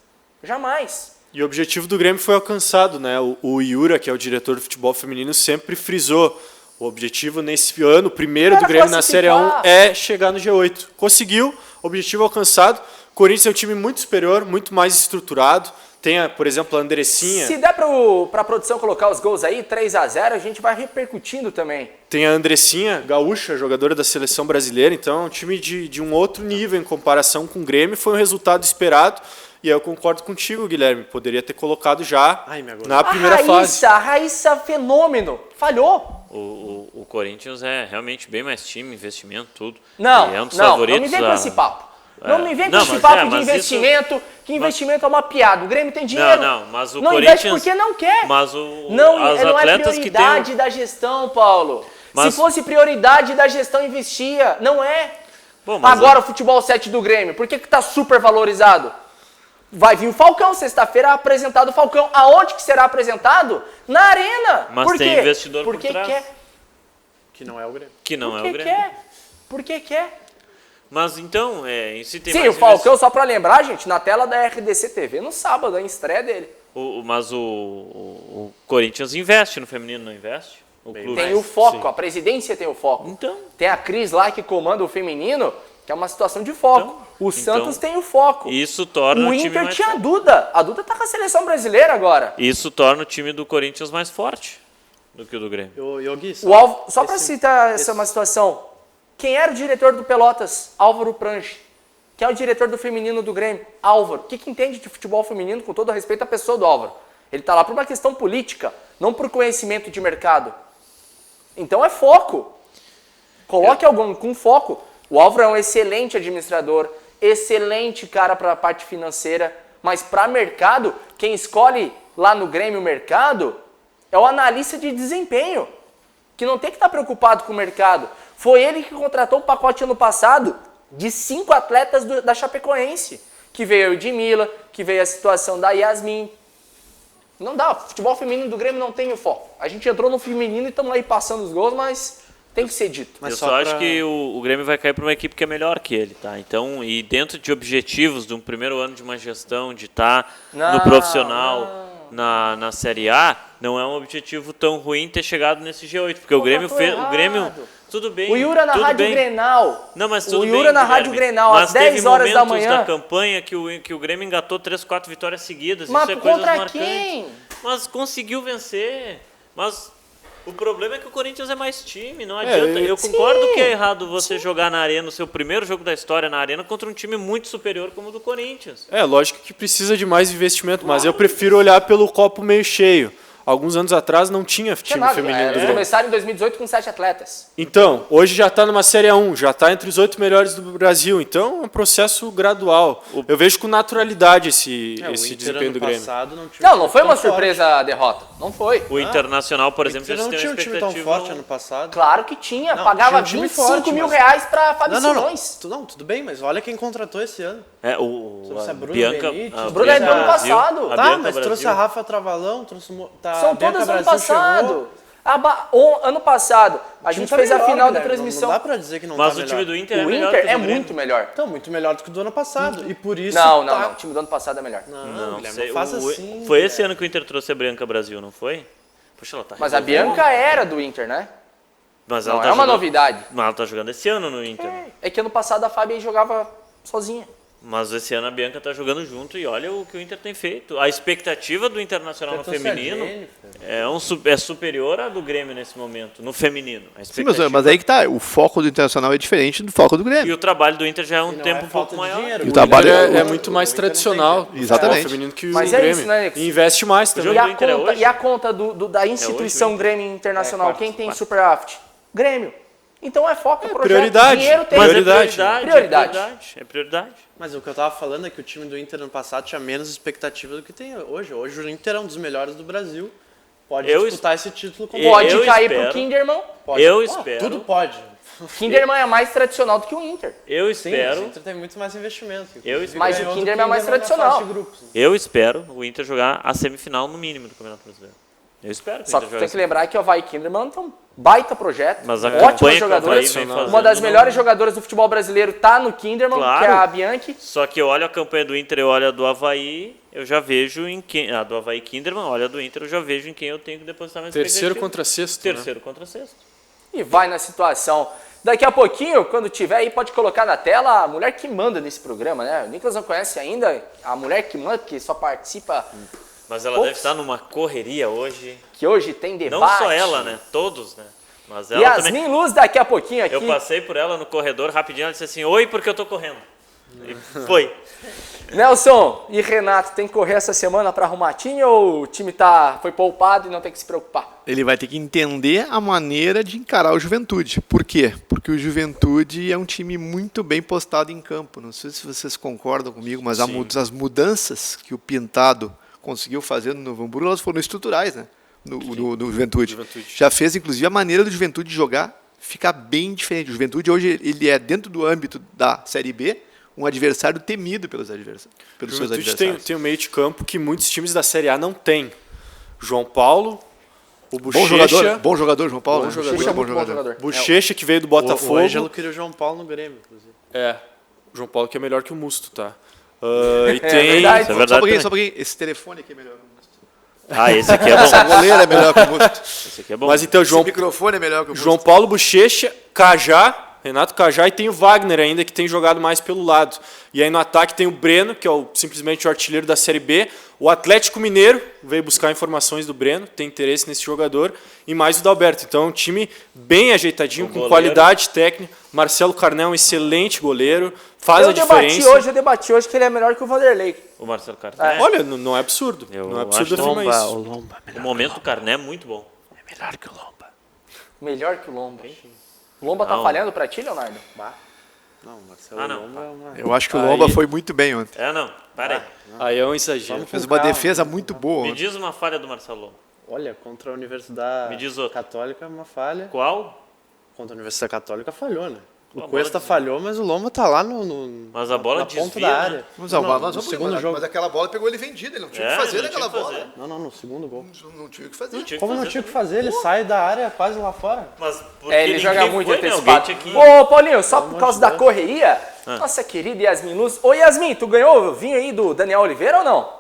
Jamais. E o objetivo do Grêmio foi alcançado, né? O Iura, que é o diretor do futebol feminino, sempre frisou. O objetivo nesse ano, primeiro do Grêmio na Série A1, é chegar no G8. Conseguiu, objetivo alcançado. O Corinthians é um time muito superior, muito mais estruturado. Tem, por exemplo, a Andressinha. Se der pra produção colocar os gols aí, 3-0, a gente vai repercutindo também. Tem a Andressinha, gaúcha, jogadora da seleção brasileira. Então é um time de um outro nível em comparação com o Grêmio. Foi um resultado esperado. E aí eu concordo contigo, Guilherme. Poderia ter colocado já na primeira fase. A Raíssa, fenômeno. Falhou. O Corinthians é realmente bem mais time, investimento, tudo. Não, é um dos não favoritos me vem com esse papo. É. Não me vem com esse papo de investimento, que investimento é uma piada. O Grêmio tem dinheiro. Mas o não Corinthians... investe porque não quer. Mas não as é atletas prioridade que tem... da gestão, Paulo. Mas... Se fosse prioridade da gestão, investia. Não é. Bom, agora o futebol 7 do Grêmio, por que tá super valorizado? Vai vir o Falcão, sexta-feira apresentado o Falcão. Aonde que será apresentado? Na arena. Mas por tem quê? investidor Porque por trás. quer. Que não é o Grêmio. Que não é o Grêmio. Por que quer? Mas então, se tem Sim, mais o Falcão, só pra lembrar, gente, na tela da RDC TV no sábado, a estreia dele. Mas o Corinthians investe no feminino, não investe? O clube. Tem o foco, Sim. a presidência tem o foco. Então. Tem a Cris lá que comanda o feminino, que é uma situação de foco. O Santos tem o foco. Isso torna o time Inter mais tinha a Duda. A Duda tá com a seleção brasileira agora. Isso torna o time do Corinthians mais forte do que o do Grêmio. Só para citar essa uma situação, quem era o diretor do Pelotas? Álvaro Pranche. Quem é o diretor do feminino do Grêmio? Álvaro. O que entende de futebol feminino, com todo respeito à pessoa do Álvaro? Ele está lá por uma questão política, não por conhecimento de mercado. Então é foco. Coloque algum com foco. O Álvaro é um excelente administrador, excelente cara para a parte financeira, mas para mercado, quem escolhe lá no Grêmio o mercado é o analista de desempenho, que não tem que estar preocupado com o mercado. Foi ele que contratou o pacote ano passado de 5 atletas da Chapecoense, que veio o Edmila, que veio a situação da Yasmin. Não dá, o futebol feminino do Grêmio não tem o foco. A gente entrou no feminino e estamos aí passando os gols, mas tem que ser dito. Eu só acho que o Grêmio vai cair para uma equipe que é melhor que ele, tá? Então, e dentro de objetivos de um primeiro ano de uma gestão, de estar no profissional, na Série A, não é um objetivo tão ruim ter chegado nesse G8, porque o Grêmio fez, o Grêmio, tudo bem. O Yura na Rádio Grenal. Não, mas tudo o Yura bem, na Rádio Grenal às 10 horas da manhã. Da campanha que o Grêmio engatou 3, 4 vitórias seguidas, mas isso é coisas contra marcantes. Quem? Mas conseguiu vencer. Mas o problema é que o Corinthians é mais time, não adianta. Eu concordo que é errado você jogar na arena, o seu primeiro jogo da história na arena, contra um time muito superior como o do Corinthians. É, lógico que precisa de mais investimento, mas eu prefiro olhar pelo copo meio cheio. Alguns anos atrás não tinha time feminino. Eles começaram em 2018 com 7 atletas. Então, hoje já está numa Série A1, já está entre os 8 melhores do Brasil. Então, é um processo gradual. Eu vejo com naturalidade esse desempenho do Grêmio. Não foi uma surpresa a derrota. Não foi. O Internacional, por exemplo, não tinha um time tão forte ano passado. Claro que tinha. Pagava tinha um 25 mil reais para Fábio Simões. Não, tudo bem, mas olha quem contratou esse ano. A Bianca. O Bruno é do ano passado. Tá, mas trouxe a Rafa Travalão, trouxe São todas ano passado. Ano passado, a gente fez a final da transmissão. Não dá pra dizer que não mas tá o time do Inter é melhor. O Inter é muito melhor. Então, muito melhor do que o do ano passado. E por isso. Não. O time do ano passado é melhor. Não faça assim. Foi esse ano que o Inter trouxe a Bianca Brasil, não foi? Poxa, ela tá mas a Bianca era do Inter, né? Mas não é uma novidade. Mas ela tá jogando esse ano no Inter. É que ano passado a Fábio jogava sozinha. Mas esse ano a Bianca tá jogando junto e olha o que o Inter tem feito. A expectativa do Internacional no feminino é superior à do Grêmio nesse momento, no feminino. Sim, mas aí que tá, o foco do Internacional é diferente do foco do Grêmio. E o trabalho do Inter já é um tempo um pouco maior. E o trabalho é muito mais tradicional. Exatamente. O feminino que mas o é Grêmio. isso, né, e investe mais também. E a conta da instituição Grêmio Internacional, quem tem superávit? Grêmio. Então é foco, é projeto, prioridade. Dinheiro tem. Mas prioridade. É prioridade. Mas o que eu tava falando é que o time do Inter ano passado tinha menos expectativa do que tem hoje. Hoje o Inter é um dos melhores do Brasil pode Eu disputar esse título com Pode eu cair espero. pro Kinderman. Pode. Eu Ah, espero. Tudo pode. Kinderman é mais tradicional do que o Inter. Eu Sim, espero. o Inter tem muito mais investimento. Eu Inclusive, Mas o ganhou do Kinderman é mais na tradicional. fase de grupos. Eu espero o Inter jogar a semifinal no mínimo do Campeonato Brasileiro. Eu espero que o Só Inter que jogue tem que lembrar que o Havaí Kinderman tem um baita projeto, Mas a ótimos campanha que o Havaí jogadores. vem Uma fazendo das não- melhores jogadoras do futebol brasileiro tá no Kinderman, Claro. que é a Bianchi. Só que eu olho a campanha do Inter, eu olho a do Havaí, eu já vejo em quem. A do Havaí Kinderman, olha a do Inter, eu já vejo em quem eu tenho que depositar minha Terceiro expectativa. contra sexto, né? Terceiro contra sexto. E vai na situação. Daqui a pouquinho, quando tiver aí, pode colocar na tela a mulher que manda nesse programa, né? O Nicolas não conhece ainda a mulher que manda, porque só participa, Mas ela Poucos. deve estar numa correria hoje. que hoje tem debate. Não só ela, né? Todos, né? Mas ela também. Yasmin Luz daqui a pouquinho aqui. Eu passei por ela no corredor rapidinho, ela disse assim, oi, porque eu tô correndo. E foi. Nelson e Renato, tem que correr essa semana para arrumar time ou o time foi poupado e não tem que se preocupar? Ele vai ter que entender a maneira de encarar o Juventude. Por quê? Porque o Juventude é um time muito bem postado em campo. Não sei se vocês concordam comigo, mas as mudanças que o Pintado conseguiu fazer no Novo Hamburgo, elas foram estruturais, né? No Juventude. Já fez, inclusive, a maneira do Juventude jogar ficar bem diferente. O Juventude hoje ele é, dentro do âmbito da Série B, um adversário temido pelos seus Juventude adversários. tem um meio de campo que muitos times da Série A não têm. João Paulo, o Bom Bochecha, jogador, João Paulo. Bom né? jogador. Muito Muito bom jogador. Bochecha que veio do O Botafogo. Ângelo queria o João Paulo no Grêmio, inclusive. É, o João Paulo que é melhor que o Musto, tá? E tem... verdade. Isso é Só um verdade pouquinho, também. só um pouquinho. Esse telefone aqui é melhor que o Musto. Ah, esse aqui é bom. Essa goleira é melhor que o Musto. Esse aqui é bom. Mas então, Esse João microfone é melhor que o Musto. João Paulo, Bochecha, Cajá, Renato Cajá, e tem o Wagner ainda, que tem jogado mais pelo lado. E aí no ataque tem o Breno, que é simplesmente o artilheiro da Série B. O Atlético Mineiro veio buscar informações do Breno, tem interesse nesse jogador. E mais o Dalberto. Então é um time bem ajeitadinho, O com goleiro. qualidade técnica. Marcelo Carné é um excelente goleiro, faz a Eu diferença. debati hoje que ele é melhor que o Vanderlei. O Marcelo Carné. Olha, não é absurdo. Eu Não é absurdo acho afirmar isso. Lomba. O momento do Carné é muito bom. Melhor que o Lomba. Melhor que o Lomba. O Lomba tá Não. falhando pra ti, Leonardo? Não, Marcelo Ah, não. Lomba é uma... Eu acho que o Lomba Aí- foi muito bem ontem. É, não. Para aí. Aí é um exagero. Fez uma defesa muito boa Me ontem. diz uma falha do Marcelo Lomba. Olha, contra a Universidade Me diz outra. Católica é uma falha. Qual? Contra a Universidade Católica falhou, né? O A bola Cuesta desvia. falhou, mas o Lomba tá lá no Mas a bola na ponta desvia, da né? área. Mas, Não, mas, no mas, segundo mas, jogo. mas aquela bola pegou ele vendido, ele não tinha o É, que fazer não naquela tinha o que bola. fazer. Não, no segundo gol. Não tinha o que fazer. Não tinha Como não fazer tinha o que também. fazer? Ele sai da área quase lá fora. Mas porque É, ele joga ninguém muito foi, né? antecipado. Alguém tinha que- Ô, Paulinho, só por causa da Deus. correria, nossa querida Yasmin Luz. Ô, Yasmin, tu ganhou o vinho aí do Daniel Oliveira ou não?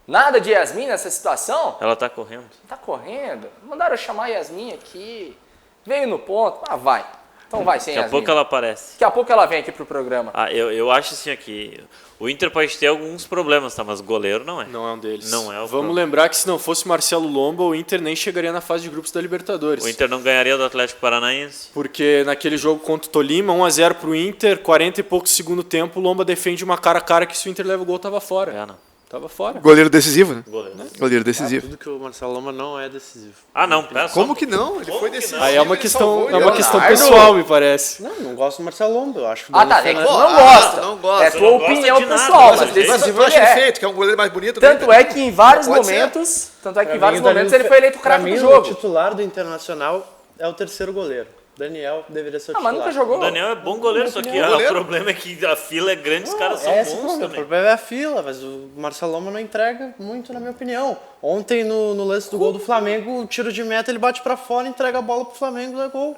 Nada de Yasmin nessa situação? Ela tá correndo. Tá correndo? Mandaram eu chamar a Yasmin aqui. Veio no ponto. Ah, vai. Então vai sem Daqui a Yasmin. pouco ela aparece. Daqui a pouco ela vem aqui pro programa. Ah, eu acho assim aqui. O Inter pode ter alguns problemas, tá? Mas goleiro não é. Não é um deles. Não é o Vamos problema. lembrar que se não fosse Marcelo Lomba, o Inter nem chegaria na fase de grupos da Libertadores. O Inter não ganharia do Atlético Paranaense. Porque naquele jogo contra o Tolima, 1-0 pro Inter, 40 e poucos segundo tempo, o Lomba defende uma cara a cara que se o Inter leva o gol, tava fora. É, não. Tava fora. Goleiro decisivo, né? Goleiro. Goleiro decisivo. Tudo que o Marcelo Lomba não é decisivo. Ah, não. Pera só. Como que não? Ele Como foi que decisivo. não? Aí é uma Ele questão, salvou é uma ele. questão Leonardo. pessoal, me parece. Não gosto do Marcelo Lomba. Eu acho que o Ah, tá. Daniel É que tu Fernandes- não gosta. não gosta. É Você tua não gosta opinião de nada, pessoal, mas mas o desse jeito- Mas tipo eu acho ele é. feito, que é um goleiro mais bonito. Tanto né? é que em vários Pode ser. momentos, tanto é que em Pra vários mim, o Danilo momentos ele foi eleito o Pra craque mim, do o jogo. titular do Internacional é o terceiro goleiro. Daniel deveria ser o Ah, mas titular. nunca jogou. O Daniel é bom goleiro, só que Goleiro. o problema é que a fila é grande, os caras são É esse o bons problema. O também. problema é a fila, mas o Marcelo Lomba não entrega muito, na minha opinião. Ontem, no lance do gol do Flamengo, o tiro de meta, ele bate pra fora, entrega a bola pro Flamengo e é gol.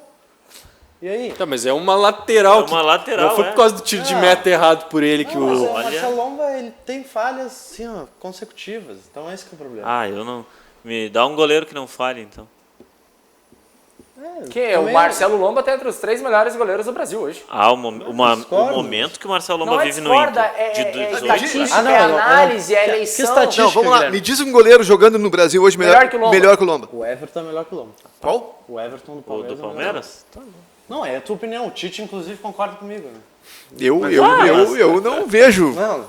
E aí? Tá, mas é uma lateral. É uma lateral, Não foi é. por causa do tiro de meta errado por ele que Não, mas o... o Olha. Marcelo Lomba, ele tem falhas, assim, ó, consecutivas. Então esse que é o problema. Ah, eu não... Me dá um goleiro que não falhe, então. Que o Marcelo Lomba tá entre os 3 melhores goleiros do Brasil hoje. Ah, o momento que o Marcelo Lomba Não é vive no discorda, Inter. é de 18. estatística, Ah, não, é não, análise, é que eleição. estatística? Não, vamos lá. Guilherme. Me diz um goleiro jogando no Brasil hoje Melhor que o Lomba. melhor que o Lomba. O Everton é melhor que o Lomba. Qual? O Everton do O Palmeiras. do é melhor. Palmeiras? Tá. Não, é a tua opinião. O Tite, inclusive, concorda comigo. Né? Eu não vejo. Não,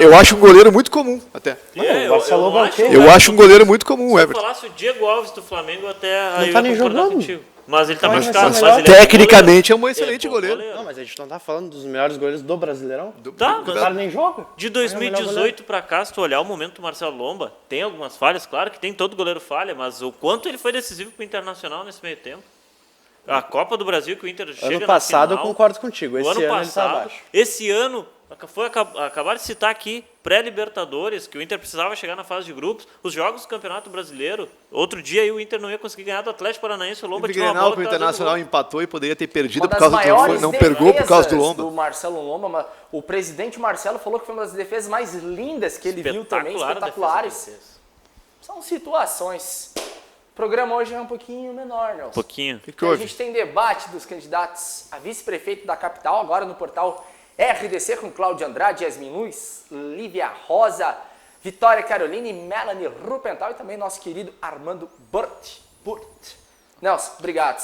Eu acho um goleiro muito comum, até. É, o Barcelona não é o quê? acho- Eu acho um goleiro muito comum, o Se eu Everton. falasse o Diego Alves do Flamengo, até Não aí tá eu nem ia concordar jogando. contigo. Mas ele tá Mas machucado. vai ser Mas melhor. ele é bom Tecnicamente é um goleiro. excelente bom goleiro. Não, mas a gente não tá falando dos melhores goleiros do Brasileirão? Tá, O cara nem joga. de É o melhor 2018 pra cá, se tu olhar o momento do Marcelo Lomba, tem algumas falhas, claro que tem, todo goleiro falha, mas o quanto ele foi decisivo pro Internacional nesse meio tempo. A Copa do Brasil que o Inter chega Ano passado na eu final, concordo contigo. o Esse ano ano ele tá passado, abaixo. esse ano, acabaram de citar aqui, pré-Libertadores, que o Inter precisava chegar na fase de grupos, os jogos do Campeonato Brasileiro, outro dia aí o Inter não ia conseguir ganhar do Atlético Paranaense, o Lomba Teve tinha uma Grenal bola que o que tava dando Internacional gol. empatou e poderia ter perdido Uma por das causa maiores não pegou por causa do defesas Lomba. do Marcelo Lomba, o presidente Marcelo falou que foi uma das defesas mais lindas que ele viu também, Espetacular a espetaculares. defesa. São situações. O programa hoje é um pouquinho menor, Nelson. Pouquinho. Porque a gente tem debate dos candidatos a vice-prefeito da capital, agora no portal RDC, com Cláudio Andrade, Yasmin Luz, Lívia Rosa, Vitória Caroline, Melanie Rupental e também nosso querido Armando Burt. Nelson, obrigado.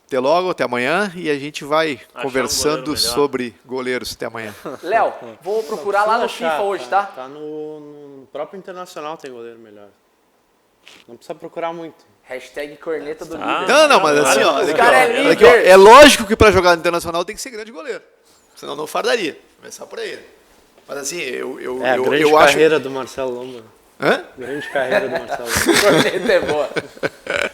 Até logo, até amanhã, e a gente vai um conversando goleiro melhor. sobre goleiros. Até amanhã. Léo, vou procurar lá no FIFA hoje, tá? Tá no próprio Internacional tem goleiro melhor. Não precisa procurar muito. Hashtag corneta do Ah, líder. Não, mas assim, ó, Os olha aqui, cara ó, é olha aqui, ó, líder. é lógico que para jogar no Internacional tem que ser grande goleiro. Senão não fardaria. Começar por aí. Mas assim, eu É a grande eu acho. carreira do Marcelo Lomba. Hã? Grande carreira do Marcelo Lomba. Corneta é boa.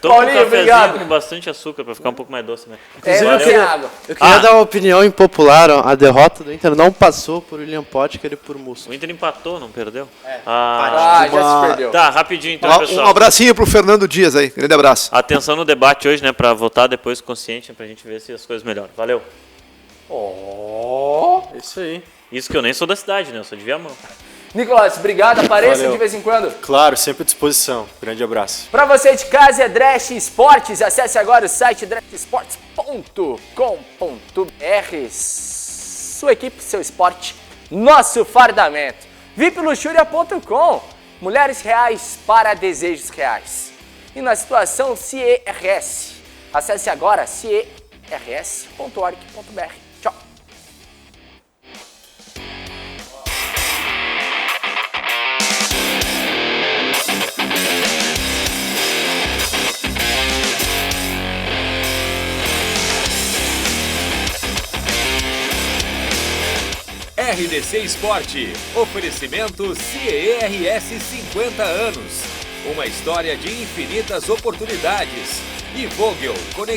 Toma Paulinho, um cafezinho obrigado. com bastante açúcar pra ficar um pouco mais doce, né? Não tem água. Eu queria dar uma opinião impopular. Ó. A derrota do Inter não passou por William Potker e por Musso. O Inter empatou, não perdeu? Ah, já se perdeu. Tá, rapidinho então, Um pessoal. abracinho pro Fernando Dias aí. Grande abraço. Atenção no debate hoje, né? Pra votar depois consciente, pra gente ver se as coisas melhoram. Valeu. Isso aí. Isso que eu nem sou da cidade, né? Eu sou de Viamão. Nicolas, obrigado. Apareça Valeu. de vez em quando. Claro, sempre à disposição. Grande abraço. Para você de casa é Dresch Esportes. Acesse agora o site dreschesportes.com.br. Sua equipe, seu esporte, nosso fardamento. VIPLuxúria.com. Mulheres reais para desejos reais. E na situação CERS. Acesse agora cers.org.br. Tchau. RDC Esporte. Oferecimento CERS 50 anos. Uma história de infinitas oportunidades. E Vogel, conectividade.